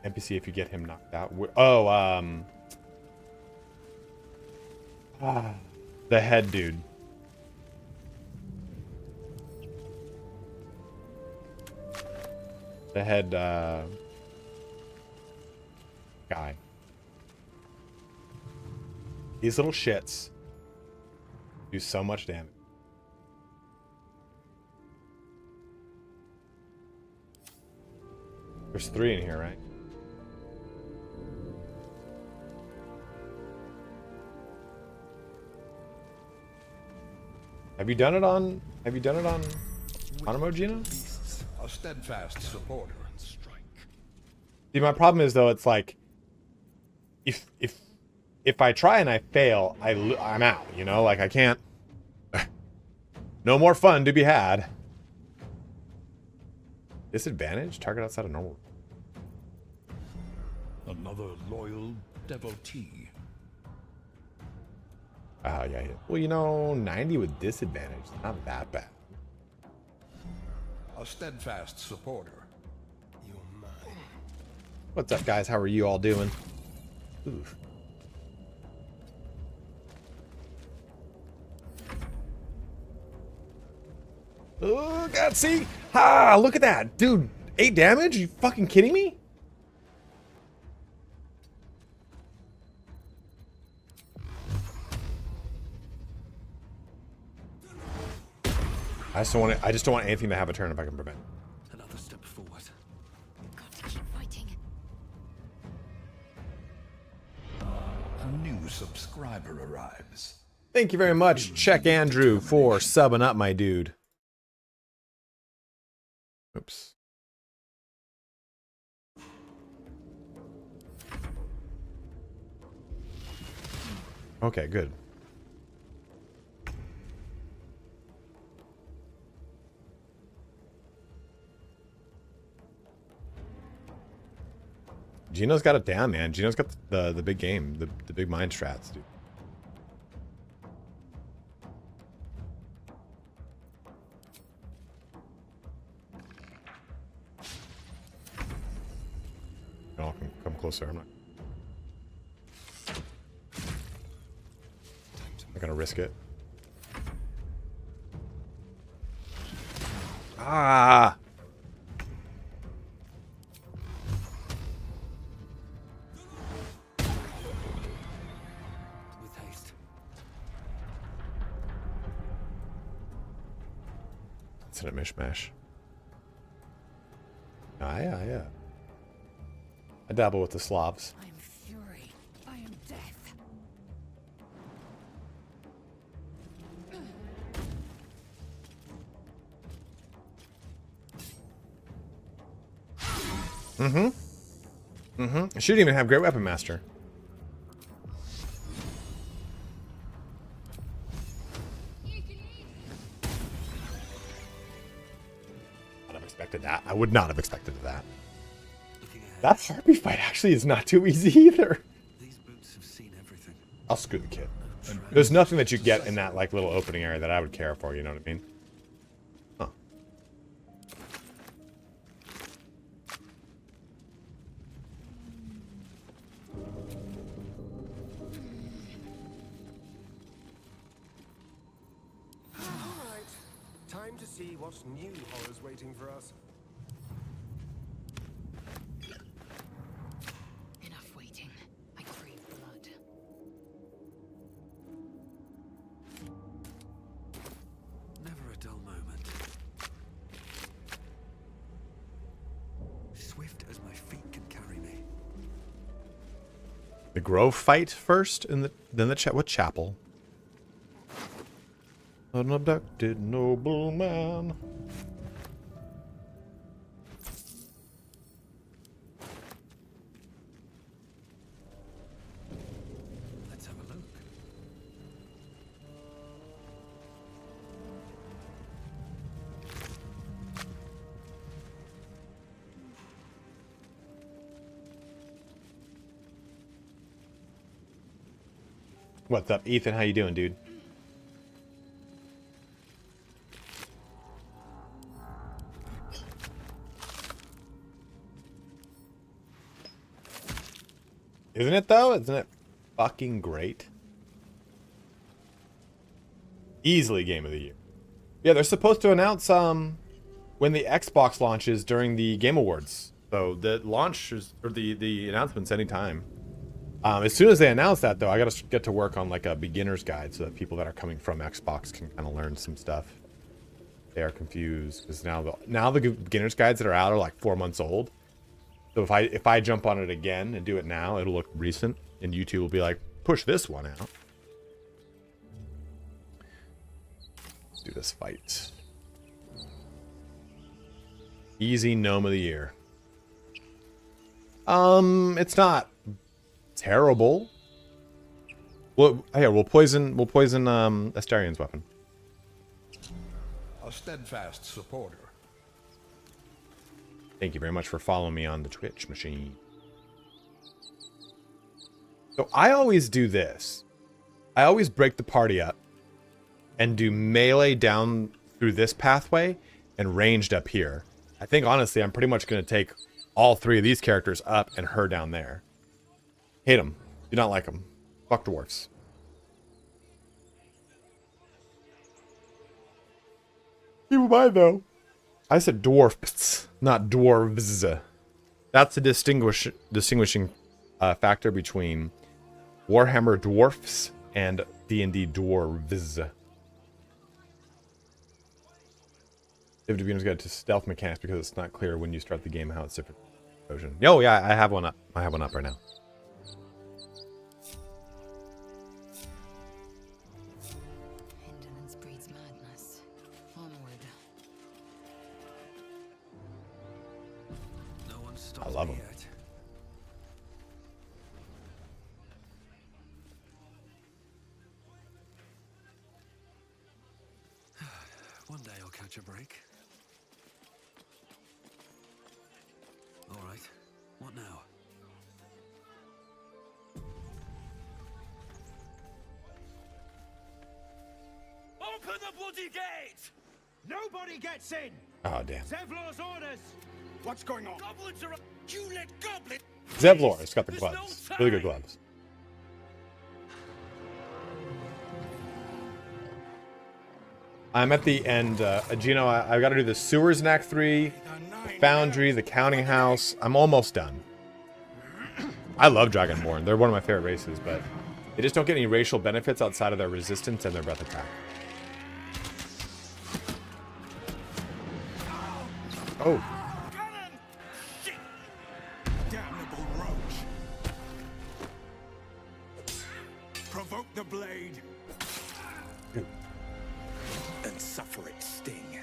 NPC if you get him knocked out. The head dude. The head guy. These little shits do so much damage. There's 3 in here, right? Have you done it on honor mode, Gina? A steadfast supporter and strike. See, my problem is though, it's like if I try and I fail, I'm out. You know, like I can't. No more fun to be had. Disadvantage? Target outside of normal. Another loyal devotee. Yeah. Well, you know, 90 with disadvantage. Not that bad. A steadfast supporter. You're mine. What's up, guys? How are you all doing? Oof. Oh, God, see? Ha! Look at that. Dude, 8 damage? Are you fucking kidding me? I just don't want anything to have a turn if I can prevent. Another step forward. Got to keep fighting. A new subscriber arrives. Thank you very much, Check Andrew, for subbing up, my dude. Oops. Okay, good. Gino's got it down, man. Gino's got the big game, the big mind strats, dude. I'll come closer. I'm not gonna risk it. Ah! With haste. It's in a mishmash. Yeah. I dabble with the Slavs. I am fury. I am death. It shouldn't even have Great Weapon Master. I'd have expected that. I would not have expected that. That Harpy fight actually is not too easy either. These boots have seen everything. I'll screw the kid. There's nothing that you get in that like little opening area that I would care for, you know what I mean? Huh. Alright. Time to see what new horror's waiting for us. Enough waiting. I crave blood. Never a dull moment. Swift as my feet can carry me. The Grove fight first, and then the with Chapel. An abducted nobleman. Let's have a look. What's up, Ethan? How you doing, dude? Isn't it though? Isn't it fucking great? Easily game of the year. Yeah, they're supposed to announce when the Xbox launches during the Game Awards. So the launch is, or the announcements anytime. As soon as they announce that though, I gotta get to work on like a beginner's guide so that people that are coming from Xbox can kind of learn some stuff. They are confused because now the beginner's guides that are out are like 4 months old. So if I jump on it again and do it now, it'll look recent, and YouTube will be like, push this one out. Let's do this fight. Easy gnome of the year. It's not terrible. Well, here we'll poison Astarion's weapon. A steadfast supporter. Thank you very much for following me on the Twitch machine. So I always do this. I always break the party up and do melee down through this pathway and ranged up here. I think honestly I'm pretty much going to take all 3 of these characters up and her down there. Hate them. Do not like them. Fuck dwarfs. People buy though. I said dwarfs, not dwarves. That's the distinguishing factor between Warhammer dwarfs and D&D dwarves. David Dubuque's got to stealth mechanics because it's not clear when you start the game how it's different. Oh yeah, I have one up. I have one up right now. One day I'll catch a break. All right. What now? Open the bloody gate! Nobody gets in! Oh, damn. Zevlor's orders! What's going on? Goblins are... You let goblins... Zevlor has got the gloves. Really good gloves. I'm at the end. Gino, I've got to do the sewers in Act 3, the foundry, the counting house. I'm almost done. I love Dragonborn. They're one of my favorite races, but they just don't get any racial benefits outside of their resistance and their breath attack. Oh. Damnable roach. Provoke the blade. And suffer its sting.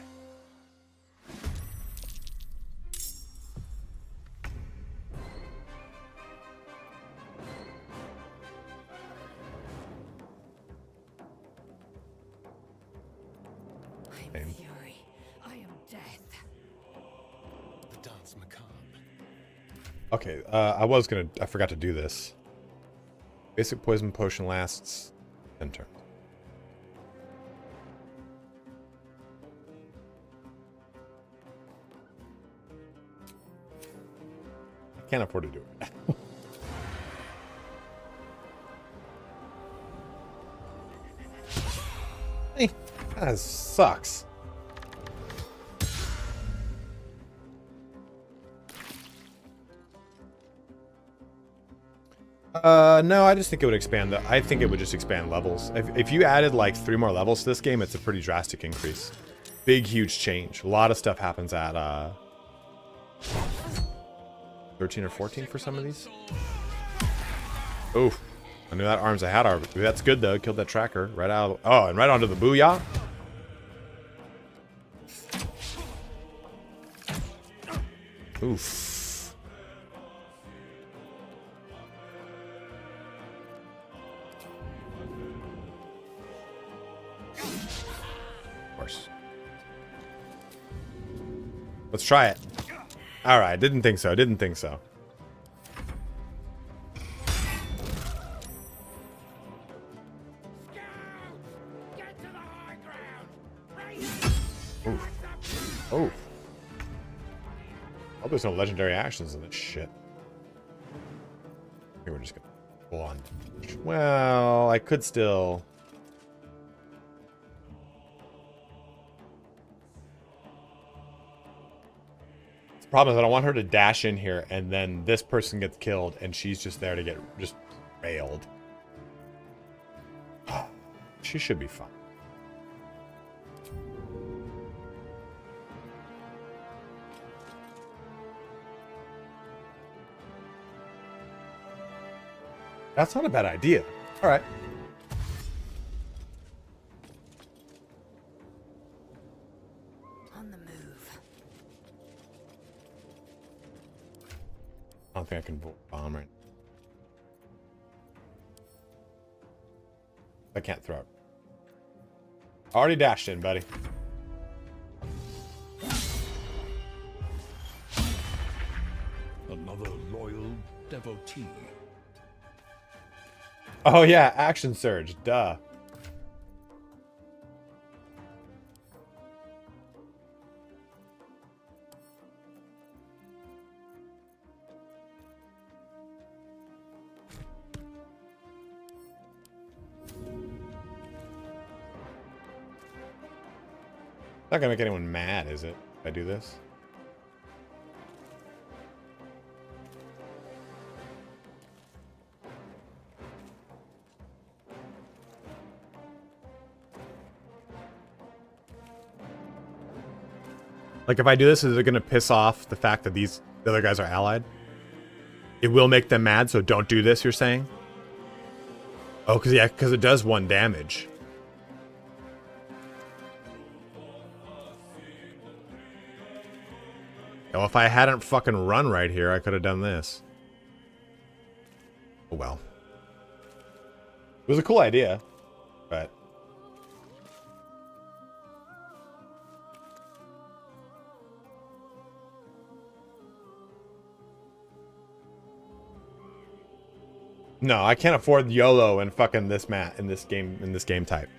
I'm fury. I am death. The dance macabre. Okay, I forgot to do this. Basic poison potion lasts 10 turns. I can't afford to do it. Hey, that sucks. No, I just think it would expand I think it would just expand levels. If you added like 3 more levels to this game, it's a pretty drastic increase. Big, huge change. A lot of stuff happens at 13 or 14 for some of these. Oof. I knew that arms I had. That's good though. Killed that tracker right out. Oh, and right onto the booyah. Oof. Of course. Let's try it. All right. Didn't think so. Didn't think so. Ooh. Oh. Oh, there's no legendary actions in this shit. I think we're just gonna pull on. Well, I could still. The problem is I don't want her to dash in here and then this person gets killed and she's just there to get just railed. She should be fine. That's not a bad idea. All right. On the move. I don't think I can bomb right. I can't throw it. Already dashed in, buddy. Another loyal devotee. Oh yeah, action surge. Duh. Not gonna make anyone mad, is it? If I do this? Like, if I do this, is it going to piss off the fact that the other guys are allied? It will make them mad, so don't do this, you're saying? Oh, because it does 1 damage. Oh, if I hadn't fucking run right here, I could have done this. Oh, well. It was a cool idea, but... No, I can't afford YOLO and fucking this mat in this game type.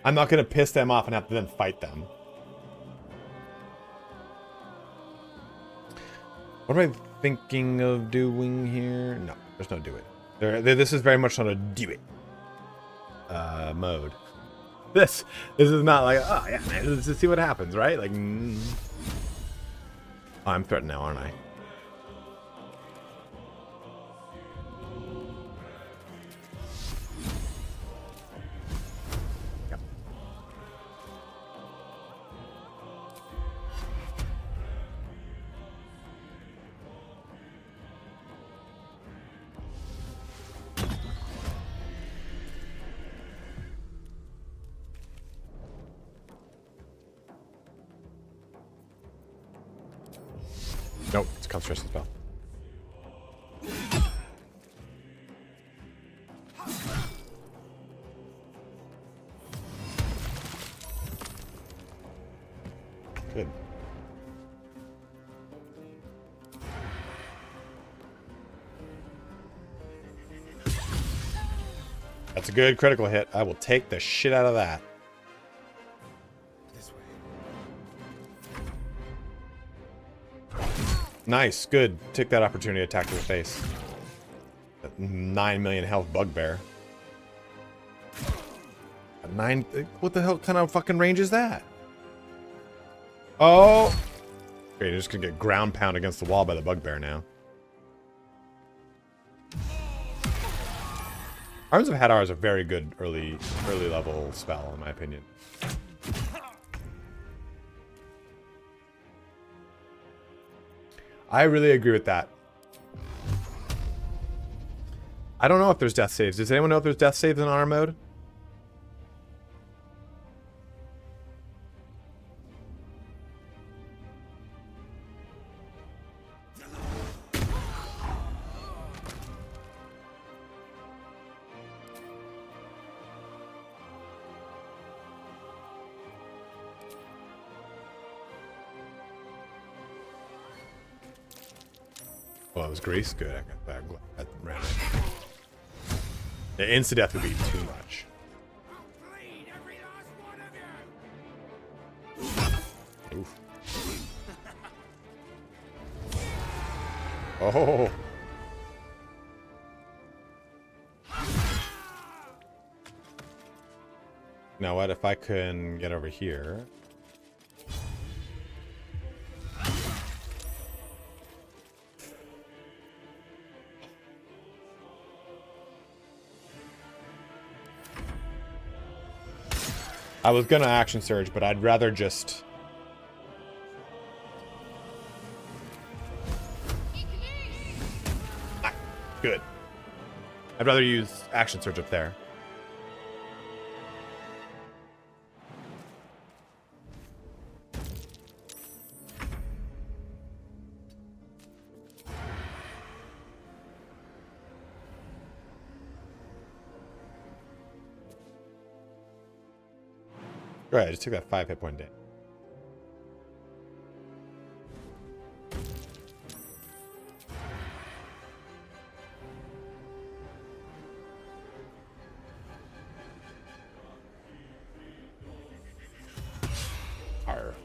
I'm not gonna piss them off and have to then fight them. What am I thinking of doing here? No, there's no do it. This is very much not a do it mode. This is not like, oh yeah, man, let's just see what happens, right? Like, oh, I'm threatened now, aren't I? Yep. Nope, it's a concentration spell. Good. That's a good critical hit. I will take the shit out of that. Nice, good. Take that opportunity to attack to the face. That 9 million health bugbear. A 9. What the hell kind of fucking range is that? Oh! Great, you're just gonna get ground pound against the wall by the bugbear now. Arms of Hadar is a very good early level spell, in my opinion. I really agree with that. I don't know if there's death saves. Does anyone know if there's death saves in honor mode? Well, it was Grease. Good. I got that. That round. The insta-death would be too much. Oof. Oh. Now what if I can get over here? I was gonna action surge, but I'd rather just... Ah, good. I'd rather use action surge up there. Right, I just took that 5 hit point damage. Arr.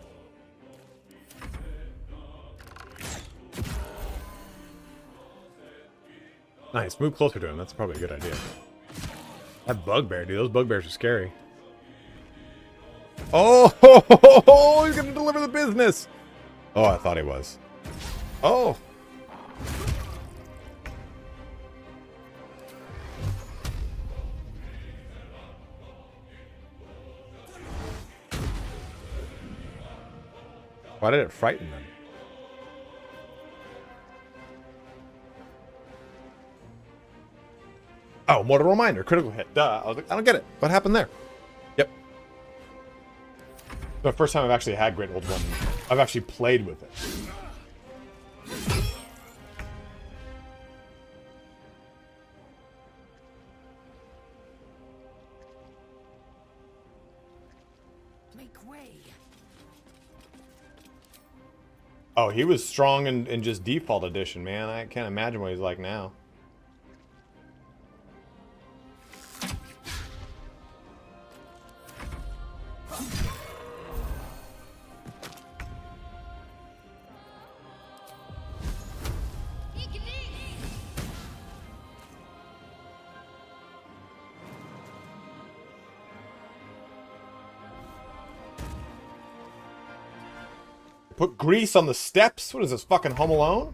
Nice, move closer to him. That's probably a good idea. That bugbear, dude. Those bugbears are scary. Oh, he's gonna deliver the business. Oh, I thought he was. Oh. Why did it frighten them? Oh, mortal reminder, critical hit. Duh. I was like, I don't get it. What happened there? Yep. The first time I've actually had Great Old One. I've actually played with it. Make way. Oh, he was strong in just default edition, man. I can't imagine what he's like now. Put grease on the steps? What is this, fucking Home Alone?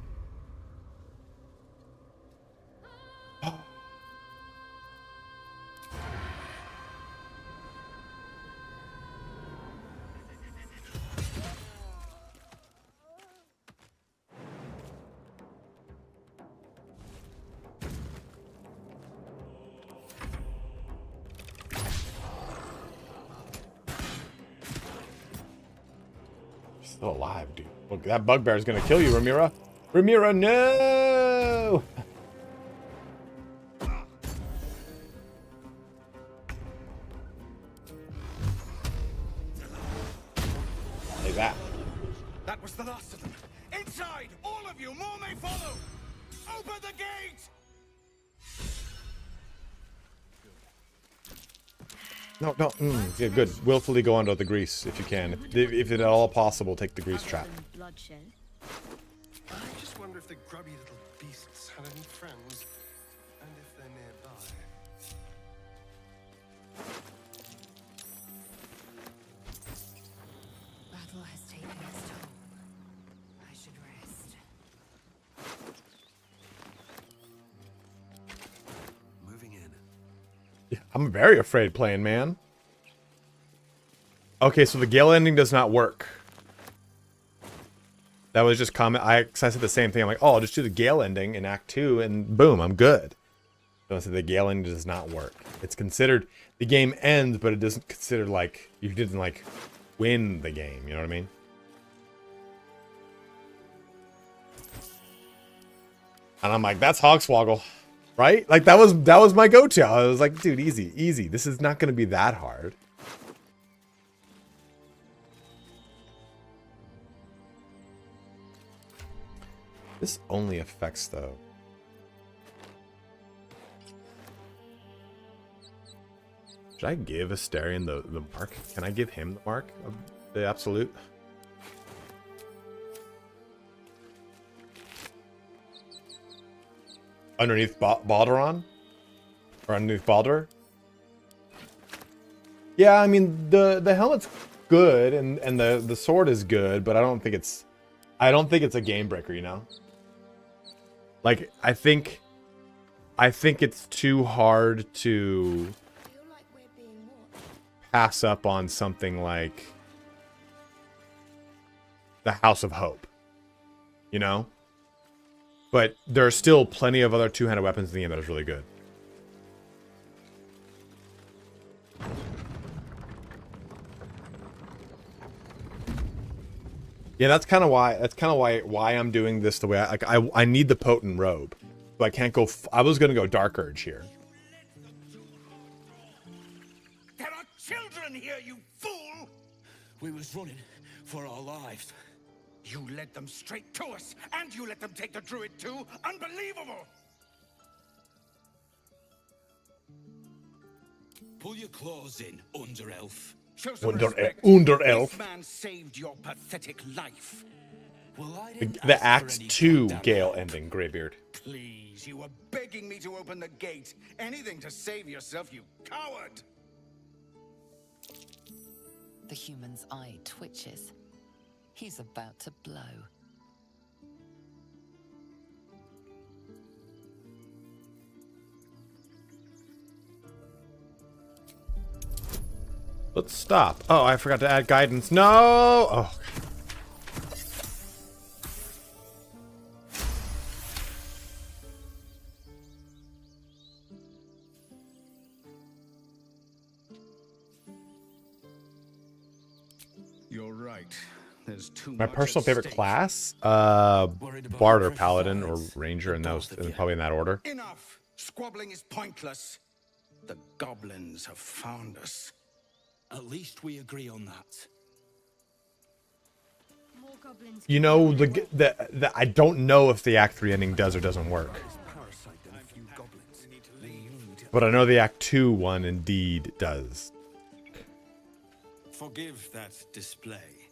Still alive, dude. Look, that bugbear is gonna kill you, Ramira. Ramira, no! Like that. That was the last of them. Inside! All of you! More may follow! Open the gate! No, no. Yeah, good. Willfully go under the grease if you can. If at all possible, take the grease trap. Bloodshed. I just wonder if the grubby little beasts had any friends, and if they're nearby. Battle has taken its toll. I should rest. Moving in. Yeah, I'm very afraid playing, man. Okay, so the Gale ending does not work. That was just comment. I said the same thing. I'm like, oh, I'll just do the Gale ending in Act 2, and boom, I'm good. So I said the Gale ending does not work. It's considered the game ends, but it doesn't consider like you didn't like win the game. You know what I mean? And I'm like, that's Hogswoggle, right? Like that was my go-to. I was like, dude, easy, easy. This is not gonna be that hard. This only affects though. Should I give Asterion the mark? Can I give him the mark of the absolute? Underneath Balduron? Or underneath Baldur? Yeah, I mean the helmet's good and the sword is good, but I don't think it's a game breaker, you know? Like I think it's too hard to pass up on something like the House of Hope, you know? But there are still plenty of other two-handed weapons in the game that is really good. Yeah, that's kind of why I'm doing this the way I need the potent robe. So I can't go I was going to go Dark Urge here. There are children here, you fool! We was running for our lives. You led them straight to us, and you let them take the druid too? Unbelievable! Pull your claws in, Underelf. Show some Under respect. Elf. This man saved your pathetic life. Well, I The Act 2 Gale ending, Greybeard. Please, you were begging me to open the gate. Anything to save yourself, you coward! The human's eye twitches. He's about to blow. Let's stop. Oh, I forgot to add guidance. No! Oh. You're right. There's too My much personal at favorite stake. class? Bard or Paladin or Ranger in those, probably in that order. Enough! Squabbling is pointless. The goblins have found us. At least we agree on that. More goblins. You know, the I don't know if the Act 3 ending does or doesn't work. But I know the Act 2 one indeed does. Forgive that display.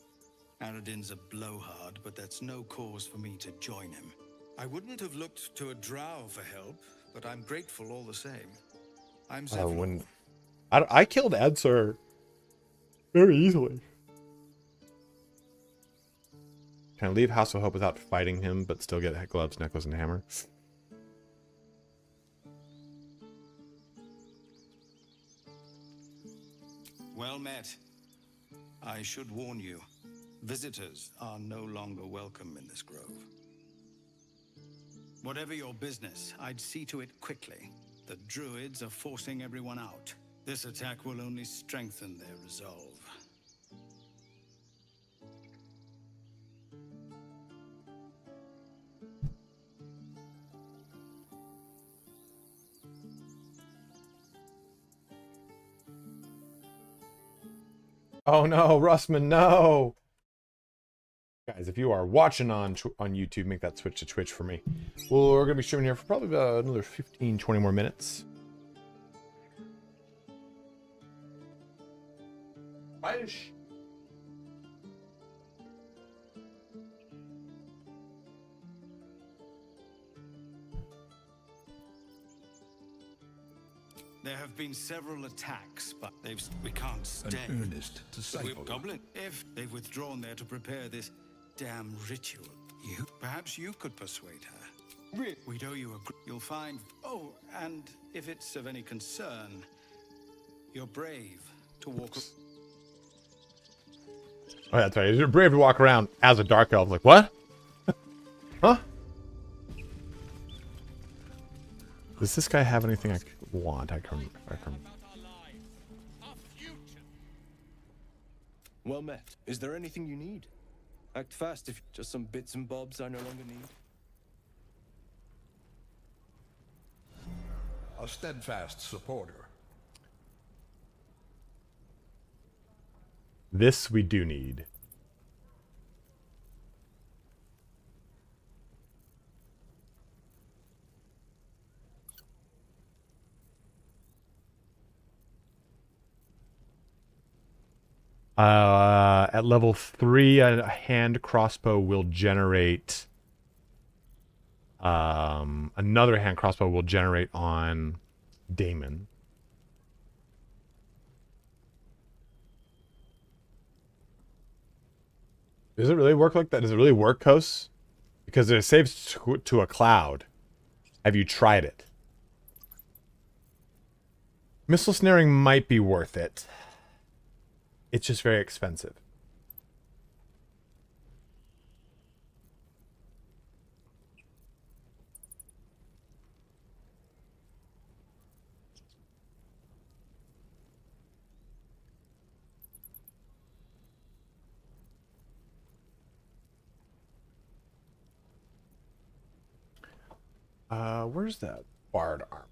Aradin's a blowhard, but that's no cause for me to join him. I wouldn't have looked to a drow for help, but I'm grateful all the same. I'm several. I killed Edsar very easily. Can I leave House of Hope without fighting him, but still get gloves, necklace, and hammer? Well met. I should warn you, visitors are no longer welcome in this grove. Whatever your business, I'd see to it quickly. The druids are forcing everyone out. This attack will only strengthen their resolve. Oh no, Russman, no! Guys, if you are watching on YouTube, make that switch to Twitch for me. Well, we're going to be streaming here for probably about another 15, 20 more minutes. Fish. There have been several attacks, but we can't stay. An earnest disciple. Goblin, if they've withdrawn there to prepare this damn ritual, perhaps you could persuade her. We'd owe you you'll find. Oh, and if it's of any concern, you're brave to walk. Oh, that's right. You're brave to walk around as a dark elf. Like, what? Huh? Does this guy have anything I could want? I can. Well met. Is there anything you need? Act fast if just some bits and bobs I no longer need. A steadfast supporter. This we do need. At level 3, a hand crossbow will generate. Another hand crossbow will generate on Damon. Does it really work like that? Does it really work, Kos? Because it saves to a cloud. Have you tried it? Missile snaring might be worth it. It's just very expensive. Where's that bard armor?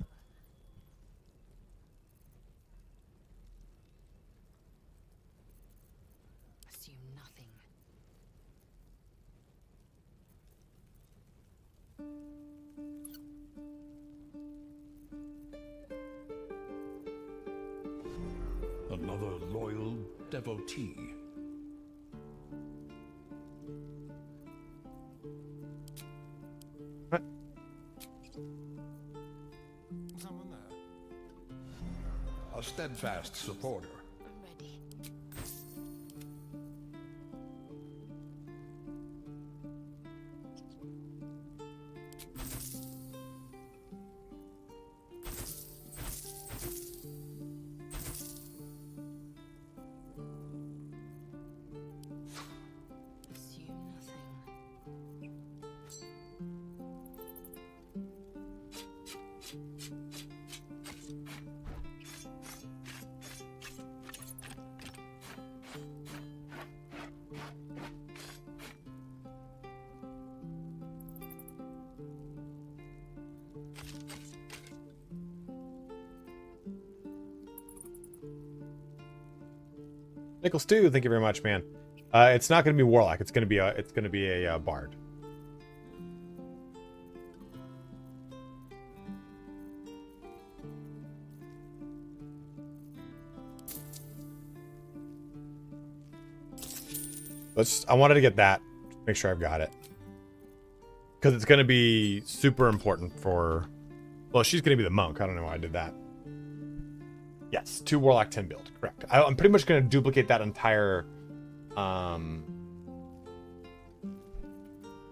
Assume nothing. Another loyal devotee. What? Someone there? A steadfast supporter. Nickel Stew, thank you very much, man. It's not going to be Warlock. It's going to be a Bard. I wanted to get that. Make sure I've got it. Because it's going to be super important for... Well, she's going to be the monk. I don't know why I did that. Yes, 2 Warlock 10 build. Correct. I'm pretty much going to duplicate that entire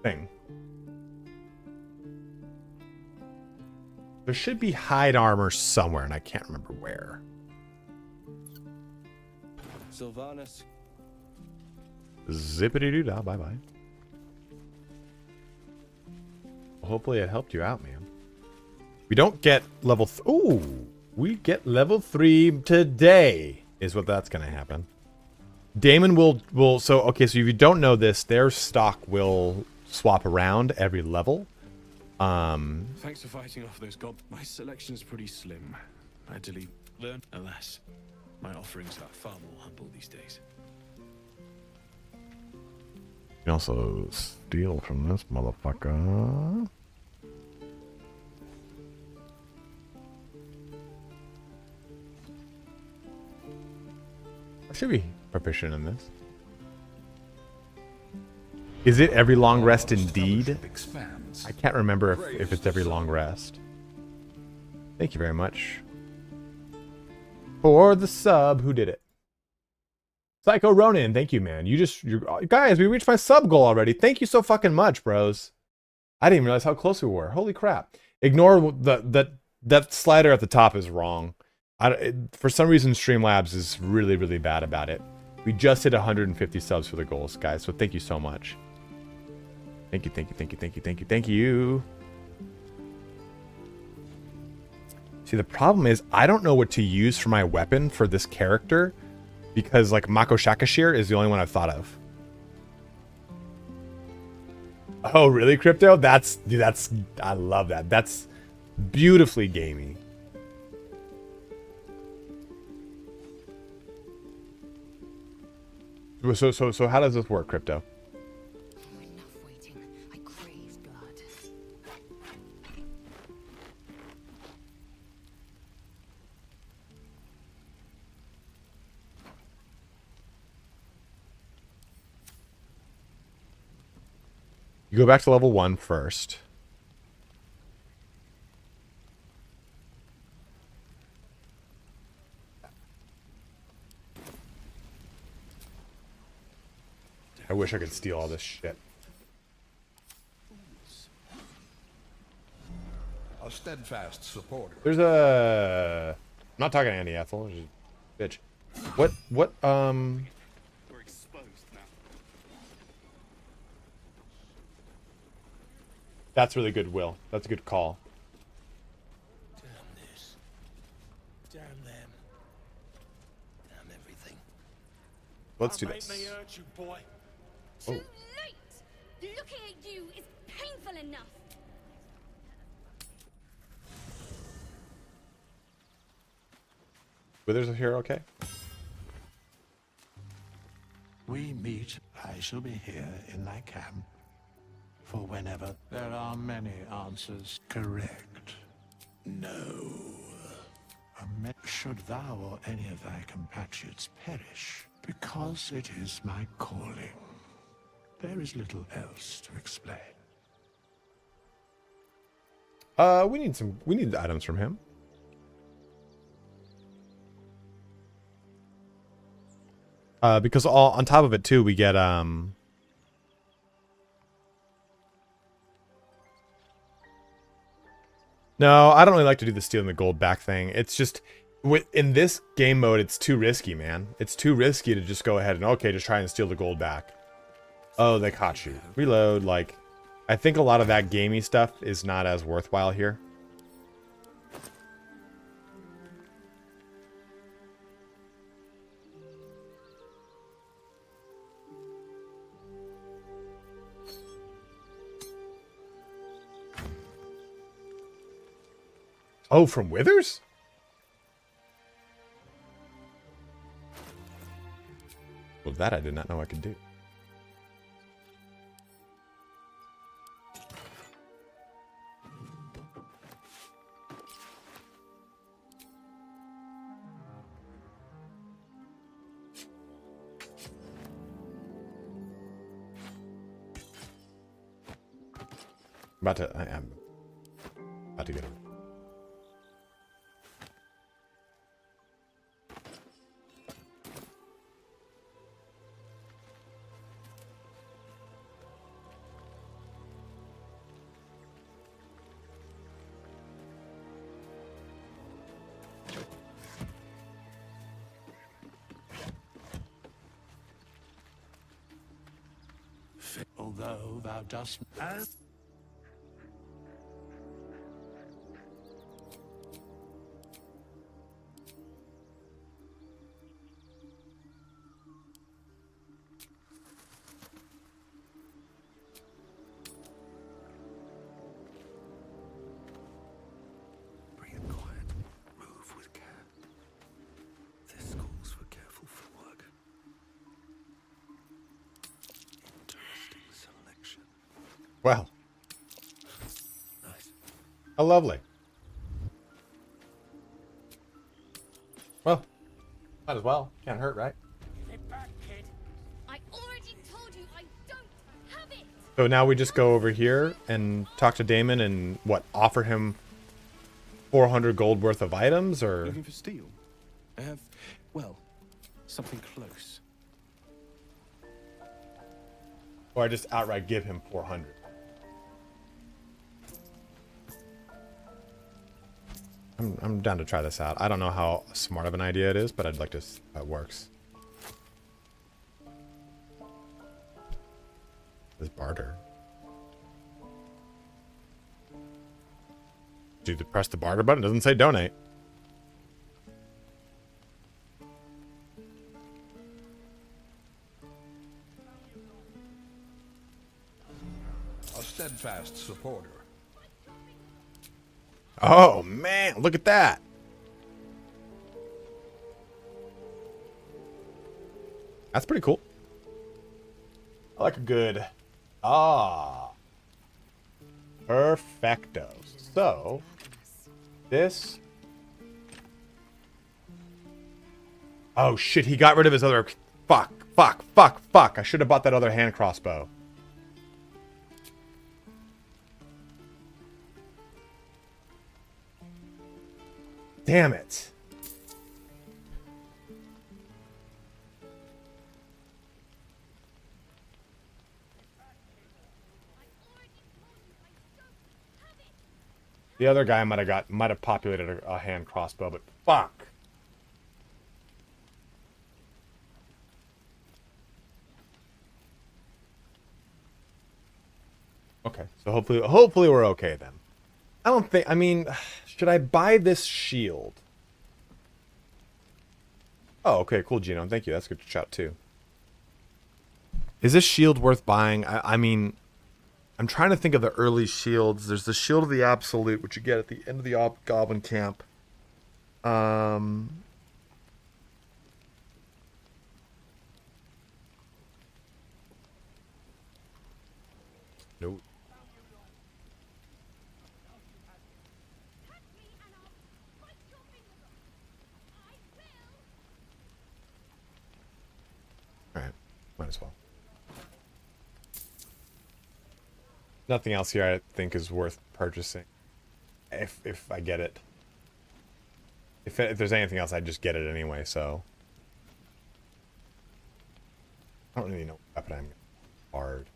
thing. There should be hide armor somewhere, and I can't remember where. Sylvanas. Zippity-doo-dah. Bye-bye. Well, hopefully it helped you out, man. We don't get level... Ooh! We get level 3 today, is what that's going to happen. Damon will... So, okay, so if you don't know this, their stock will swap around every level. Thanks for fighting off those gods. My selection's pretty slim. I delete... Learn. Alas, my offerings are far more humble these days. You can also steal from this motherfucker. I should be proficient in this. Is it every long rest indeed? I can't remember if it's every long rest. Thank you very much for the sub. Who did it? Psycho Ronin, thank you, man. You guys, we reached my sub goal already. Thank you so fucking much, bros. I didn't even realize how close we were. Holy crap. Ignore that slider at the top is wrong. For some reason, Streamlabs is really, really bad about it. We just hit 150 subs for the goals, guys, so thank you so much. Thank you, thank you, thank you, thank you, thank you, thank you. See, the problem is I don't know what to use for my weapon for this character. Because, like, Mako Shakashir is the only one I've thought of. Oh, really, Crypto? I love that. That's beautifully gamey. So how does this work, Crypto? Enough waiting. I crave blood. You go back to level 1 first. I wish I could steal all this shit. A steadfast supporter. There's a... I'm not talking to Andy Ethel. Bitch. What, We're exposed now. That's really good, Will. That's a good call. Damn this. Damn them. Damn everything. Let's do this. Make me hurt you, boy. Oh. Too late! Looking at you is painful enough. Withers are here, okay? We meet. I shall be here in my camp. For whenever there are many answers. Correct. No. Should thou or any of thy compatriots perish, because it is my calling. There is little else to explain. We need items from him. Because on top of it too, we get No, I don't really like to do the stealing the gold back thing. It's just in this game mode, it's too risky, man. It's too risky to just go ahead and okay, just try and steal the gold back. Oh, they caught you. Reload, like I think a lot of that gamey stuff is not as worthwhile here. Oh, from Withers? Well, that I did not know I could do. I am about to get it. Although thou dost as Bring it quiet. Move with care. This calls for careful footwork. Interesting selection. Wow. Nice. How lovely. Well, might as well. Can't hurt, right? I already told you I don't have it. So now we just go over here and talk to Damon and what, offer him 400 gold worth of items, or? Looking for steel? I have, well, something close. Or I just outright give him 400. I'm down to try this out. I don't know how smart of an idea it is, but I'd like to see how it works. This barter. Do you press the barter button? It doesn't say donate. A steadfast supporter. Oh man, look at that. That's pretty cool. I like a good perfecto. So this, oh shit, he got rid of his other, fuck. I should have bought that other hand crossbow. Damn it. The other guy might have populated a hand crossbow, but fuck. Okay, so hopefully we're okay then. I don't think, I mean, should I buy this shield? Oh, okay, cool, Gino. Thank you. That's a good shout, too. Is this shield worth buying? I mean, I'm trying to think of the early shields. There's the Shield of the Absolute, which you get at the end of the Goblin Camp. Nope. Alright, might as well. Nothing else here I think is worth purchasing. If I get it. If there's anything else, I'd just get it anyway, so. I don't really know what weapon I'm hard.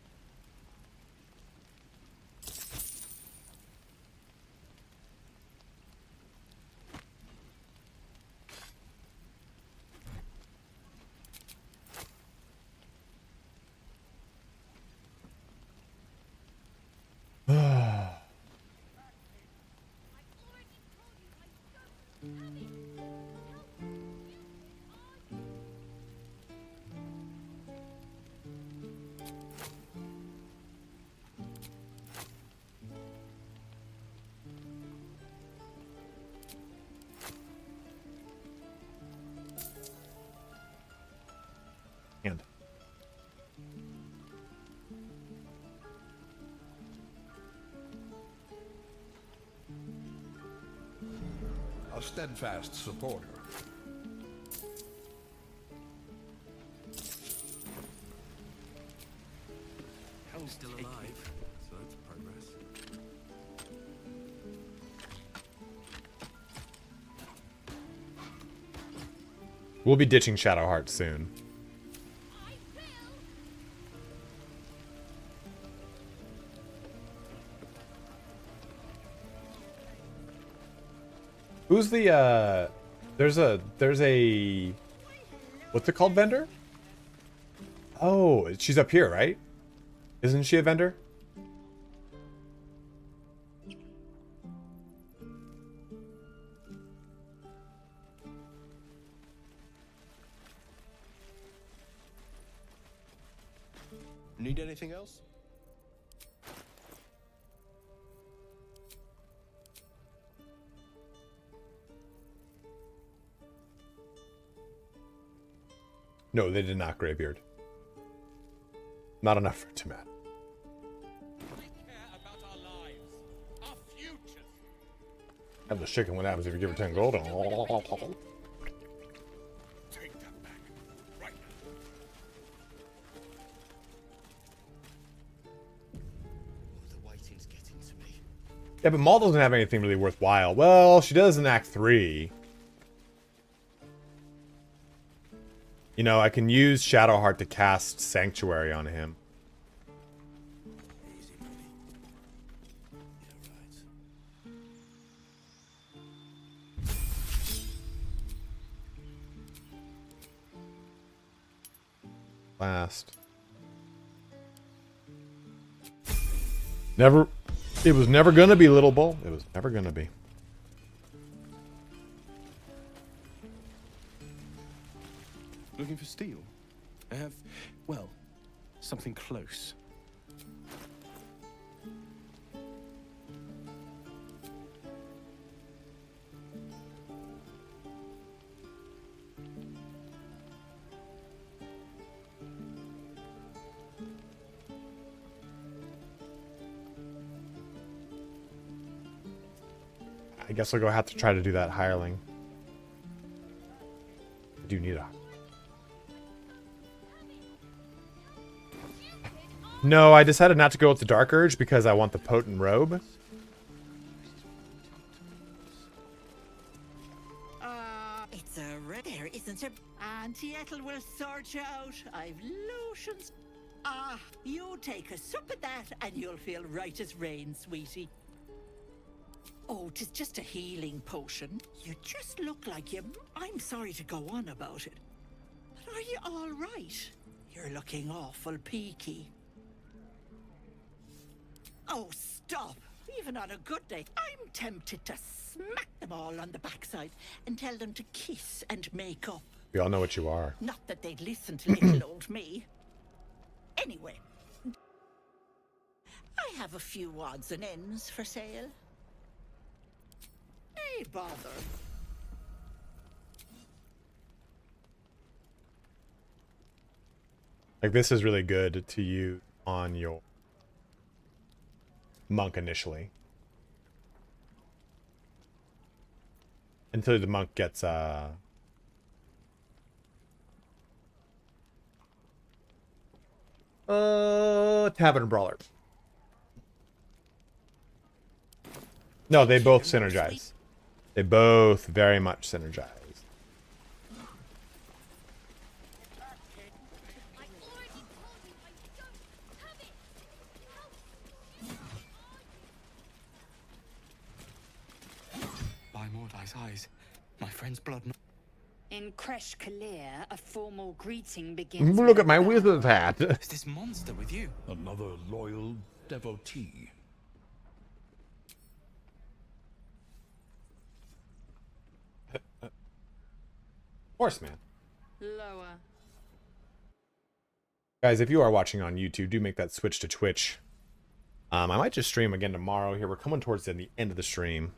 And A steadfast supporter. Hell's still alive, so that's progress. We'll be ditching Shadowheart soon. Who's the there's a what's it called, vendor? Oh, she's up here, right? Isn't she a vendor? Need anything else? No, they did not, Greybeard. Not enough for it to matter. Have the chicken. What happens if you give her 10 gold? Take that back right now. The waiting's getting to me. Yeah, but Maul doesn't have anything really worthwhile. Well, she does in Act 3. You know, I can use Shadowheart to cast Sanctuary on him. Easy, buddy. Yeah, right. Last. Never. It was never gonna be, Little Bull. It was never gonna be. Looking for steel? I have, well, something close. I guess I'll go have to try to do that hireling. I do need a... No, I decided not to go with the Dark Urge because I want the Potent Robe. It's a rare, isn't it? Auntie Ethel will sort you out. I've lotions. You take a sup of that and you'll feel right as rain, sweetie. Oh, 'tis just a healing potion. You just look like you... I'm sorry to go on about it. But are you all right? You're looking awful peaky. Oh, stop! Even on a good day, I'm tempted to smack them all on the backside and tell them to kiss and make up. We all know what you are. Not that they'd listen to little old me. Anyway, I have a few odds and ends for sale. Hey, bother. Like, this is really good to use on your monk initially. Until the monk gets, Tavern Brawler. No, they both synergize. They both very much synergize. By Mordai's eyes, my friend's blood. In Kresh Kalir, a formal greeting begins. Look at my wizard's hat. Is this monster with you? Another loyal devotee. Horseman. Lower. Guys, if you are watching on YouTube, do make that switch to Twitch. I might just stream again tomorrow here. We're coming towards the end of the stream.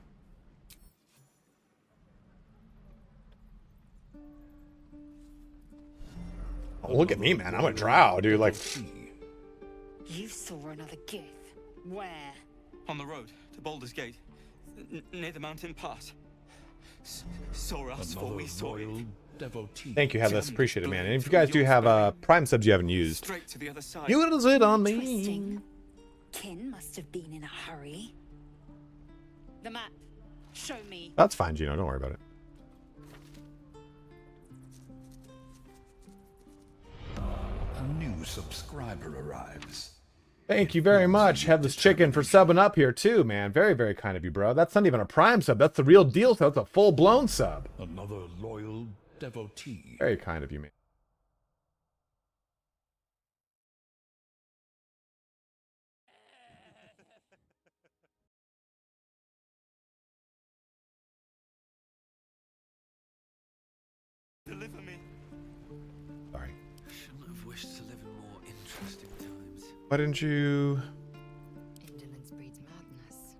Oh, look at me, man. I'm a drow, dude. Like, You saw another gith. Where? On the road to Baldur's Gate, near the mountain pass. Saw us before we saw it. Devotee. thank you, have this appreciated, man. And if you guys do have Prime subs you haven't used, Straight to the other side. use it on me. Interesting. Kin must have been in a hurry. The map. Show me. That's fine, Gino. Don't worry about it. new subscriber arrives. Thank you very much. Have this chicken for subbing up here too, man. Very, very kind of you, bro. That's not even a prime sub. That's the real deal. So that's a full-blown sub. Another loyal devotee. Very kind of you, man. Deliver me. Sorry. Shouldn't have wished to live in more interesting times. Why didn't you? Indolence breeds madness.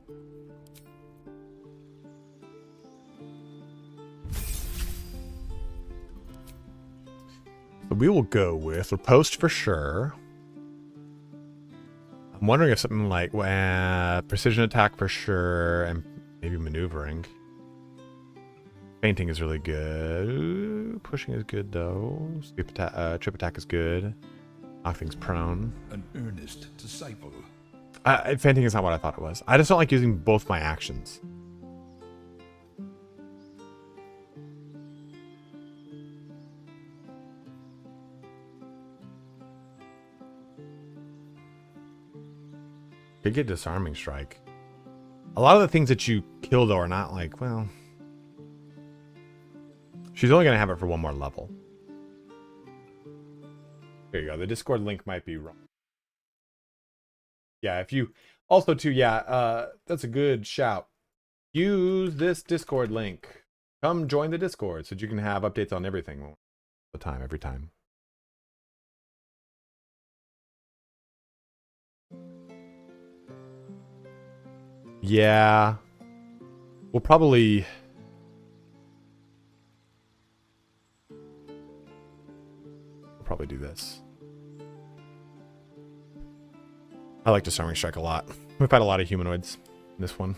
So we will go with riposte for sure. I'm wondering if something like precision attack for sure, and maybe maneuvering. Fainting is really good. Pushing is good though. Trip attack is good. Knock things prone. An earnest disciple. Fainting is not what I thought it was. I just don't like using both my actions. Could get disarming strike. A lot of the things that you kill though are not like, well, she's only gonna have it for one more level. There you go. The Discord link might be wrong. Yeah, if you also too, yeah, that's a good shout. Use this Discord link. Come join the Discord so that you can have updates on everything all the time, every time. Yeah. We'll probably do this. I like Disarming Strike a lot. We've had a lot of humanoids in this one.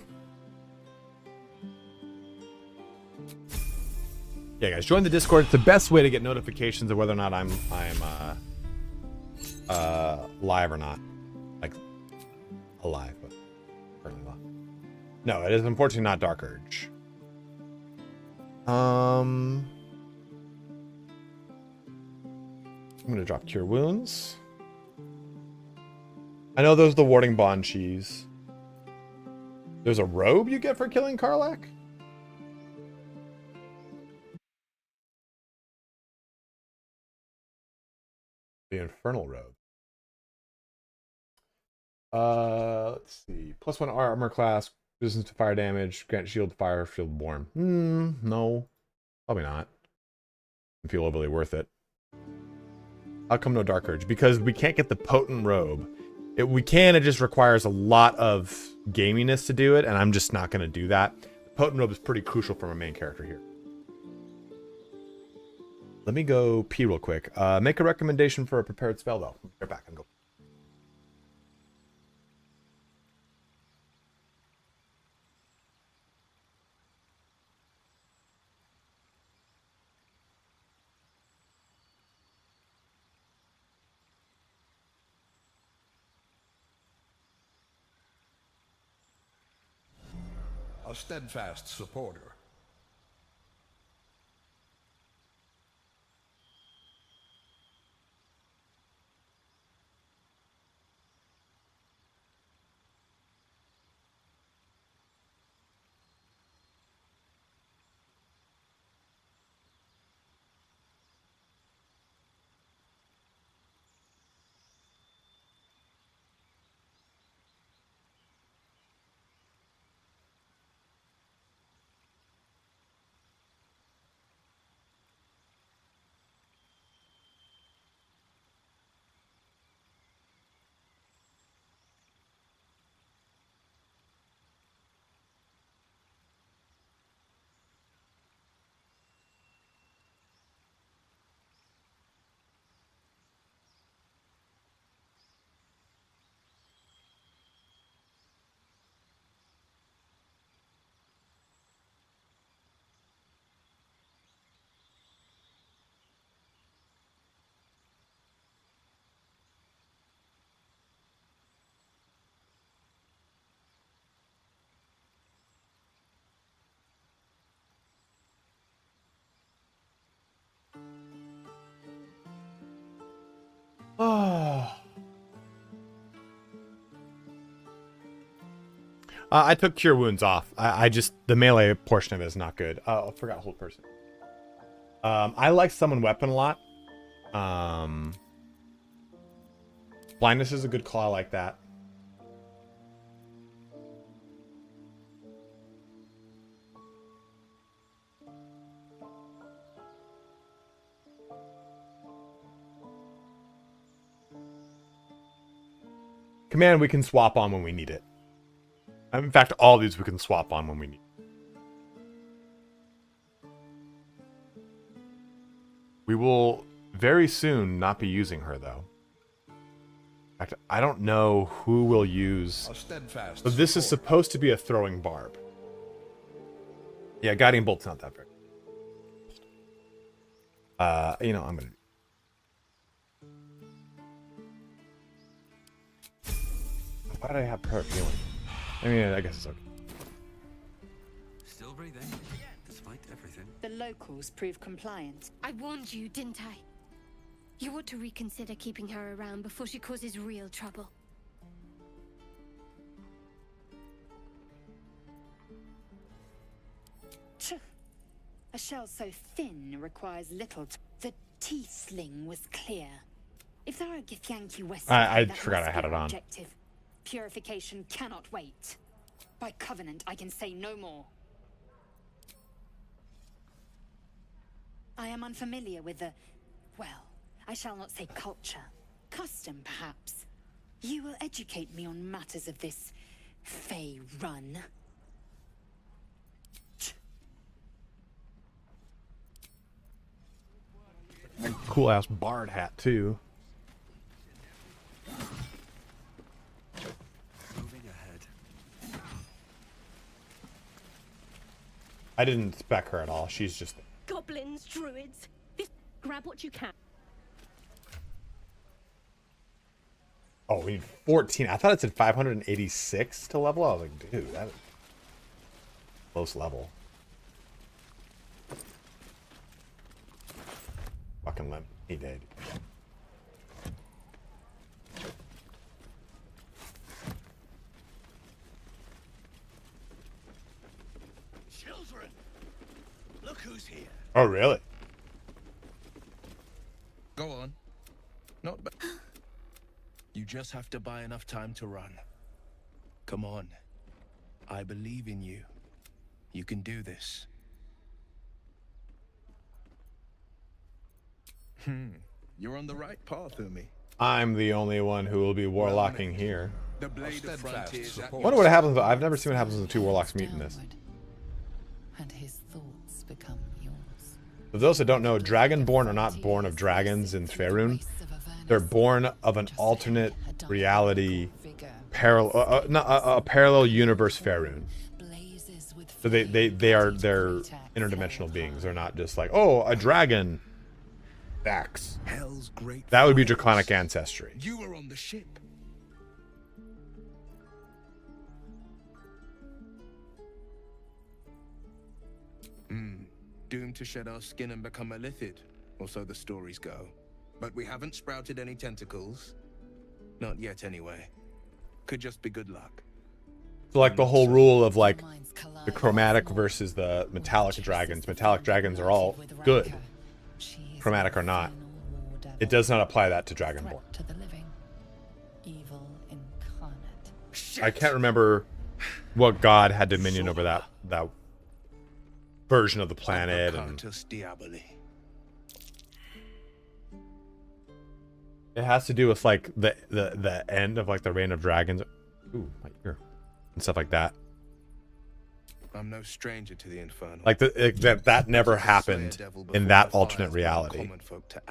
Yeah, guys, join the Discord. It's the best way to get notifications of whether or not I'm live or not. Like, alive, but currently live. No, it is unfortunately not Dark Urge. I'm gonna drop Cure Wounds. I know those are the Warding Bond cheese. There's a robe you get for killing Karlach? The Infernal Robe. Let's see. +1 armor class, resistance to fire damage, grant shield to fire, shield born. No. Probably not. I feel overly worth it. How come no Dark Urge? Because we can't get the potent robe. We can, it just requires a lot of gaminess to do it, and I'm just not going to do that. The potent robe is pretty crucial for my main character here. Let me go pee real quick. Make a recommendation for a prepared spell, though. Get back and go. A steadfast supporter. I took Cure Wounds off. I just, the melee portion of it is not good. Oh, I forgot Hold Person. I like Summon Weapon a lot. Blindness is a good call. I like that. Command we can swap on when we need it. In fact, all these we can swap on when we need it. We will very soon not be using her, though. In fact, I don't know who will use... But this is supposed to be a throwing barb. Yeah, Guiding Bolt's not that very... you know, I'm gonna... Why did I have her healing? I mean, I guess it's okay. Still breathing, despite everything. The locals prove compliant. I warned you, didn't I? You ought to reconsider keeping her around before she causes real trouble. A shell so thin requires little. The teeth sling was clear. If there are Githyanki West, I forgot I had it on. Objective. Purification cannot wait. By covenant, I can say no more. I am unfamiliar with the, well, I shall not say culture. Custom, perhaps. You will educate me on matters of this Fey run. Cool ass bard hat too. Moving ahead. I didn't spec her at all. She's just... Goblins, druids. Grab what you can. Oh, we need 14. I thought it said 586 to level. I was like, dude, that is close level. Fucking limp. He did. Children, look who's here. Oh, really? Go on. Not bad. You just have to buy enough time to run. Come on. I believe in you. You can do this. You're on the right path, Umi. I'm the only one who will be warlocking here. The blade of frontiers. Wonder what happens. I've never seen what happens when the two warlocks meet in this. And his thoughts become yours. For those that don't know, Dragonborn are not born of dragons in Faerun. They're born of an alternate reality, a parallel universe Faerun. So they're interdimensional beings. They're not just like, oh, a dragon. Dax. That would be draconic ancestry. You were on the ship. Doomed to shed our skin and become a lithid, or so the stories go. But we haven't sprouted any tentacles. Not yet, anyway. Could just be good luck. So like the whole rule of like the chromatic versus the metallic dragons. Metallic dragons are all good. Chromatic or not. It does not apply that to Dragonborn. I can't remember what god had dominion over that version of the planet. And it has to do with like the end of like the reign of dragons. Ooh, my ear. And stuff like that. I'm no stranger to the infernal. Like that never happened in that alternate reality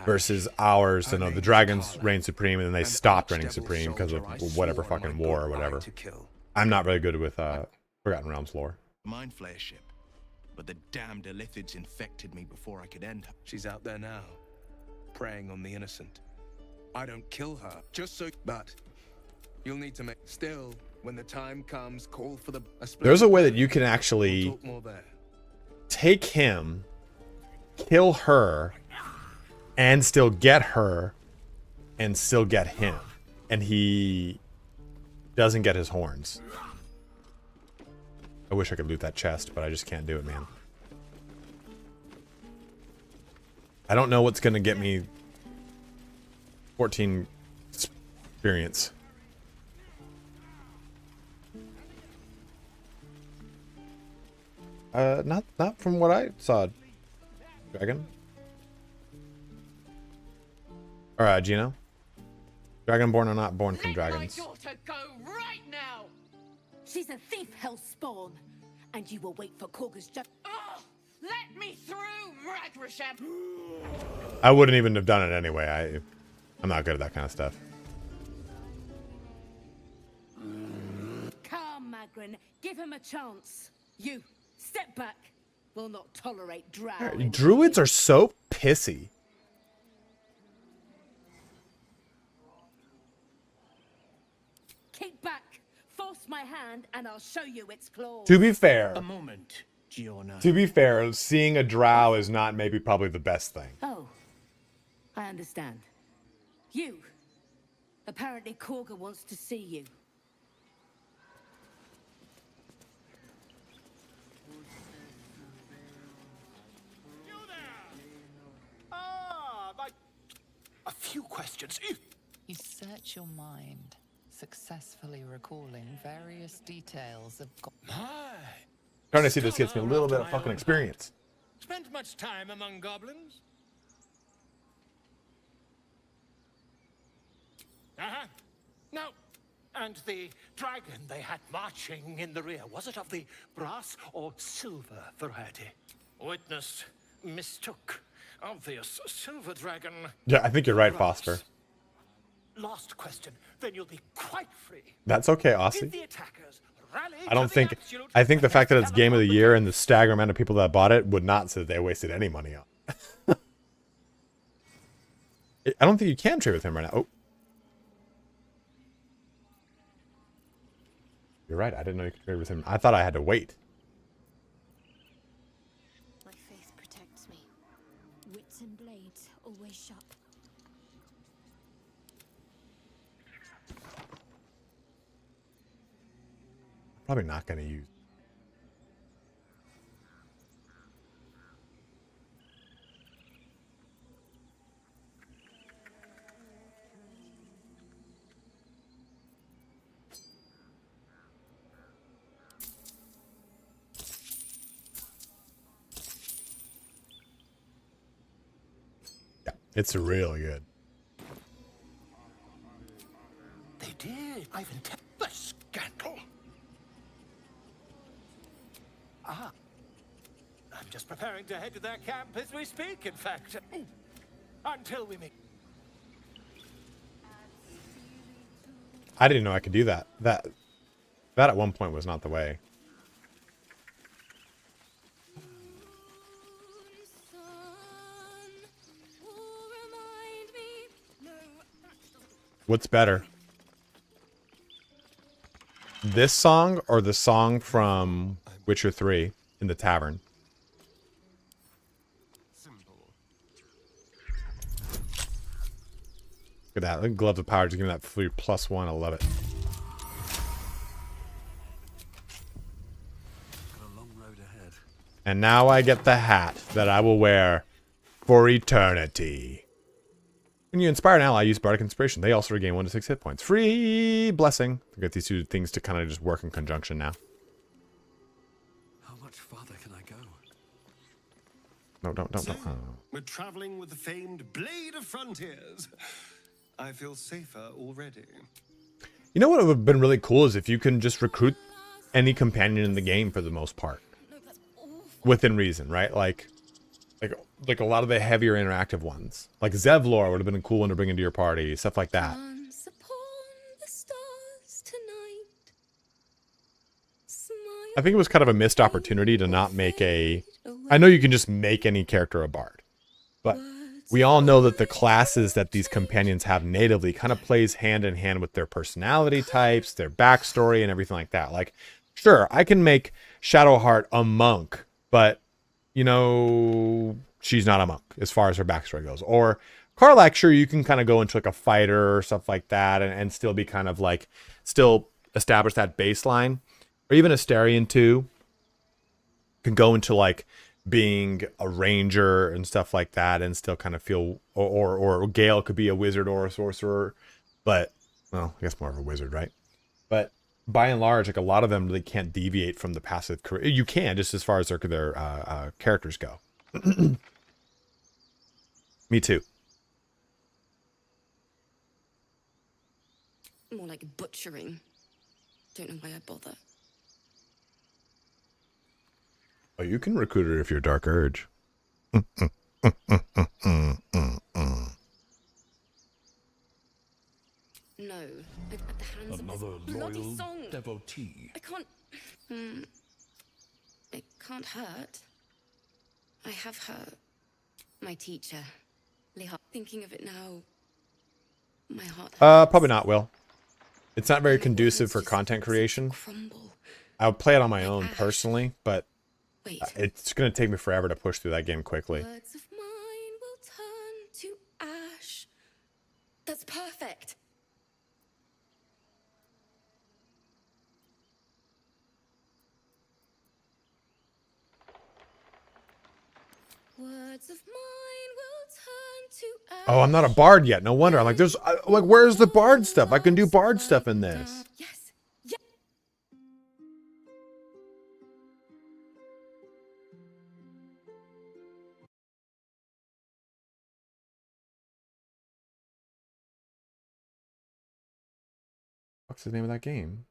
versus ours. You know, the dragons reign supreme and then they stopped reigning supreme because of whatever fucking war or whatever. I'm not really good with Forgotten Realms lore. Mind Flayer ship, but the damned Illithids infected me before I could end her. She's out there now, preying on the innocent. I don't kill her, just so. But you'll need to make still. When the time comes, call for the. There's a way that you can actually take him, kill her, and still get her, and still get him, and he doesn't get his horns. I wish I could loot that chest, but I just can't do it, man. I don't know what's going to get me 14 experience. Not from what I saw. Dragon? Or, Gino? Dragonborn are not born from dragons. My daughter go right now! She's a thief hellspawn, and you will wait for Korga's let me through, Ragrasham! I wouldn't even have done it anyway. I'm not good at that kind of stuff. Come, Magrin, give him a chance. You, step back. We'll not tolerate drow. Druids are so pissy. Keep back. Force my hand, and I'll show you its claws. To be fair, A moment, Giorno. to be fair, seeing a drow is not maybe probably the best thing. Oh, I understand. You. Apparently Korga wants to see you. A few questions. You search your mind, successfully recalling various details of... Trying to see if this gets me a little bit of fucking experience. Spent much time among goblins? Uh-huh. No. And the dragon they had marching in the rear, was it of the brass or silver variety? Witness mistook. Obvious silver dragon. Yeah, I think you're right, Foster. Last question, then you'll be quite free. That's okay, Aussie. Did the attackers rally I don't to the think... absolute I think the fact that it's Game of the Year and the stagger amount of people that bought it would not say that they wasted any money on it. I don't think you can trade with him right now. Oh. You're right, I didn't know you could trade with him. I thought I had to wait. My faith protects me. Wits and blades always sharp. Probably not going to use. Yeah, it's really good. They did. I've the scandal. Ah. I'm just preparing to head to their camp as we speak, in fact. Until we meet. I didn't know I could do that. That at one point was not the way. What's better? This song or the song from Witcher 3 in the tavern? Look at that. Gloves of Power just give me that free +1. I love it. Got a long road ahead. And now I get the hat that I will wear for eternity. When you inspire an ally, use Bardic Inspiration. They also regain 1 to 6 hit points. Free blessing. I get these two things to kind of just work in conjunction now. How much farther can I go? No, don't. So, we're traveling with the famed Blade of Frontiers. I feel safer already. You know what would have been really cool is if you can just recruit any companion in the game for the most part. Within reason, right? Like a lot of the heavier interactive ones. Like Zevlor would have been a cool one to bring into your party. Stuff like that. I think it was kind of a missed opportunity to not make a... I know you can just make any character a bard. But we all know that the classes that these companions have natively kind of plays hand in hand with their personality types, their backstory, and everything like that. Like, sure, I can make Shadowheart a monk, but, you know, she's not a monk as far as her backstory goes. Or Karlach, sure, you can kind of go into like a fighter or stuff like that and still be kind of like, still establish that baseline. Or even Astarion too. can go into like being a ranger and stuff like that and still kind of feel, or Gale could be a wizard or a sorcerer, but well, I guess more of a wizard, right? But by and large, like a lot of them really can't deviate from the passive career. You can, just as far as their characters go. Me too. More like butchering. Don't know why I bother. Oh, you can recruit her if you're Dark Urge. No, at the hands Another of this bloody loyal song. devotee. I can't. It can't hurt. I have hurt my teacher, Liha. Thinking of it now, my heart. Probably not, Will. It's not very conducive for content creation. I would play it on my own personally, but it's going to take me forever to push through that game quickly. Words of mine will turn to ash. That's perfect. Words of mine will turn to ash. Oh, I'm not a bard yet. No wonder. I'm like, like, where's the bard stuff? I can do bard stuff in this. Yes. What's the name of that game?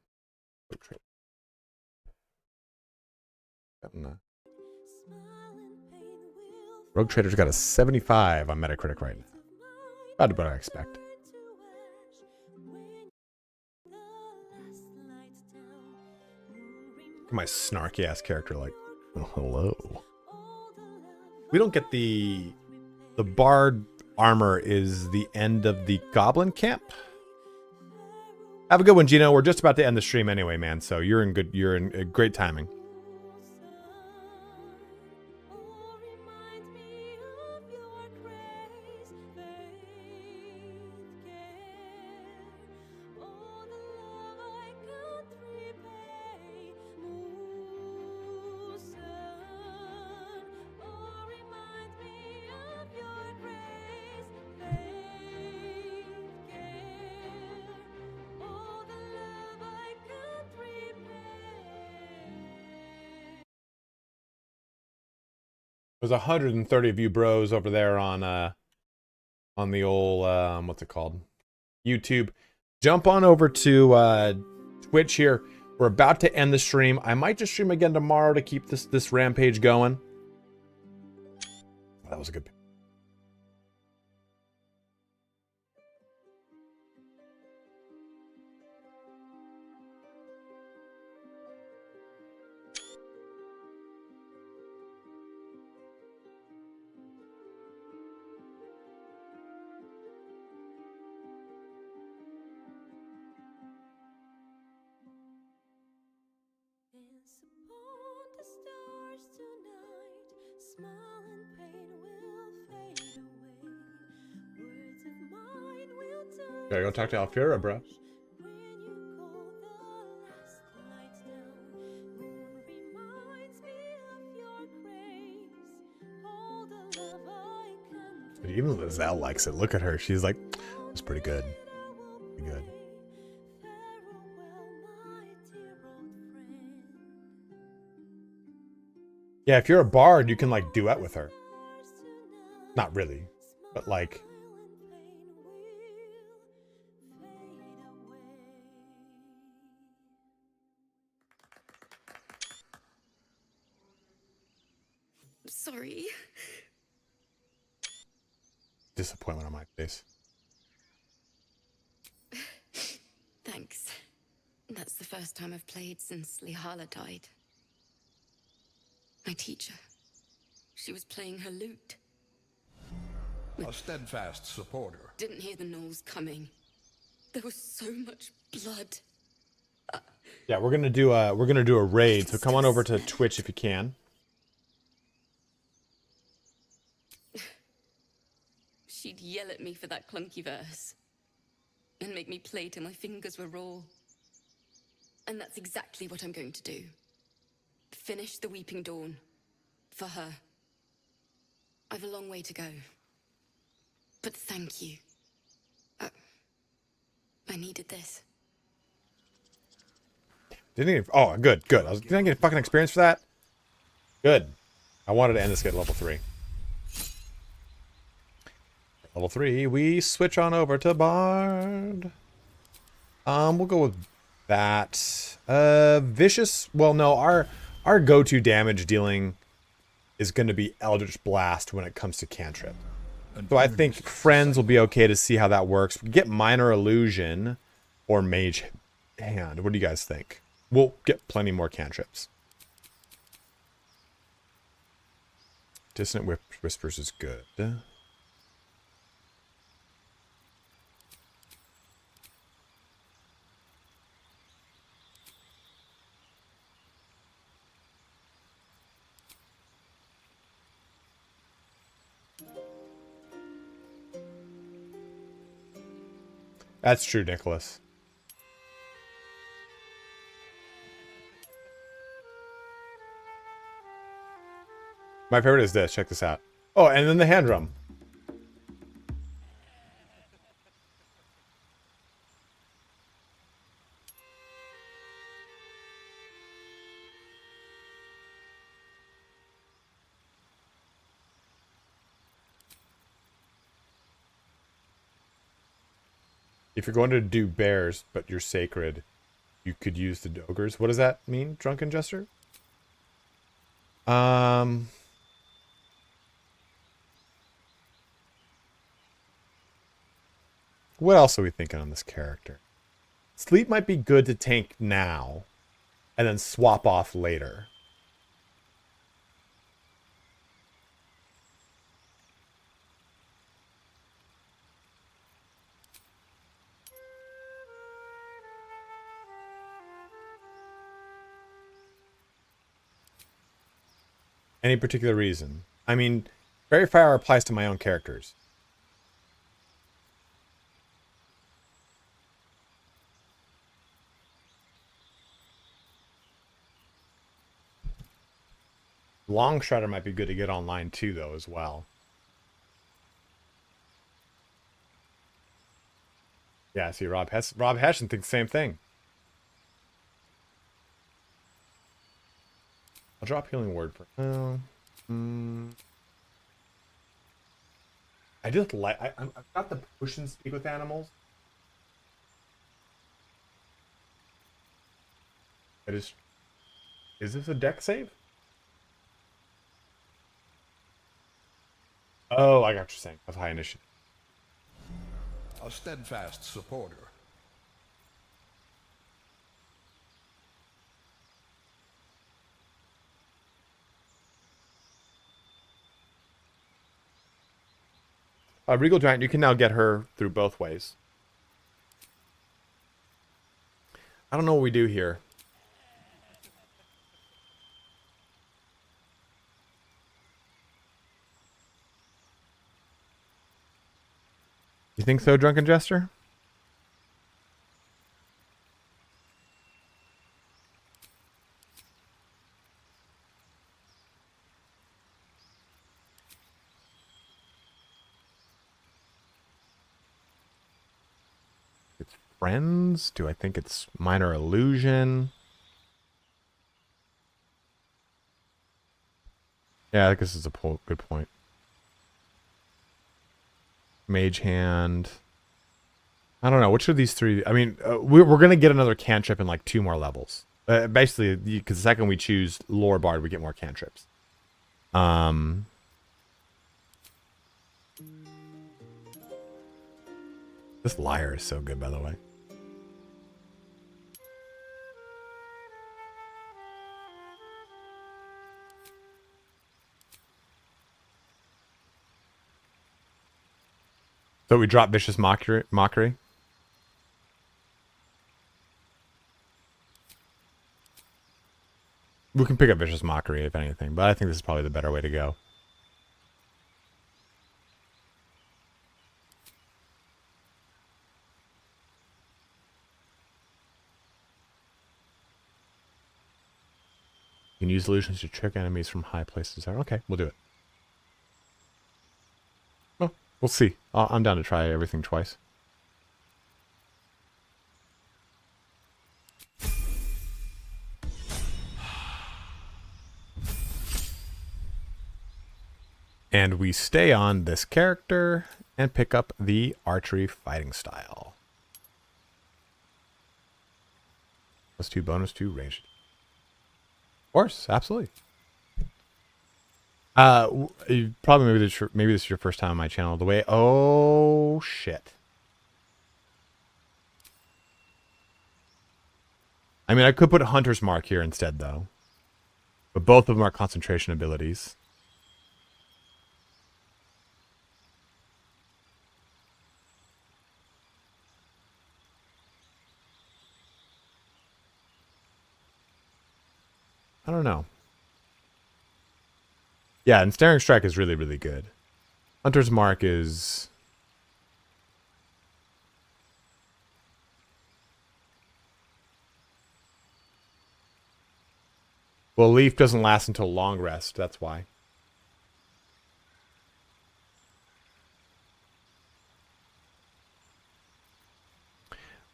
Rogue Trader's got a 75 on Metacritic right now. About what I expect. My snarky ass character, like, oh, hello. We don't get the bard armor is the end of the goblin camp. Have a good one, Gino. We're just about to end the stream anyway, man. So you're in great timing. There's 130 of you bros over there on the old what's it called? YouTube. Jump on over to Twitch here. We're about to end the stream. I might just stream again tomorrow to keep this rampage going. That was a good pick. Gotta go talk to Alfira, bro. Even Lizelle likes it. Look at her. She's like, it's pretty good. Pretty good. Yeah, if you're a bard, you can like duet with her. Not really, but like. Sorry. Disappointment on my face. Thanks. That's the first time I've played since Lihala died. My teacher. She was playing her lute. A steadfast supporter. Didn't hear the gnolls coming. There was so much blood. Yeah, we're gonna do a raid, so come on over to Twitch if you can. She'd yell at me for that clunky verse. And make me play till my fingers were raw. And that's exactly what I'm going to do. finish the Weeping Dawn. For her. I've a long way to go. But thank you. I needed this. Didn't even, oh, good. Didn't I get fucking experience for that? Good. I wanted to end this at level 3. Level 3, we switch on over to Bard. We'll go with that. Vicious, well, no, our go-to damage dealing is going to be Eldritch Blast when it comes to cantrip. So I think Friends will be okay to see how that works. We get Minor Illusion or Mage Hand. What do you guys think? We'll get plenty more cantrips. Dissonant Whispers is good. That's true, Nicholas. My favorite is this. Check this out. Oh, and then the hand drum. If you're going to do bears, but you're sacred, you could use the ogres. What does that mean, Drunken Jester? What else are we thinking on this character? Sleep might be good to tank now, and then swap off later. Any particular reason? I mean, Fairy Fire applies to my own characters. Long Strider might be good to get online too, though, as well. Yeah, see, Rob Hession thinks the same thing. I'll drop Healing Word for I just like I've got the push and speak with animals. Is this a deck save? Oh, I got what you're saying. Of high initiative. A steadfast supporter. Regal Giant, you can now get her through both ways. I don't know what we do here. You think so, Drunken Jester? It's Friends? Do I think it's Minor Illusion? Yeah, I think this is a good point. Mage Hand. I don't know. Which of these three? I mean, we're going to get another cantrip in like 2 more levels. Basically, because the second we choose Lore Bard, we get more cantrips. This Lyre is so good, by the way. So we drop Vicious Mockery. We can pick up Vicious Mockery, if anything, but I think this is probably the better way to go. You can use illusions to trick enemies from high places. Okay, we'll do it. Well, we'll see. I'm down to try everything twice. And we stay on this character and pick up the archery fighting style. +2 bonus to range. Of course, absolutely. Probably maybe this is your first time on my channel. The way, oh shit. I mean, I could put Hunter's Mark here instead, though. But both of them are concentration abilities. I don't know. Yeah, and Snaring Strike is really, really good. Hunter's Mark is... Well, Leaf doesn't last until long rest, that's why.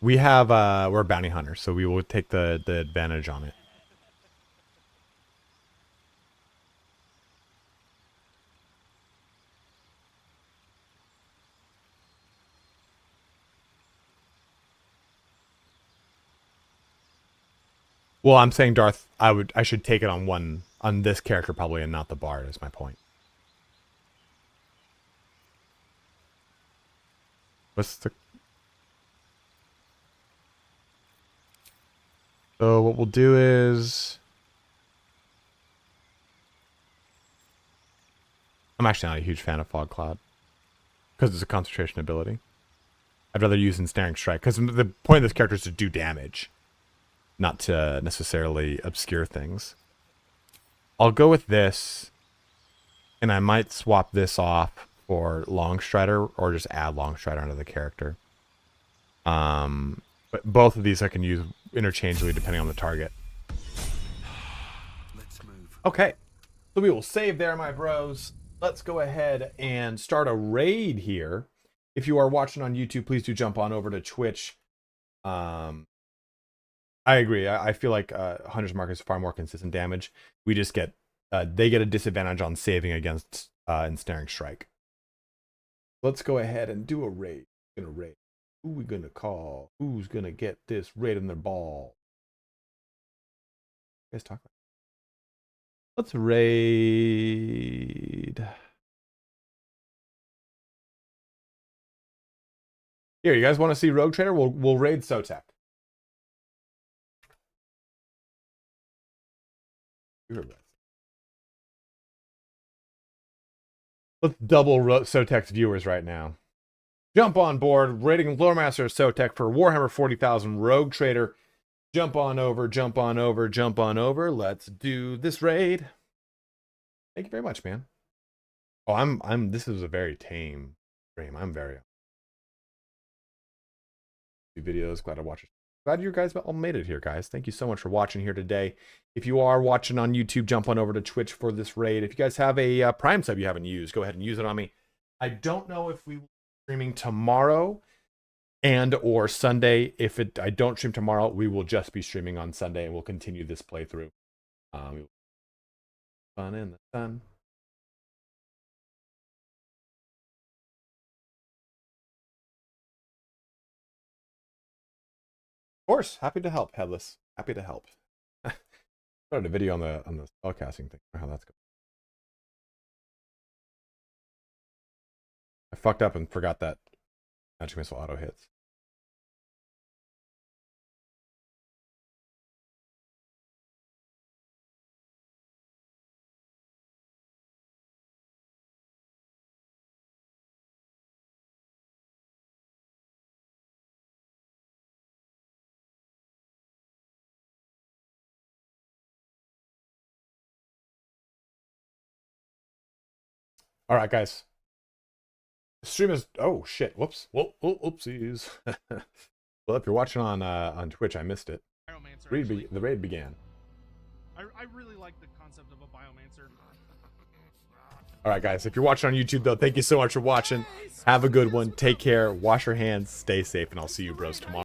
We have, we're a bounty hunter, so we will take the advantage on it. Well, I'm saying Darth, I should take it on this character probably and not the Bard is my point. What's the... So what we'll do is... I'm actually not a huge fan of Fog Cloud. Because it's a concentration ability. I'd rather use Ensnaring Strike. Because the point of this character is to do damage. Not to necessarily obscure things. I'll go with this. And I might swap this off for Long Strider. Or just add Long Strider onto the character. But both of these I can use interchangeably depending on the target. Let's move. Okay. So we will save there, my bros. Let's go ahead and start a raid here. If you are watching on YouTube, please do jump on over to Twitch. I agree. I feel like Hunter's Mark is far more consistent damage. We just get... they get a disadvantage on saving against Ensnaring Strike. Let's go ahead and do a raid. We're gonna raid. Who we gonna call? Who's gonna get this raid in their ball? You guys talk about it. Let's raid. Here, you guys want to see Rogue Trader? We'll raid Sotek. Let's double Sotek's viewers right now. Jump on board, raiding Loremaster Sotek for Warhammer 40,000 Rogue Trader. Jump on over, jump on over, jump on over. Let's do this raid. Thank you very much, man. Oh, this is a very tame stream. I'm very videos, glad to watch it. Glad you guys all made it here, guys. Thank you so much for watching here today. If you are watching on YouTube, jump on over to Twitch for this raid. If you guys have a Prime sub you haven't used, go ahead and use it on me. I don't know if we will be streaming tomorrow and or Sunday. If I don't stream tomorrow, we will just be streaming on Sunday and we'll continue this playthrough. Fun in the sun. Of course, happy to help, Headless. Happy to help. Started a video on the spellcasting thing. How that's going. I fucked up and forgot that magic missile auto hits. All right, guys. The stream is... Oh, shit. Whoops. Whoopsies. Well, if you're watching on Twitch, I missed it. The raid began. I really like the concept of a biomancer. All right, guys. If you're watching on YouTube, though, thank you so much for watching. Have a good one. Take care. Wash your hands. Stay safe. And I'll see you bros tomorrow.